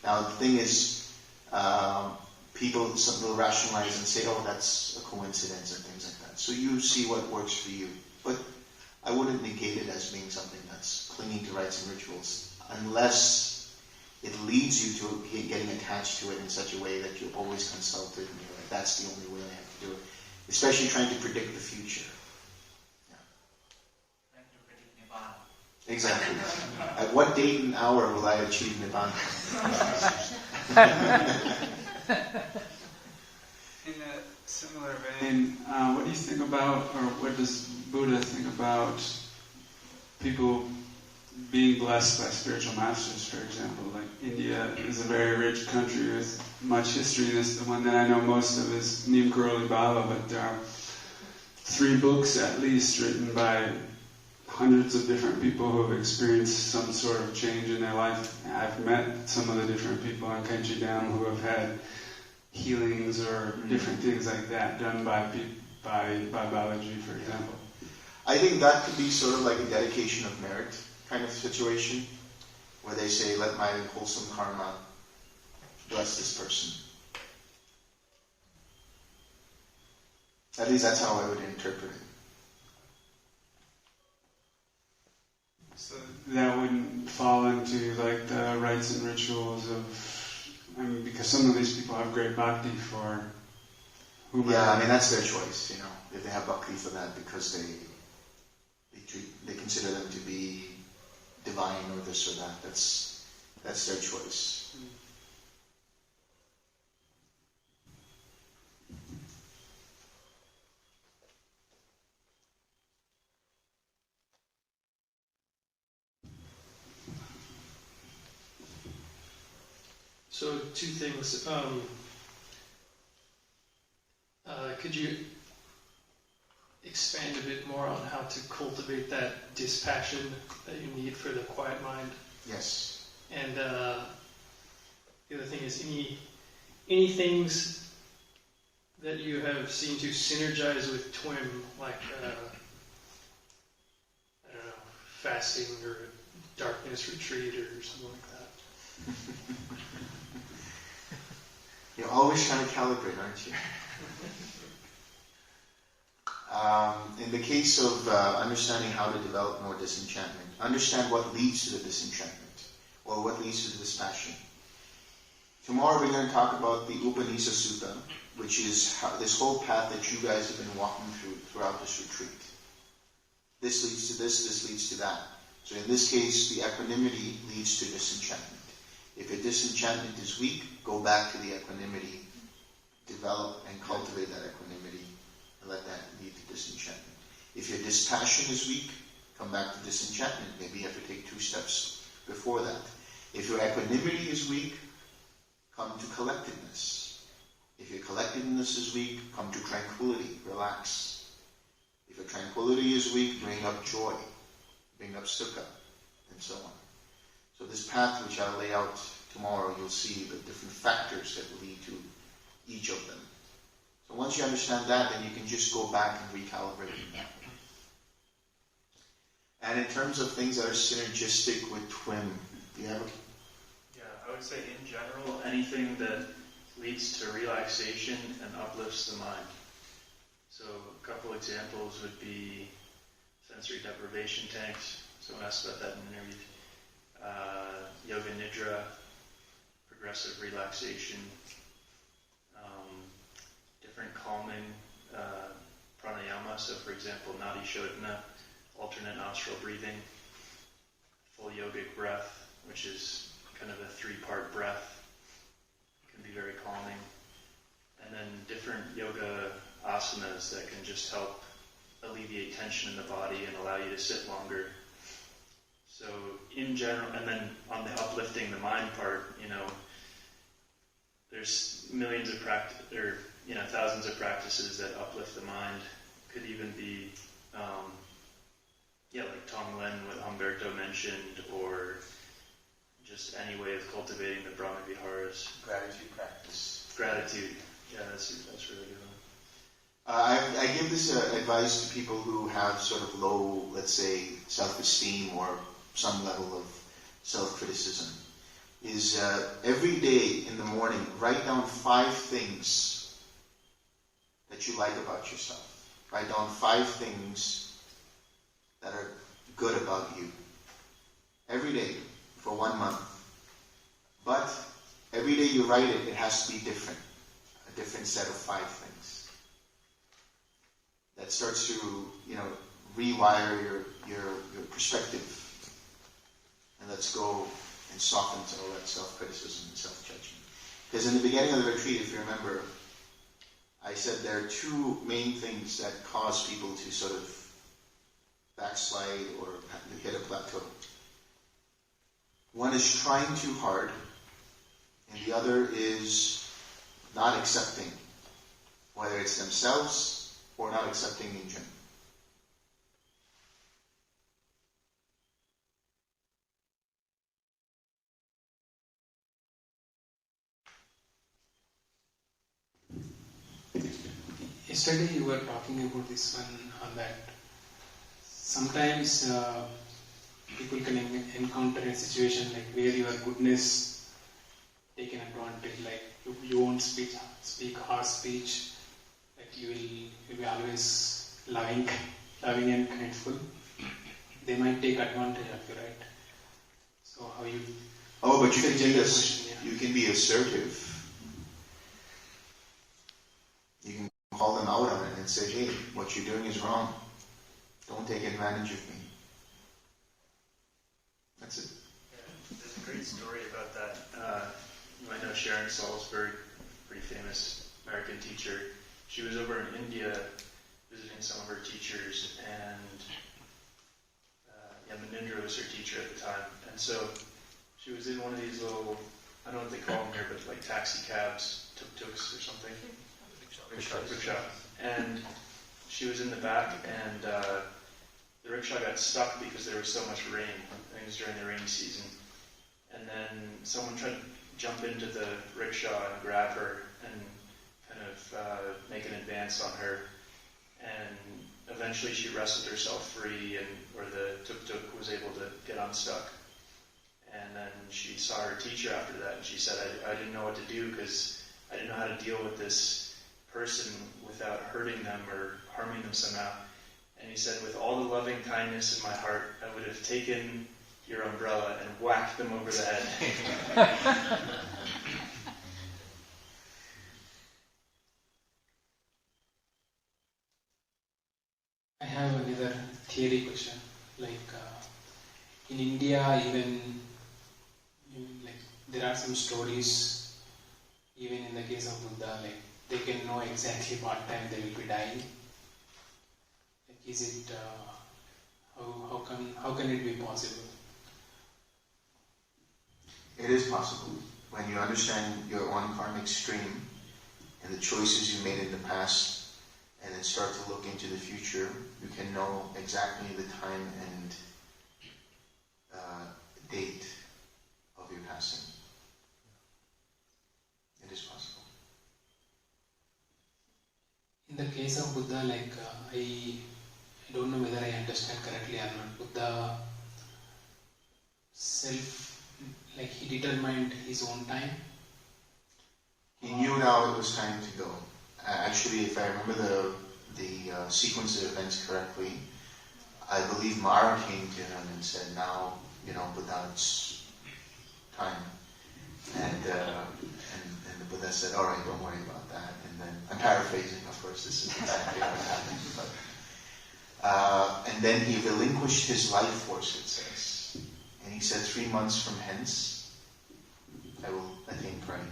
Now the thing is, people will rationalize and say, oh, that's a coincidence and things like that. So you see what works for you. But I wouldn't negate it as being something that's clinging to rites and rituals, unless it leads you to getting attached to it in such a way that you always consult it and you're like, that's the only way I have to do it. Especially trying to predict the future. Yeah. Trying to predict Nibbana. Exactly. At what date and hour will I achieve Nibbana? In a similar vein, what do you think about, or what does Buddha think about people being blessed by spiritual masters, for example? Like India is a very rich country with much history. The one that I know most of is Culavedalla, but there are 3 books at least written by hundreds of different people who have experienced some sort of change in their life. I've met some of the different people on Dhamma who have had healings or different things like that done by Babaji, for example. I think that could be sort of like a dedication of merit kind of situation, where they say, let my wholesome karma bless this person. At least that's how I would interpret it. So that wouldn't fall into like the rites and rituals of, I mean, because some of these people have great bhakti for whomever. Yeah, I mean that's their choice, you know. If they have bhakti for that because they consider them to be divine or this or that, that's their choice. So two things. Could you expand a bit more on how to cultivate that dispassion that you need for the quiet mind? Yes. And the other thing is any things that you have seen to synergize with TWIM, like I don't know, fasting or a darkness retreat or something like that. You're always trying to calibrate, aren't you? In the case of understanding how to develop more disenchantment, understand what leads to the disenchantment, or what leads to the dispassion. Tomorrow we're going to talk about the Upanisa Sutta, which is this whole path that you guys have been walking throughout this retreat. This leads to this leads to that. So in this case, the equanimity leads to disenchantment. If your disenchantment is weak, go back to the equanimity, develop and cultivate that equanimity, and let that lead to disenchantment. If your dispassion is weak, come back to disenchantment. Maybe you have to take 2 steps before that. If your equanimity is weak, come to collectedness. If your collectedness is weak, come to tranquility, relax. If your tranquility is weak, bring up joy, bring up Sukha, and so on. So this path which I'll lay out tomorrow, you'll see the different factors that will lead to each of them. So once you understand that, then you can just go back and recalibrate in that way. And in terms of things that are synergistic with TWIM, do you have a... Yeah, I would say in general, anything that leads to relaxation and uplifts the mind. So a couple examples would be sensory deprivation tanks. Someone asked about that in an interview. Yoga Nidra, progressive relaxation, different calming pranayama. So for example, Nadi Shodhana, alternate nostril breathing, full yogic breath, which is kind of a 3-part breath, can be very calming. And then different yoga asanas that can just help alleviate tension in the body and allow you to sit longer. So in general, and then on the uplifting the mind part, there's millions of practice, or thousands of practices that uplift the mind. Could even be, like Tonglen, what Humberto mentioned, or just any way of cultivating the Brahma Viharas. Gratitude practice. Gratitude, yeah, that's really good one. I give this advice to people who have sort of low, let's say, self-esteem or some level of self-criticism, is every day in the morning, write down 5 things that you like about yourself. Write down 5 things that are good about you. Every day, for 1 month. But every day you write it, it has to be different. A different set of 5 things. That starts to, rewire your perspective. And let's go and soften all that self-criticism and self-judgment. Because in the beginning of the retreat, if you remember, I said there are 2 main things that cause people to sort of backslide or hit a plateau. One is trying too hard, and the other is not accepting, whether it's themselves or not accepting in general. Yesterday you were talking about this one on that sometimes people can encounter a situation like where your goodness taken advantage, like you won't speak harsh speech, like you'll be always loving and kindful. They might take advantage of you, right? So how you... Oh, but you can be assertive. You can call them out on it and say, hey, what you're doing is wrong. Don't take advantage of me. That's it. Yeah, there's a great story about that. You might know Sharon Salisbury, pretty famous American teacher. She was over in India visiting some of her teachers, and Manindra was her teacher at the time. And so she was in one of these little, I don't know what they call them here, but like taxi cabs, tuk-tuks or something. Rickshaw. And she was in the back, and the rickshaw got stuck because there was so much rain. I think it was during the rainy season. And then someone tried to jump into the rickshaw and grab her and kind of make an advance on her. And eventually she wrestled herself free, or the tuk-tuk was able to get unstuck. And then she saw her teacher after that, and she said, I didn't know what to do because I didn't know how to deal with this person without hurting them or harming them somehow. And he said, with all the loving kindness in my heart, I would have taken your umbrella and whacked them over the head. I have another theory question. Like in India, even like there are some stories, even in the case of Buddha, like they can know exactly what time they will be dying. Like, is it how can it be possible? It is possible. When you understand your own karmic stream and the choices you made in the past, and then start to look into the future, you can know exactly the time and date of your passing. It is possible. In the case of Buddha, like I don't know whether I understand correctly or not. Buddha like he determined his own time. He knew now it was time to go. Actually, if I remember the sequence of events correctly, I believe Mara came to him and said, now, Buddha, it's time. And the Buddha said, all right, don't worry about that. And then, I'm paraphrasing, of course, this is exactly what happened. But, and then he relinquished his life force, it says. And he said, 3 months from hence, I will attain Nibbana.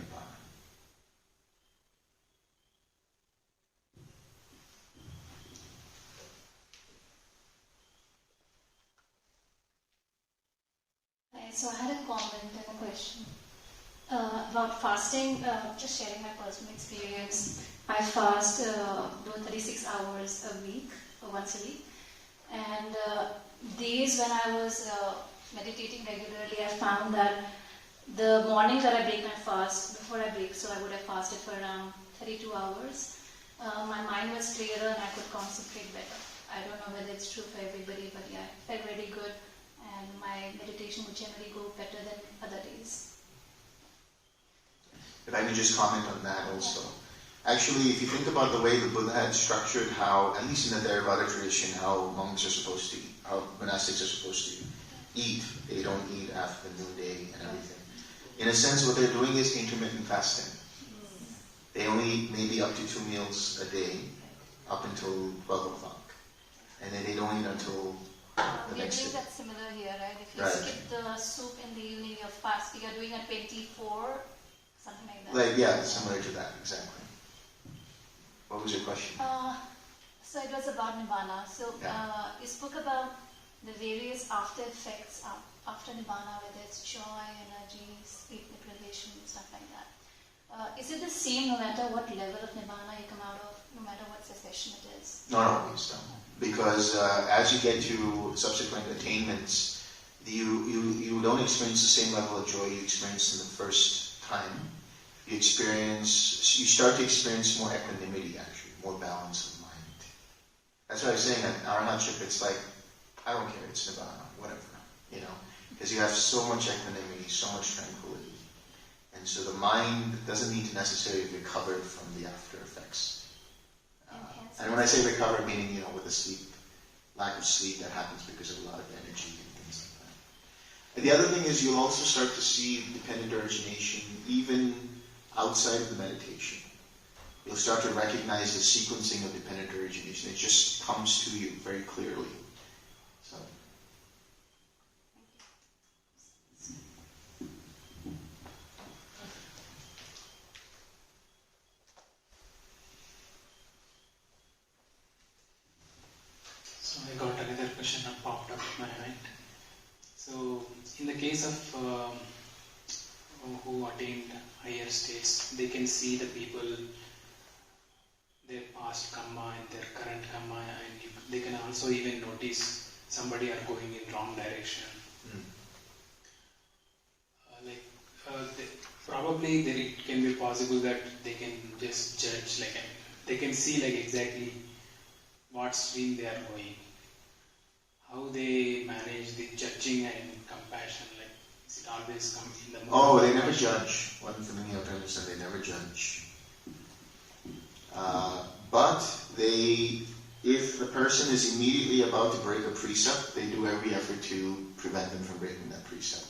So I had a comment and a question about fasting. Just sharing my personal experience. I fast about 36 hours a week, or once a week. And days when I was meditating regularly, I found that the mornings that I break my fast, before I break, so I would have fasted for around 32 hours, my mind was clearer and I could concentrate better. I don't know whether it's true for everybody, but yeah, I felt really good. And my meditation would generally go better than other days. If I could just comment on that also. Actually, if you think about the way the Buddha had structured how, at least in the Theravada tradition, how monks are supposed to eat, how monastics are supposed to eat. They don't eat after the noonday and everything. In a sense, what they're doing is intermittent fasting. They only eat maybe up to 2 meals a day, up until 12 o'clock. And then they don't eat until the next day. That's similar here, right? If you Right. skip the soup in the evening, you're fasting, you're doing a 24, something like that. Like, yeah, similar to that, exactly. What was your question? So it was about Nibbana. So you spoke about the various after effects after Nibbana, whether it's joy, energy, sleep deprivation, stuff like that. Is it the same no matter what level of Nibbana you come out of, no matter what cessation it is? Not always, no. Because as you get to subsequent attainments, you don't experience the same level of joy you experienced in the first time. You start to experience more equanimity, actually, more balance of mind. That's why I was saying at Arahantship, it's like, I don't care, it's Nibbana, whatever, because you have so much equanimity, so much tranquility. And so the mind doesn't need to necessarily recover from the after effects. And when I say recover, meaning, with the sleep, lack of sleep that happens because of a lot of energy and things like that. And the other thing is you'll also start to see dependent origination even outside of the meditation. You'll start to recognize the sequencing of dependent origination. It just comes to you very clearly. So. So I got another question that popped up in my mind. So in the case of who attained higher states, they can see the people, their past karma and their current karma, and they can also even notice somebody are going in wrong direction. Probably it can be possible that they can just judge, they can see exactly what stream they are going. How they manage the judging and compassion, is it always come in the moment? Oh, they never judge. One thing you have to understand, they never judge. But if the person is immediately about to break a precept, they do every effort to prevent them from breaking that precept.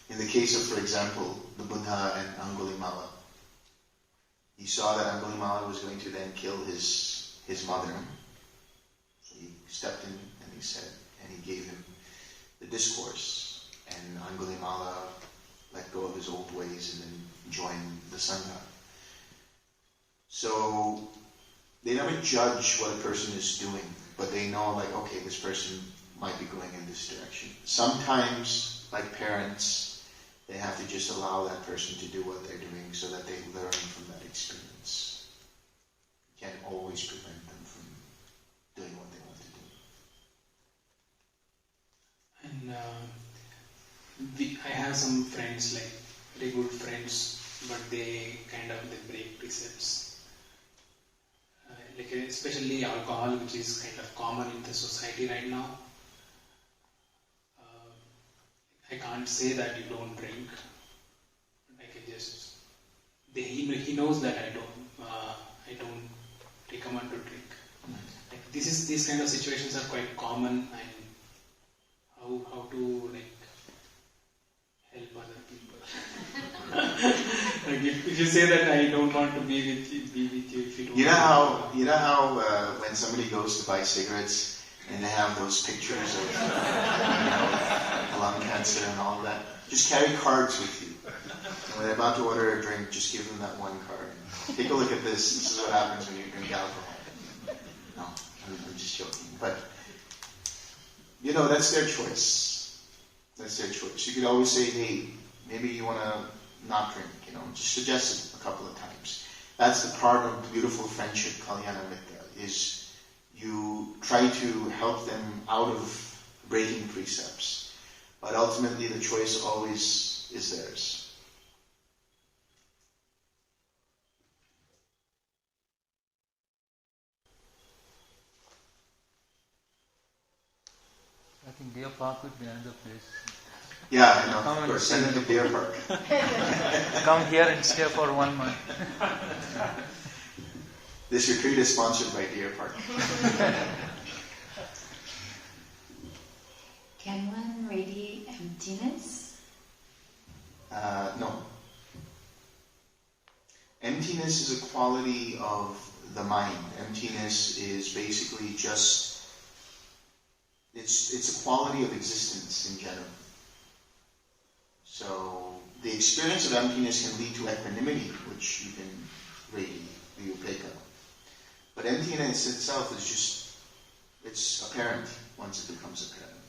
In the case of, for example, the Buddha and Angulimala, he saw that Angulimala was going to then kill his mother. So he stepped in and he said, and he gave him the discourse. And Angulimala let go of his old ways and then joined the Sangha. So they never judge what a person is doing, but they know, okay, this person might be going in this direction. Sometimes, like parents, they have to just allow that person to do what they're doing so that they learn from that experience. You can't always prevent them from doing what they want to do. And I have some friends, very good friends, but they break precepts. Especially alcohol, which is kind of common in the society right now. I can't say that you don't drink. He knows that I don't recommend to drink. These kind of situations are quite common, and how to help other people. If you say that I don't want to be with you if you don't. You know how when somebody goes to buy cigarettes and they have those pictures of lung cancer and all that, just carry cards with you. And when they're about to order a drink, just give them that one card. Take a look at this. This is what happens when you drink alcohol. No, I'm just joking. But that's their choice. That's their choice. You could always say, hey, maybe you want to not drink, just suggest it a couple of times. That's the part of the beautiful friendship, Kalyana Metta, is you try to help them out of breaking precepts. But ultimately the choice always is theirs. I think Deerpark would be another place. Yeah, I know. Of course, send them to Deerpark. Come here and stay for 1 month. This retreat is sponsored by Deerpark. Can one radiate emptiness? No. Emptiness is a quality of the mind. Emptiness is basically just it's a quality of existence in general. So the experience of emptiness can lead to equanimity, which you can radiate, the upekkha. But emptiness itself is just, it's apparent once it becomes apparent.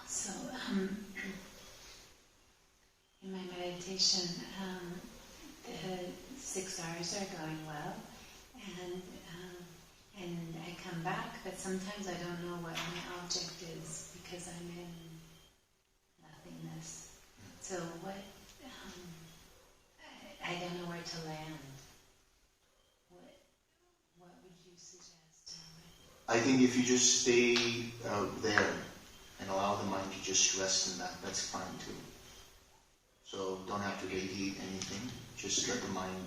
So, in my meditation, the 6 hours are going well, and I come back, but sometimes I don't know what my object is because I'm in nothingness. So what? I don't know where to land. What would you suggest? I think if you just stay there, and allow the mind to just rest in that. That's fine too. So don't have to radiate anything. Just let the mind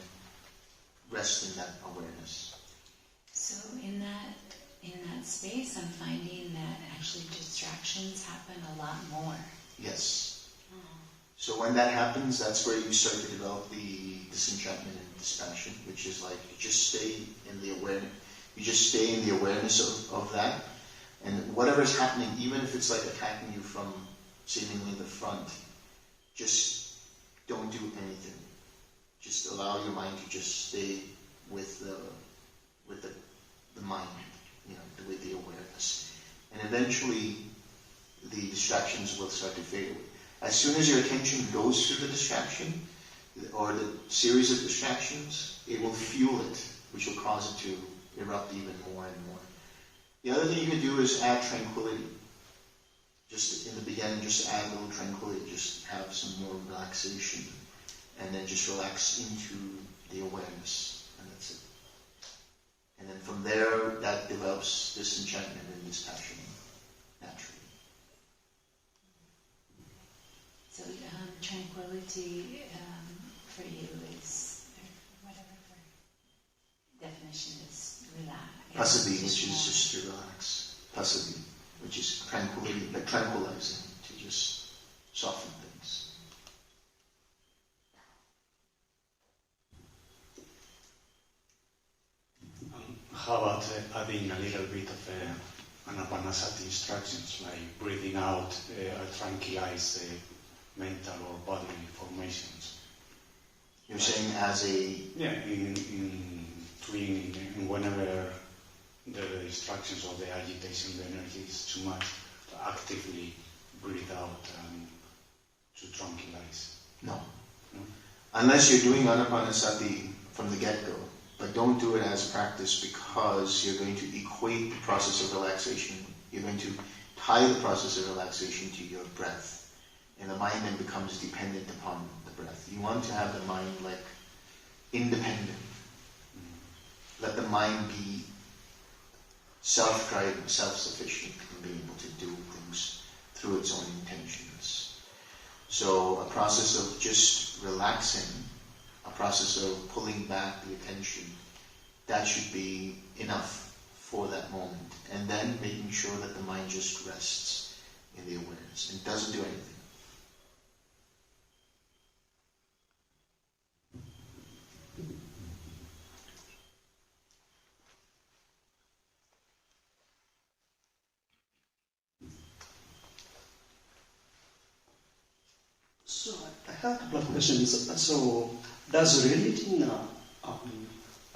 rest in that awareness. So in that space, I'm finding that actually distractions happen a lot more. Yes. So when that happens, that's where you start to develop the disenchantment and dispassion, which is like you just stay in the awareness. You just stay in the awareness of that, and whatever is happening, even if it's like attacking you from seemingly the front, just don't do anything. Just allow your mind to just stay with the mind, with the awareness, and eventually the distractions will start to fade away. As soon as your attention goes to the distraction or the series of distractions, it will fuel it, which will cause it to erupt even more and more. The other thing you can do is add tranquility. Just in the beginning, just add a little tranquility, just have some more relaxation, and then just relax into the awareness, and that's it. And then from there, that develops disenchantment and dispassion naturally. So tranquility for you is, whatever definition is, relax. Passavi, which is just to relax. Passavi, which is tranquility, like tranquilizing, to just soften things. How about adding a little bit of anapanasati instructions, like breathing out, tranquilize mental or bodily formations? You're saying as a... Yeah, in TWIM, whenever the distractions or the agitation, the energy is too much, to actively breathe out to tranquilize. No. Unless you're doing anapanasati from the get-go. But don't do it as practice, because you're going to equate the process of relaxation. You're going to tie the process of relaxation to your breath. And the mind then becomes dependent upon the breath. You want to have the mind like independent. Let the mind be self-driving, self-sufficient, and be able to do things through its own intentions. So a process of just relaxing, a process of pulling back the attention, that should be enough for that moment. And then making sure that the mind just rests in the awareness and doesn't do anything. So I have a couple of questions. So does relating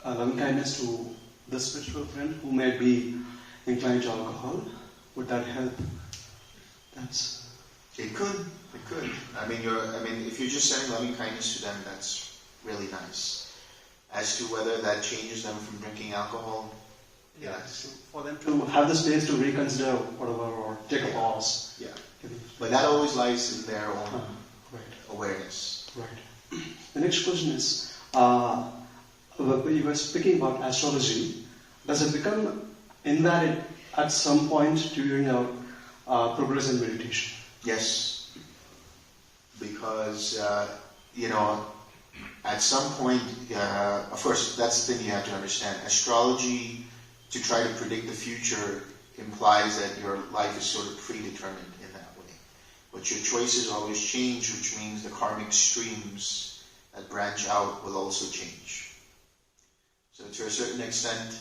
loving kindness to the spiritual friend who may be inclined to alcohol, would that help? It could. I mean, if you're just sending loving kindness to them, that's really nice. As to whether that changes them from drinking alcohol, yes. For them to have the space to reconsider whatever or take a pause. Yeah. But that always lies in their own awareness. Right. The next question is, you were speaking about astrology. Does it become invalid at some point during our progress in meditation? Yes. Because, at some point, of course, that's the thing you have to understand. Astrology, to try to predict the future, implies that your life is sort of predetermined in that way. But your choices always change, which means the karmic streams that branch out will also change. So to a certain extent,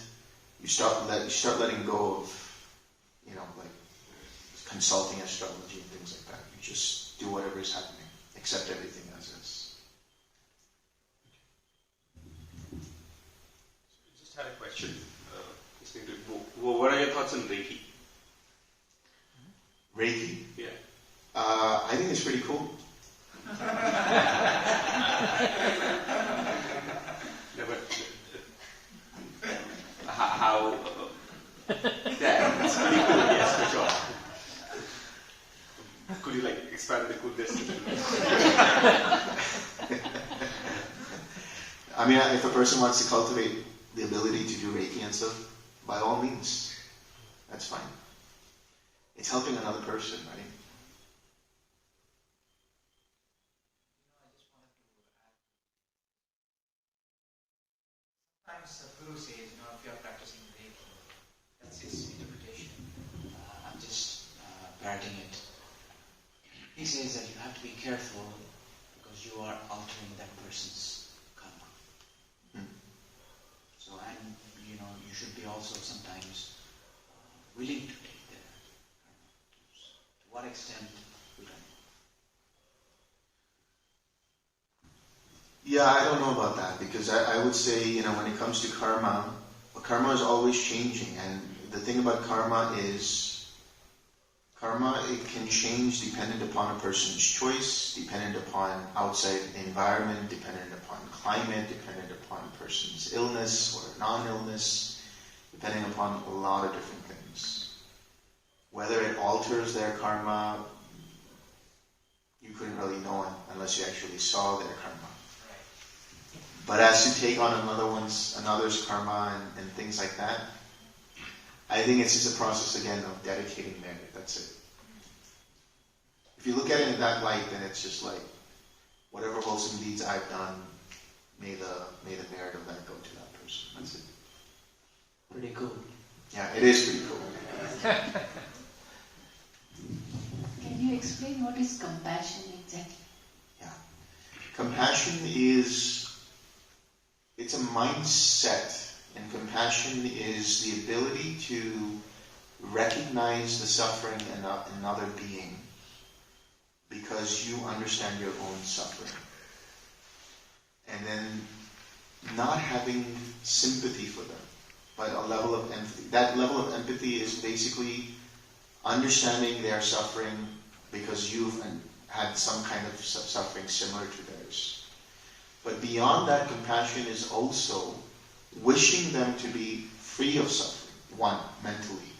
you start letting go of, like consulting astrology and things like that. You just do whatever is happening, accept everything as is. I just had a question. Listening to the book. What are your thoughts on Reiki? Reiki? Yeah. I think it's pretty cool. No, but how? Yeah, it's pretty cool. Yes, for sure. Could you expand the coolness? I mean, if a person wants to cultivate the ability to do Reiki and stuff, by all means, that's fine. It's helping another person, right? Sometimes the Guru says, if you are practicing Reiki, that's his interpretation. I'm just parroting it. He says that you have to be careful because you are altering that person's karma. So, and you should be also sometimes willing to take their karma. To what extent, we don't know. Yeah, I don't know about that because I would say, when it comes to karma is always changing, and the thing about karma is it can change dependent upon a person's choice, dependent upon outside environment, dependent upon climate, dependent upon a person's illness or non-illness, depending upon a lot of different things. Whether it alters their karma, you couldn't really know unless you actually saw their karma. But as you take on another's karma and things like that, I think it's just a process again of dedicating merit. That's it. If you look at it in that light, then it's just like whatever wholesome deeds I've done, may the merit of that go to that person. That's it. Pretty cool. Yeah, it is pretty cool. Can you explain what is compassion exactly? Yeah. Compassion it's a mindset, and compassion is the ability to recognize the suffering in another being because you understand your own suffering. And then not having sympathy for them, but a level of empathy. That level of empathy is basically understanding their suffering because you've had some kind of suffering similar to theirs. But beyond that, compassion is also wishing them to be free of suffering, one, mentally,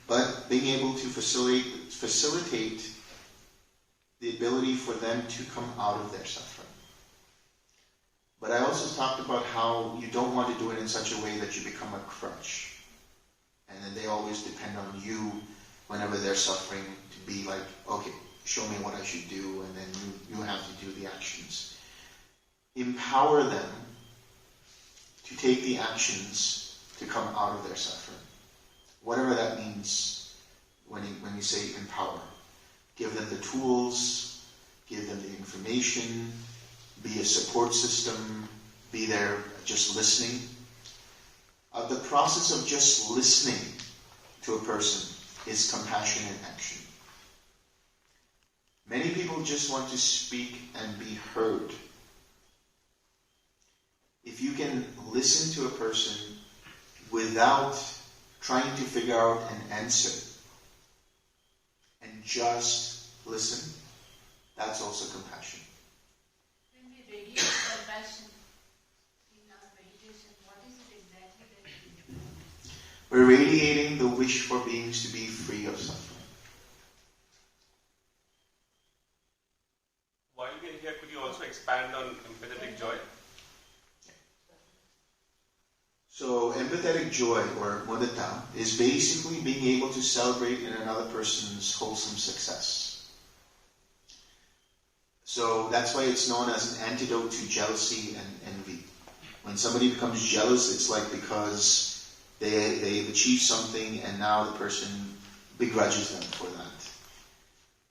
but being able to facilitate the ability for them to come out of their suffering. But I also talked about how you don't want to do it in such a way that you become a crutch. And then they always depend on you whenever they're suffering to be like, okay, show me what I should do, and then you have to do the actions. Empower them to take the actions to come out of their suffering. Whatever that means when you say empower. Give them the tools, give them the information, be a support system, be there just listening. The process of just listening to a person is compassion in action. Many people just want to speak and be heard. If you can listen to a person without trying to figure out an answer and just listen, that's also compassion. When we radiate compassion in our meditation, what is it exactly that we do? We're radiating the wish for beings to be free of suffering. While we are here, could you also expand on empathetic joy? So empathetic joy, or mudita, is basically being able to celebrate in another person's wholesome success. So that's why it's known as an antidote to jealousy and envy. When somebody becomes jealous, it's like because they've achieved something and now the person begrudges them for that.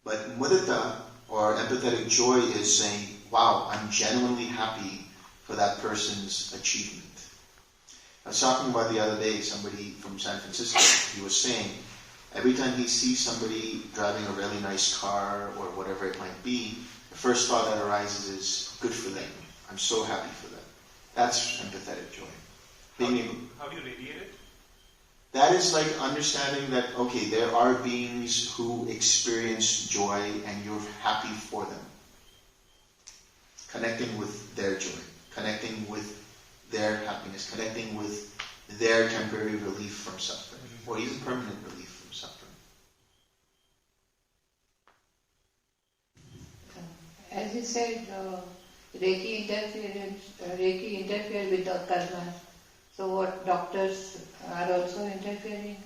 But mudita, or empathetic joy, is saying, wow, I'm genuinely happy for that person's achievement. I was talking about the other day, somebody from San Francisco, he was saying, every time he sees somebody driving a really nice car or whatever it might be, the first thought that arises is, good for them. I'm so happy for them. That's empathetic joy. How do you radiate it? That is like understanding that, okay, there are beings who experience joy and you're happy for them. Connecting with their joy, connecting with their happiness, connecting with their temporary relief from suffering, or even permanent relief from suffering. As you said, Reiki interfere with the karma. So what doctors are also interfering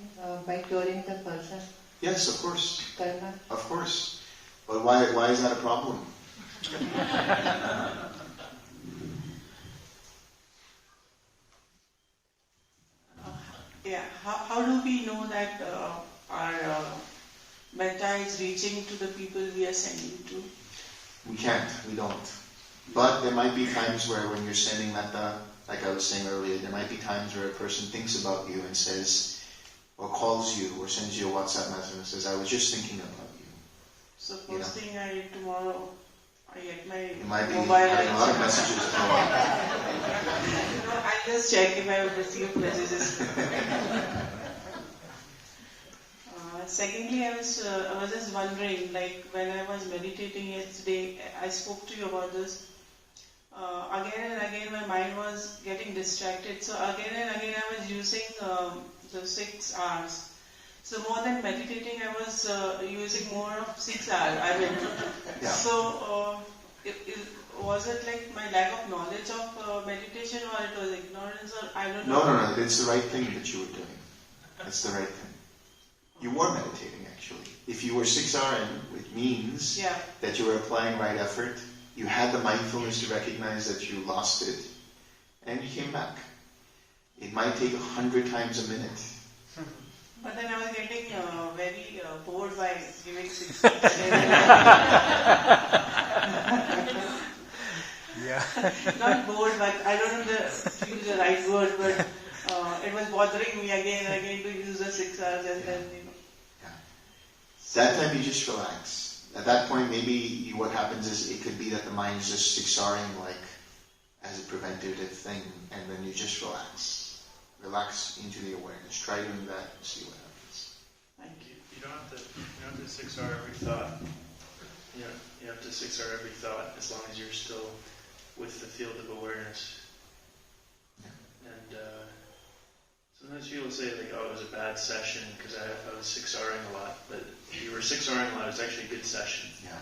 by curing the person? Yes, of course. Karma. Of course. But why is that a problem? Yeah. How do we know that our metta is reaching to the people we are sending to? We can't. We don't. But there might be times where when you're sending metta, like I was saying earlier, there might be times where a person thinks about you and says, or calls you, or sends you a WhatsApp message and says, I was just thinking about you. So first thing tomorrow, I get my might be mobile. having a lot of messages. I just check if I have received messages. Secondly, I was just wondering, like when I was meditating yesterday, I spoke to you about this. Again and again, my mind was getting distracted. So again and again, I was using the 6 hours. So more than meditating, I was using more of 6 hours. I mean, so was it like my lack of knowledge of meditation, or it was ignorance, or I don't know? No. It's the right thing that you were doing. It's the right thing. You were meditating, actually. If you were 6 hours in, it means that you were applying right effort. You had the mindfulness to recognize that you lost it, and you came back. It might take 100 times a minute. But then I was getting very bored by giving 6 Not bored, but I don't know use the right word, but it was bothering me again and again to use the 6 hours, and then, That time you just relax. At that point, maybe what happens is it could be that the mind is just 6 hours like as a preventative thing, and then you just relax. Relax into the awareness. Try doing that and see what happens. Thank you. You don't have to 6 hour every thought. You have to 6 hour every thought as long as you're still with the field of awareness. And sometimes people say like, "Oh, it was a bad session because I was 6 houring a lot." But if you were 6 houring a lot, it's actually a good session. Yeah.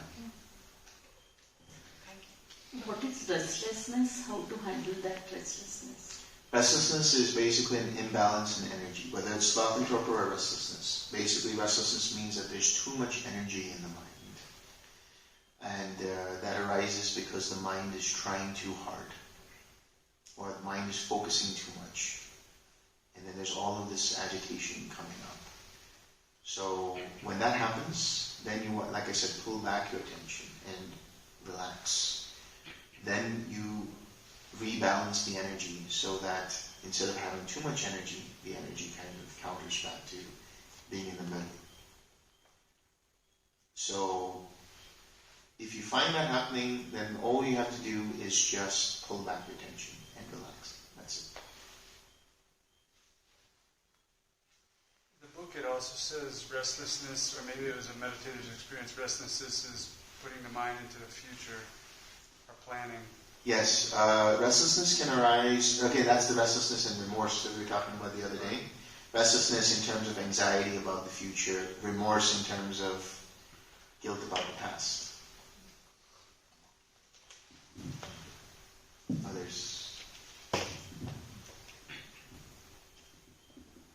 What is restlessness? How to handle that restlessness? Restlessness is basically an imbalance in energy, whether it's sloth and torpor or restlessness. Basically, restlessness means that there's too much energy in the mind. And that arises because the mind is trying too hard, or the mind is focusing too much. And then there's all of this agitation coming up. So when that happens, then you, like I said, pull back your attention and relax. Then you rebalance the energy so that instead of having too much energy, the energy kind of counters back to being in the middle. So if you find that happening, then all you have to do is just pull back your attention and relax. That's it. The book, it also says restlessness, or maybe it was a meditator's experience, restlessness is putting the mind into the future or planning. Yes, restlessness can arise. Okay, that's the restlessness and remorse that we were talking about the other day. Restlessness in terms of anxiety about the future, remorse in terms of guilt about the past. Others?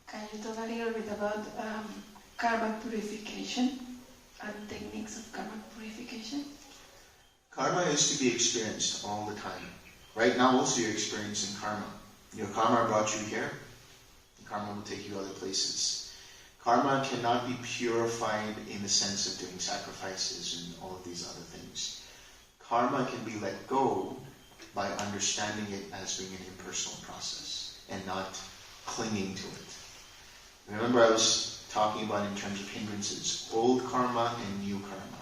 Can you talk a little bit about karma purification and techniques of karma purification? Karma is to be experienced all the time. Right now also you're experiencing karma. Your karma brought you here. Karma will take you other places. Karma cannot be purified in the sense of doing sacrifices and all of these other things. Karma can be let go by understanding it as being an impersonal process and not clinging to it. Remember I was talking about in terms of hindrances, old karma and new karma.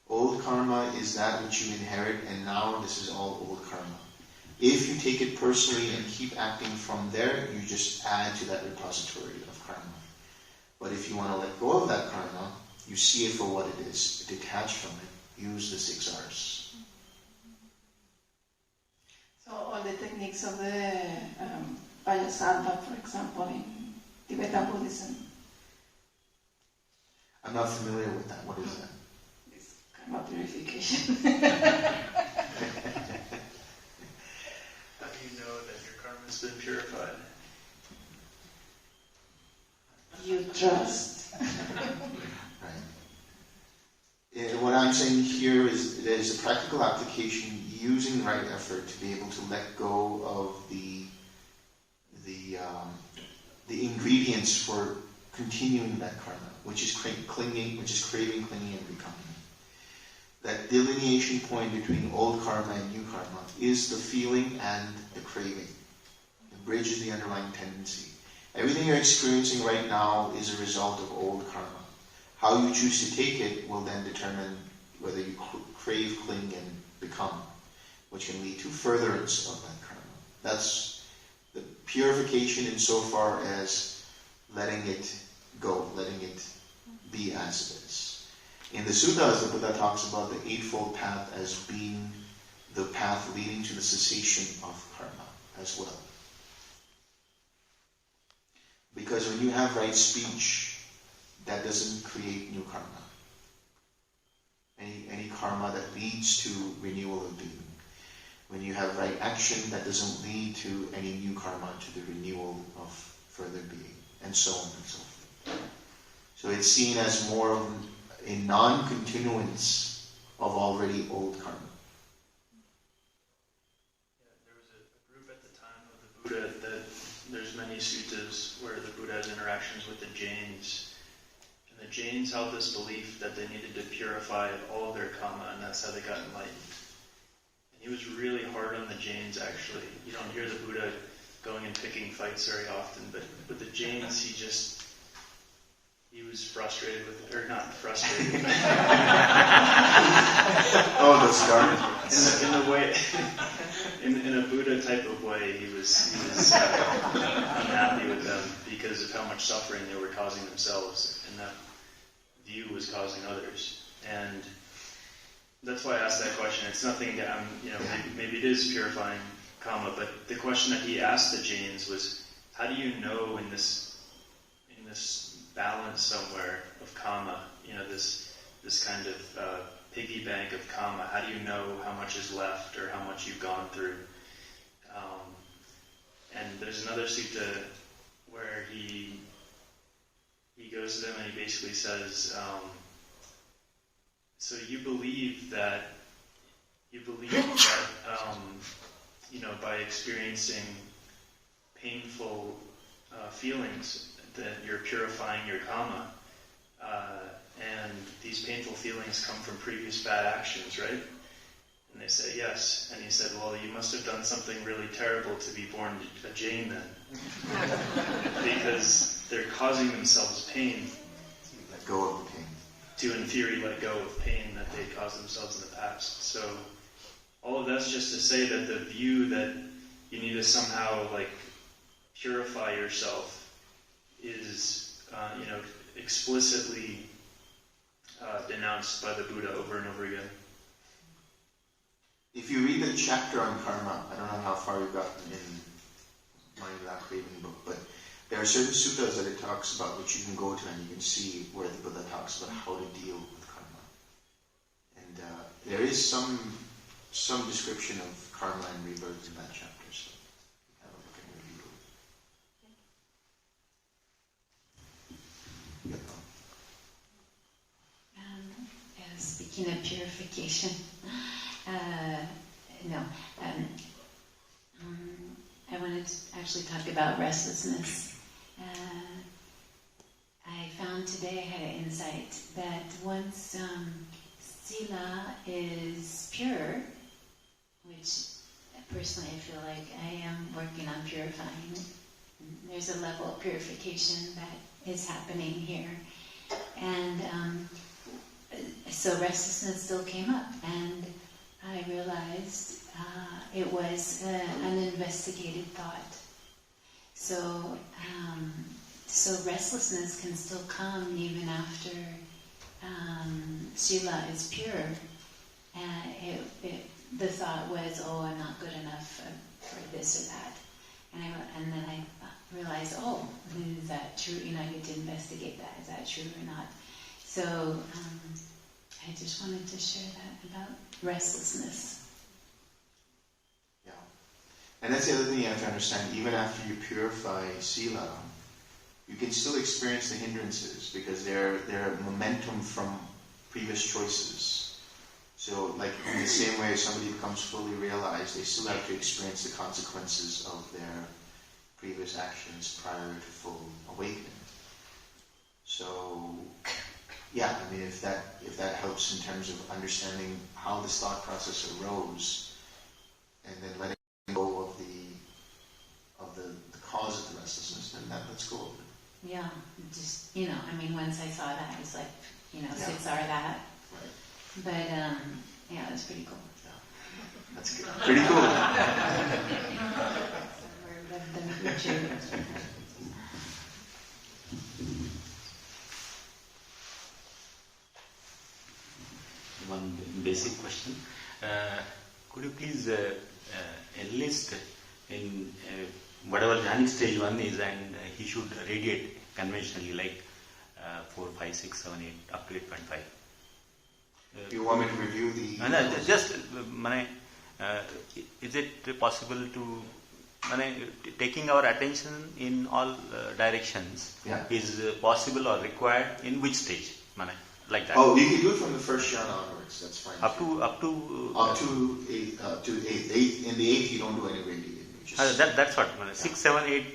Old karma is that which you inherit, and now this is all old karma. If you take it personally and keep acting from there, you just add to that repository of karma. But if you want to let go of that karma, you see it for what it is, detach from it, use the 6 R's. So all the techniques of the Vajrasattva, for example, in Tibetan Buddhism. I'm not familiar with that. What is that? Karma purification. How do you know that your karma has been purified? You trust. Right? And what I'm saying here is there's a practical application using the right effort to be able to let go of the ingredients for continuing that karma, which is clinging, which is craving, clinging, and becoming. That delineation point between old karma and new karma is the feeling and the craving. It bridges the underlying tendency. Everything you're experiencing right now is a result of old karma. How you choose to take it will then determine whether you crave, cling, and become, which can lead to furtherance of that karma. That's the purification insofar as letting it go, letting it be as it is. In the Suttas, the Buddha talks about the Eightfold Path as being the path leading to the cessation of karma as well. Because when you have right speech, that doesn't create new karma. Any karma that leads to renewal of being. When you have right action, that doesn't lead to any new karma, to the renewal of further being, and so on and so forth. So it's seen as more of a non-continuance of already old karma. There was a group at the time of the Buddha that there's many suttas where the Buddha has interactions with the Jains. And the Jains held this belief that they needed to purify all of their karma, and that's how they got enlightened. And he was really hard on the Jains, actually. You don't hear the Buddha going and picking fights very often, but with the Jains, he was frustrated with, or not frustrated. Oh, the start. In a way, in a Buddha type of way, he was unhappy with them because of how much suffering they were causing themselves, and that view was causing others. And that's why I asked that question. It's nothing that maybe it is purifying karma, but the question that he asked the Jains was, how do you know in this balance somewhere of karma, this kind of piggy bank of karma, how do you know how much is left or how much you've gone through? And there's another sutta where he goes to them and he basically says, so you believe that by experiencing painful feelings that you're purifying your karma, and these painful feelings come from previous bad actions, right? And they say, yes. And he said, well, you must have done something really terrible to be born a Jain then. Because they're causing themselves pain. Let go of the pain. To, in theory, let go of pain that they caused themselves in the past. So, all of that's just to say that the view that you need to somehow, purify yourself is, explicitly denounced by the Buddha over and over again. If you read the chapter on karma, I don't know how far you've gotten in Mind Without Craving book, but there are certain suttas that it talks about which you can go to and you can see where the Buddha talks about how to deal with karma. And there is some description of karma and rebirth in that chapter, so have a look and review it. Speaking of purification, I wanted to actually talk about restlessness. I found today, I had an insight that once sila is pure, which personally I feel like I am working on purifying, there's a level of purification that is happening here. And so restlessness still came up, and I realized it was an uninvestigated thought. So restlessness can still come even after sila is pure. The thought was, oh, I'm not good enough for this or that. And then I realized, oh, is that true? I get to investigate that. Is that true or not? So I just wanted to share that about restlessness. Yeah. And that's the other thing you have to understand. Even after you purify sila, you can still experience the hindrances because they're momentum from previous choices. So, like in the same way somebody becomes fully realized, they still have to experience the consequences of their previous actions prior to full awakening. So, yeah, I mean, if that helps in terms of understanding how this thought process arose, and then letting go of the cause of the restlessness, then that's cool. Yeah, just, I mean, once I saw that, I was like, six are that. Right. But, yeah, it was pretty cool. Yeah. That's good. Pretty cool. One basic question. Could you please enlist in whatever jhanic stage one is, and he should radiate conventionally like 4, 5, 6, 7, 8, up to 8.5. You want me to review the... No, just, is it possible to, taking our attention in all directions, is possible or required in which stage? Like that. Oh, you can do it from the first jhana onwards, that's fine. Up to eighth. In the eighth, you don't do any radiating. That's what, 6, 7, 8,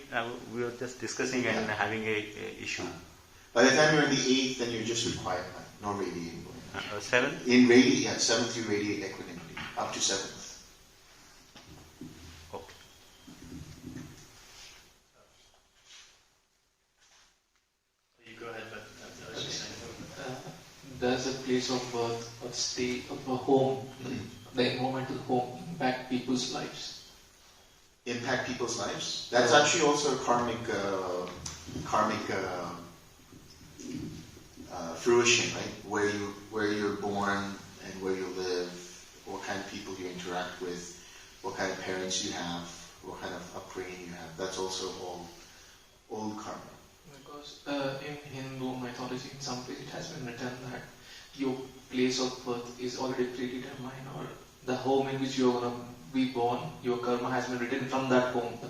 we were just discussing and having a issue. By the time you're in the eighth, then you're just with quiet mind, no radiating going on. 7? In radiate, 7th you radiate equanimity, up to 7th. Okay. You go ahead, but I was just saying. Does a place of birth or stay of a home, the environmental home, impact people's lives? Impact people's lives? That's actually also a karmic fruition, right? Where you're born and where you live, what kind of people you interact with, what kind of parents you have, what kind of upbringing you have. That's also all old karma. Because in Hindu mythology, in some place it has been written that your place of birth is already predetermined, or the home in which you are going to be born, your karma has been written from that home, the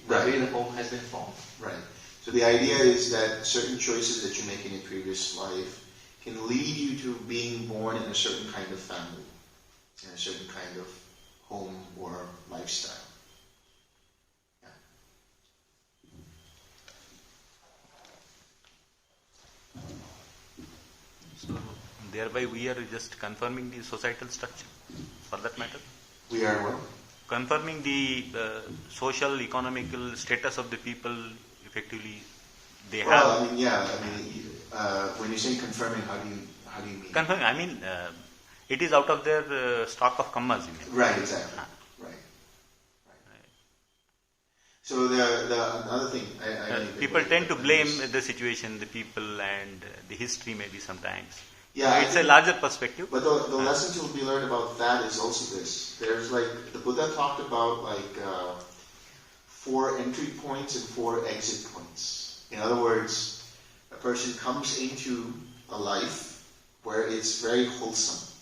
way the home has been formed. Right. So the idea is that certain choices that you make in your previous life can lead you to being born in a certain kind of family, in a certain kind of home or lifestyle. Yeah. So thereby we are just confirming the societal structure, for that matter. We are what? Confirming the social, economical status of the people. Effectively, they have. Well, I mean, when you say confirming, how do you mean? Confirming, I mean, it is out of their stock of karmas. Right, exactly. Right. So the another thing, people tend to blame the situation, the people, and the history maybe sometimes. Yeah, it's a larger perspective. But the lesson to be learned about that is also this. There's the Buddha talked about 4 entry points and 4 exit points. In other words, a person comes into a life where it's very wholesome,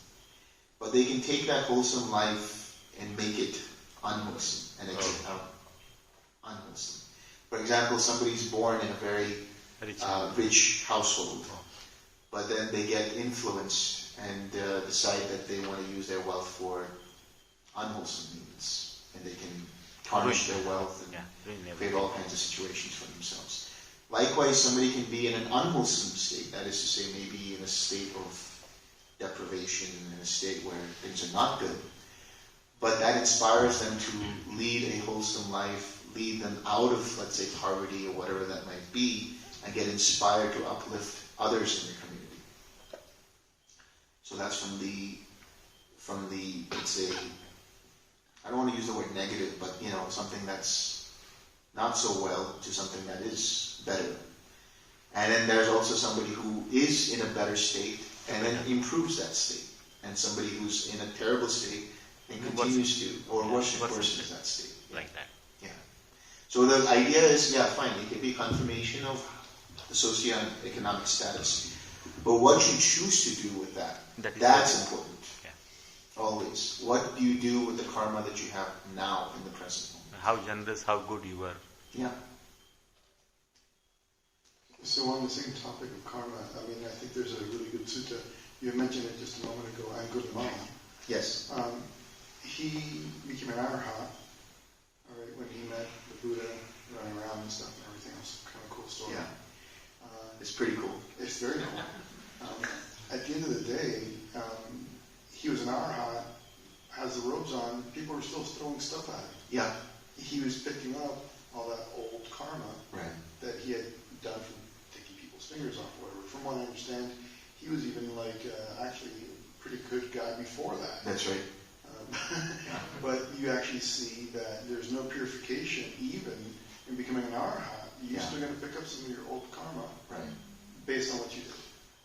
but they can take that wholesome life and make it unwholesome and exit out unwholesome. For example, somebody's born in a very rich household, but then they get influenced and decide that they want to use their wealth for unwholesome means, and they can tarnish their wealth and create all kinds of situations for themselves. Likewise, somebody can be in an unwholesome state, that is to say, maybe in a state of deprivation, in a state where things are not good, but that inspires them to lead a wholesome life, lead them out of, let's say, poverty or whatever that might be, and get inspired to uplift others in the community. So that's from the let's say, I don't want to use the word negative, but something that's not so well to something that is better. And then there's also somebody who is in a better state and then improves that state. And somebody who's in a terrible state and continues to, or worsens that state. Like that. Yeah. So the idea is, fine, it can be confirmation of the socioeconomic status. But what you choose to do with that's important. Yeah. Always. What do you do with the karma that you have now in the present moment? How generous, how good you are. Yeah. So on the same topic of karma, I mean, I think there's a really good sutta. You mentioned it just a moment ago, Angulimala. Yes. He became an arahant, all right, when he met the Buddha running around and stuff and everything else. Kind of cool story. Yeah. It's pretty cool. It's very cool. At the end of the day, he was an arahant, has the robes on, people were still throwing stuff at him. Yeah. He was picking up all that old karma that he had done from taking people's fingers off or whatever. From what I understand, he was even actually a pretty good guy before that. That's right. But you actually see that there's no purification even in becoming an arahant. You're still going to pick up some of your old karma based on what you did.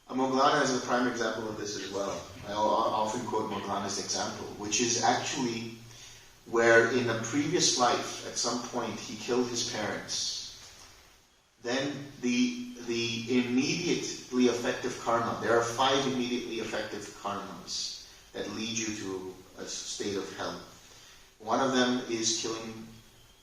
Moggallana is a prime example of this as well. I often quote Moggallana's example, which is actually where in a previous life, at some point, he killed his parents. Then the immediately effective karma, there are 5 immediately effective karmas that lead you to a state of hell. One of them is killing,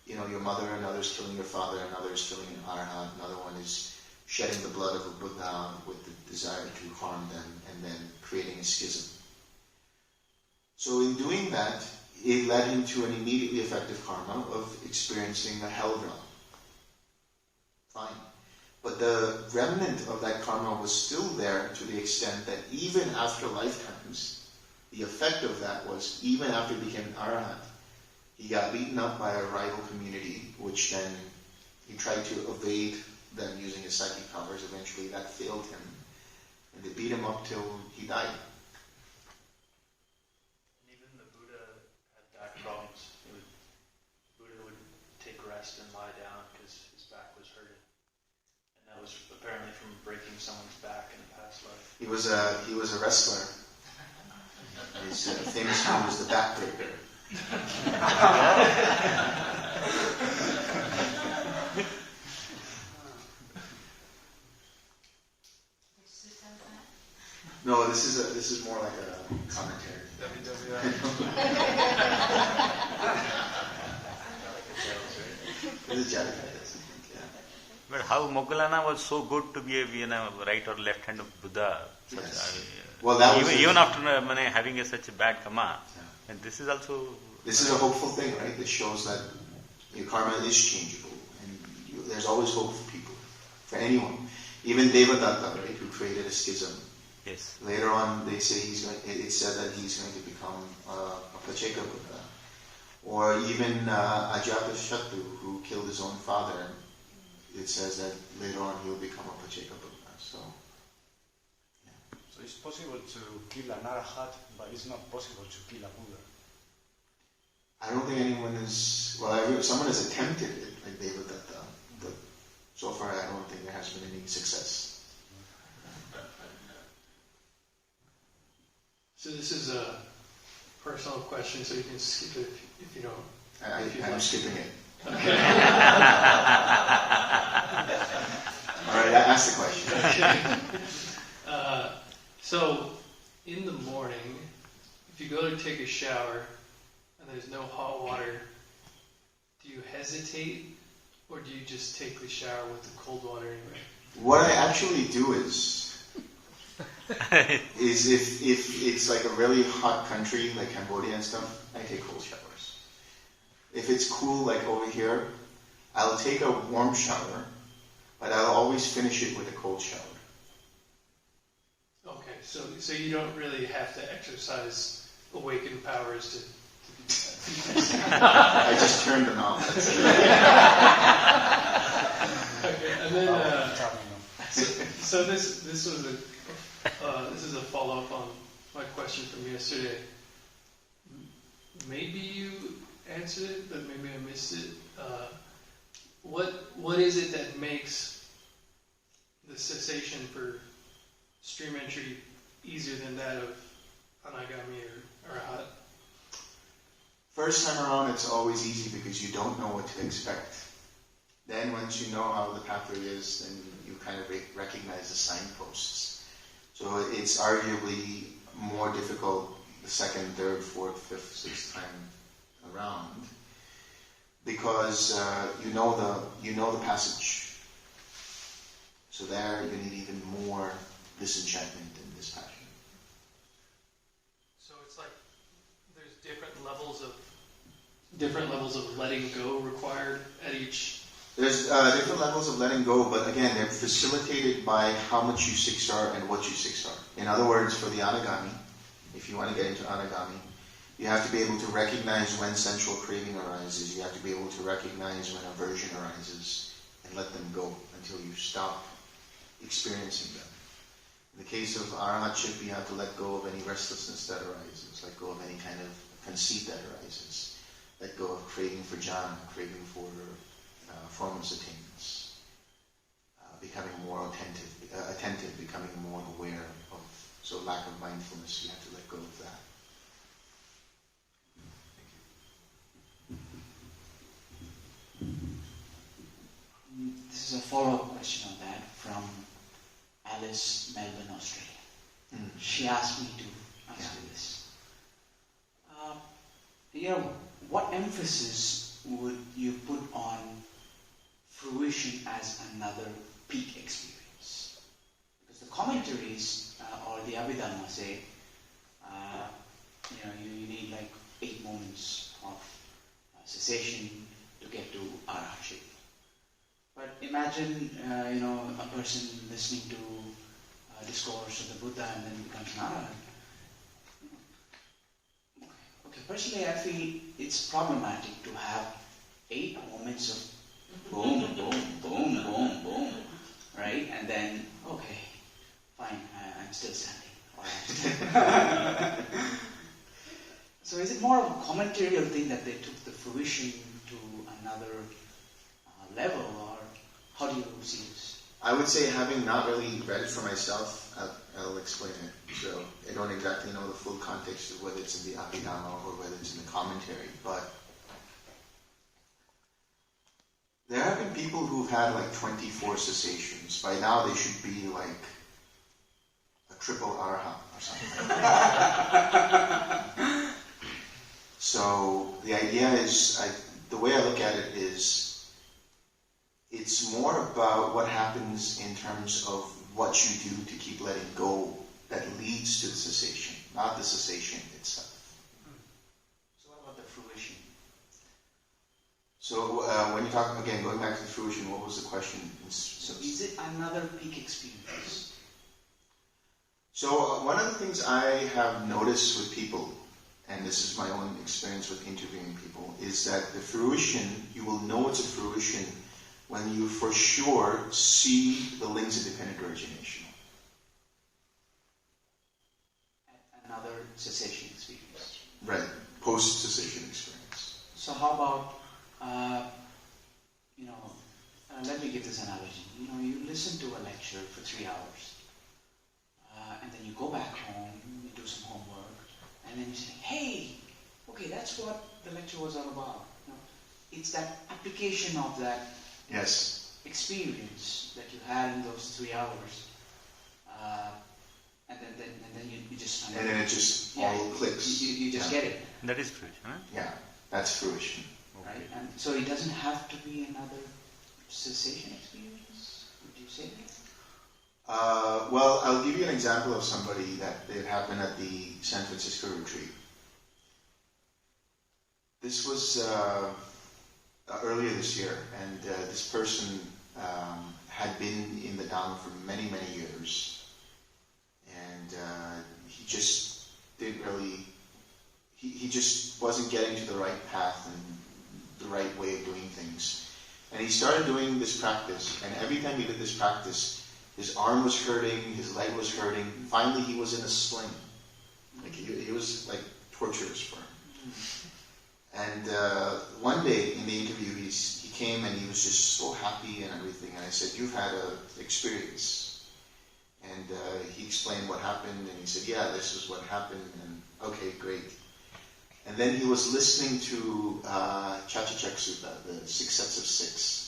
your mother, another is killing your father, another is killing an arahant, another one is shedding the blood of a Buddha with the desire to harm them, and then creating a schism. So in doing that, it led him to an immediately effective karma of experiencing a hell realm. Fine. But the remnant of that karma was still there to the extent that even after lifetimes, the effect of that was, even after he became an arahant, he got beaten up by a rival community, which then he tried to evade them using his psychic powers. Eventually that failed him, and they beat him up till he died. And even the Buddha had back problems. Buddha would take rest and lie down because his back was hurting. And that was apparently from breaking someone's back in a past life. He was a wrestler. His famous move was the backbreaker. No, this is more like a commentary. This is Jhana. But how Moggallana was so good to be a right or left hand of Buddha? Well, that was even after having such a bad karma, and this is also. This is a hopeful thing, right? That shows that your karma is changeable, and there's always hope for people, for anyone. Even Devadatta, right, who created a schism. Yes. Later on, they say it's said that he's going to become a Pacheka Buddha, or even Ajatashattu, who killed his own father. It says that later on he will become a Pacheka Buddha. So it's possible to kill an Arahant, but it's not possible to kill a Buddha. I don't think anyone is. Well, someone has attempted it, like Devadatta, but so far I don't think there has been any success. So this is a personal question, so you can skip it if you don't. I'm skipping it. Okay. All right, ask the question. Okay. So, in the morning, if you go to take a shower and there's no hot water, do you hesitate, or do you just take the shower with the cold water anyway? What I actually do is if it's like a really hot country like Cambodia and stuff, I take cold showers. If it's cool like over here, I'll take a warm shower, but I'll always finish it with a cold shower. Okay, so you don't really have to exercise awakened powers to do that. I just turned them off. Okay, and then so this was this is a follow-up on my question from yesterday. Maybe you answered it, but maybe I missed it. What is it that makes the cessation for stream entry easier than that of Anagami or Arahant? First time around, it's always easy because you don't know what to expect. Then once you know how the pathway is, then you kind of recognize the signposts. So it's arguably more difficult the second, third, fourth, fifth, sixth time around because you know the passage. So there you need even more disenchantment and dispassion. So it's like there's different levels of letting go required at each. There's different levels of letting go, but again, they're facilitated by how much you siksar and what you siksar. In other words, for the anagami, if you want to get into anagami, you have to be able to recognize when sensual craving arises. You have to be able to recognize when aversion arises and let them go until you stop experiencing them. In the case of arahantship, you have to let go of any restlessness that arises, let go of any kind of conceit that arises, let go of craving for jhana, craving for formless attainments, becoming more attentive, becoming more aware of. So lack of mindfulness, you have to let go of that. This is a follow-up question on that from Alice, Melbourne, Australia. She asked me to ask you this. What emphasis would you put on fruition as another peak experience? Because the commentaries or the Abhidhamma say, you need like 8 moments of cessation to get to arahantship. But imagine, a person listening to discourse of the Buddha and then becomes an arahant. Okay, personally I feel it's problematic to have 8 moments of boom, boom, boom, boom, boom, right? And then, okay, fine, I'm still standing. Or I'm still So is it more of a commentarial thing that they took the fruition to another level, or how do you see this? I would say, having not really read it for myself, I'll explain it. So I don't exactly know the full context of whether it's in the Abhidhamma or whether it's in the commentary, but there have been people who've had like 24 cessations. By now they should be like a triple arahant or something. So the idea is, the way I look at it is, it's more about what happens in terms of what you do to keep letting go that leads to the cessation, not the cessation itself. So what about the fruition? So when you talk, again, going back to the fruition, what was the question? So is it another peak experience? So one of the things I have noticed with people, and this is my own experience with interviewing people, is that the fruition, you will know it's a fruition when you for sure see the links of dependent origination. Another cessation experience. Right, post-cessation experience. So how about, let me give this analogy. You listen to a lecture for 3 hours, and then you go back home, you do some homework, and then you say, hey, okay, that's what the lecture was all about. It's that application of that experience that you had in those 3 hours, and then you just... And then it just all clicks. You just get it. That is fruition, huh? Yeah, that's fruition. Okay. Right? And so it doesn't have to be another cessation experience? Would you say that? Well, I'll give you an example of somebody that it happened at the San Francisco retreat. This was earlier this year, and this person had been in the Dhamma for many, many years, and he just didn't really, he just wasn't getting to the right path and the right way of doing things. And he started doing this practice, and every time he did this practice, his arm was hurting, his leg was hurting. Finally, he was in a sling. Like he was like torturous for him. And one day in the interview, he came and he was just so happy and everything. And I said, "You've had an experience." And he explained what happened, and he said, "Yeah, this is what happened." And okay, great. And then he was listening to Chachachak Sutta, the 6 sets of 6.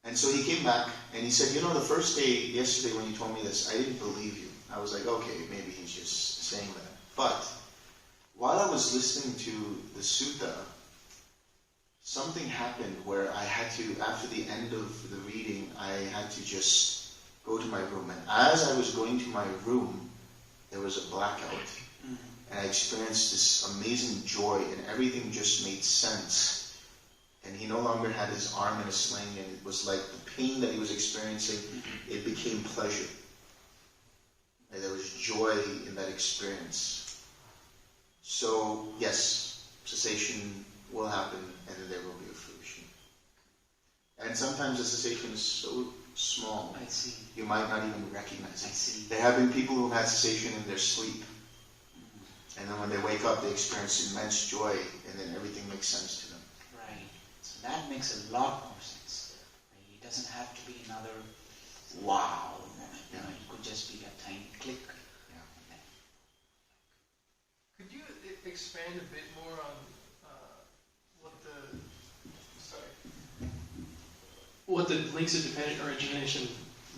And so he came back and he said, the first day, yesterday when you told me this, I didn't believe you. I was like, okay, maybe he's just saying that. But while I was listening to the sutta, something happened where I had to, after the end of the reading, I had to just go to my room. And as I was going to my room, there was a blackout. And I experienced this amazing joy, and everything just made sense. And he no longer had his arm in a sling, and it was like the pain that he was experiencing, it became pleasure. And there was joy in that experience. So, yes, cessation will happen, and then there will be a fruition. And sometimes the cessation is so small, I see. You might not even recognize it. I see. There have been people who have had cessation in their sleep. And then when they wake up, they experience immense joy, and then everything makes sense to them. Right. So that makes a lot more sense. Right? It doesn't have to be another wow moment. You know, it could just be a tiny click. Yeah. Could you expand a bit more on what the links of dependent origination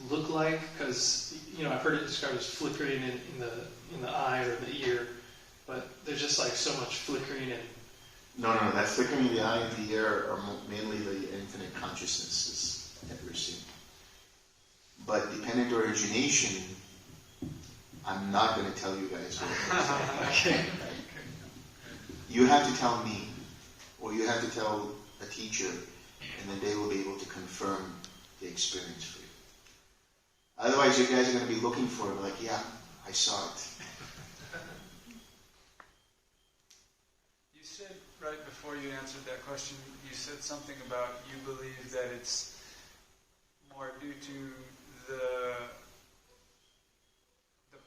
look like? Because I've heard it described as flickering in the eye or the ear, but there's just like so much flickering and. No. That flickering in the eye and the ear are mainly the infinite consciousnesses that we're seeing. But dependent origination, I'm not going to tell you guys what it is. Okay. You have to tell me, or you have to tell a teacher, and then they will be able to confirm the experience for you. Otherwise, you guys are going to be looking for it, like, yeah, I saw it. You said, right before you answered that question, you said something about you believe that it's more due to the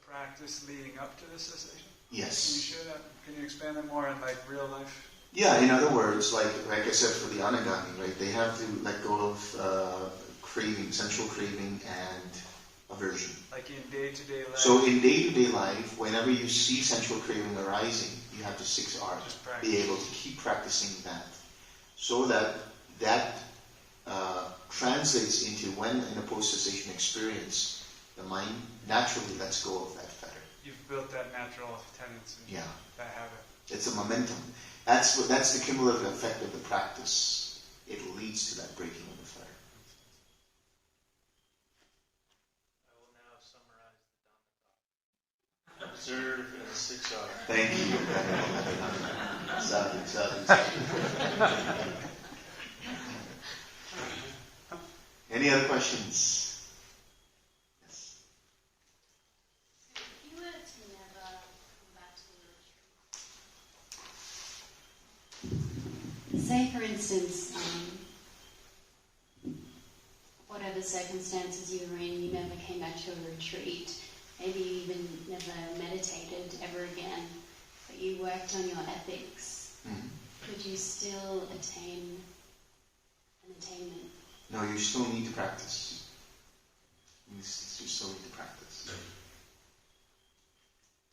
practice leading up to the cessation? Yes. Can you share that? Can you expand that more in real life? Yeah, in other words, like I said for the Anagami, right, they have to let go of craving, sensual craving, and aversion. Like in day-to-day life? So in day-to-day life, whenever you see sensual craving arising, you have to 6R, be able to keep practicing that, so that translates into when in a post-cessation experience, the mind naturally lets go of that fetter. You've built that natural tendency, that habit. It's a momentum. That's the cumulative effect of the practice. It leads to that breaking of the fetter. I will now summarize the Dhamma talk. Observe in 6R. Thank you. Sadhu. Any other questions? Say, for instance, whatever circumstances you were in, you never came back to a retreat, maybe you even never meditated ever again, but you worked on your ethics. Could you still attain an attainment? No, you still need to practice. You still need to practice.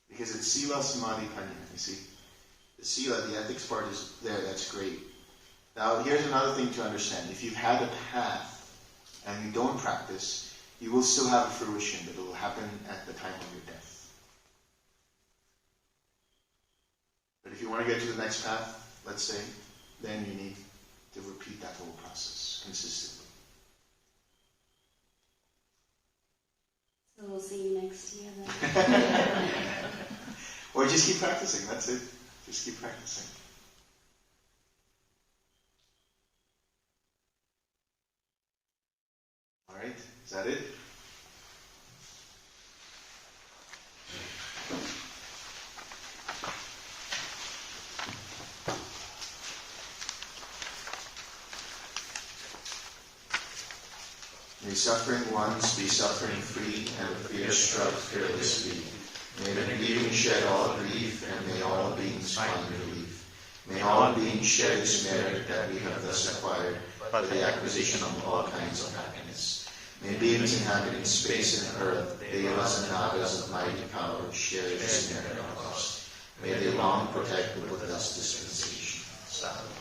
Because it's Sila, Samadhi, Panya, you see. The Sila, the ethics part is there, that's great. Now, here's another thing to understand. If you've had a path and you don't practice, you will still have a fruition, but it will happen at the time of your death. But if you want to get to the next path, let's say, then you need to repeat that whole process consistently. So we'll see you next year then. Or just keep practicing, that's it. Just keep practicing. Alright, is that it? May suffering ones be suffering free, and the fear struck fearless be. May the grieving shed all grief, and may all beings find relief. May all beings share this merit that we have thus acquired for the acquisition of all kinds of happiness. May beings inhabiting space and earth, devas and nagas of mighty power, share this merit of ours. May they long protect the Buddha's dispensation. Sadhu.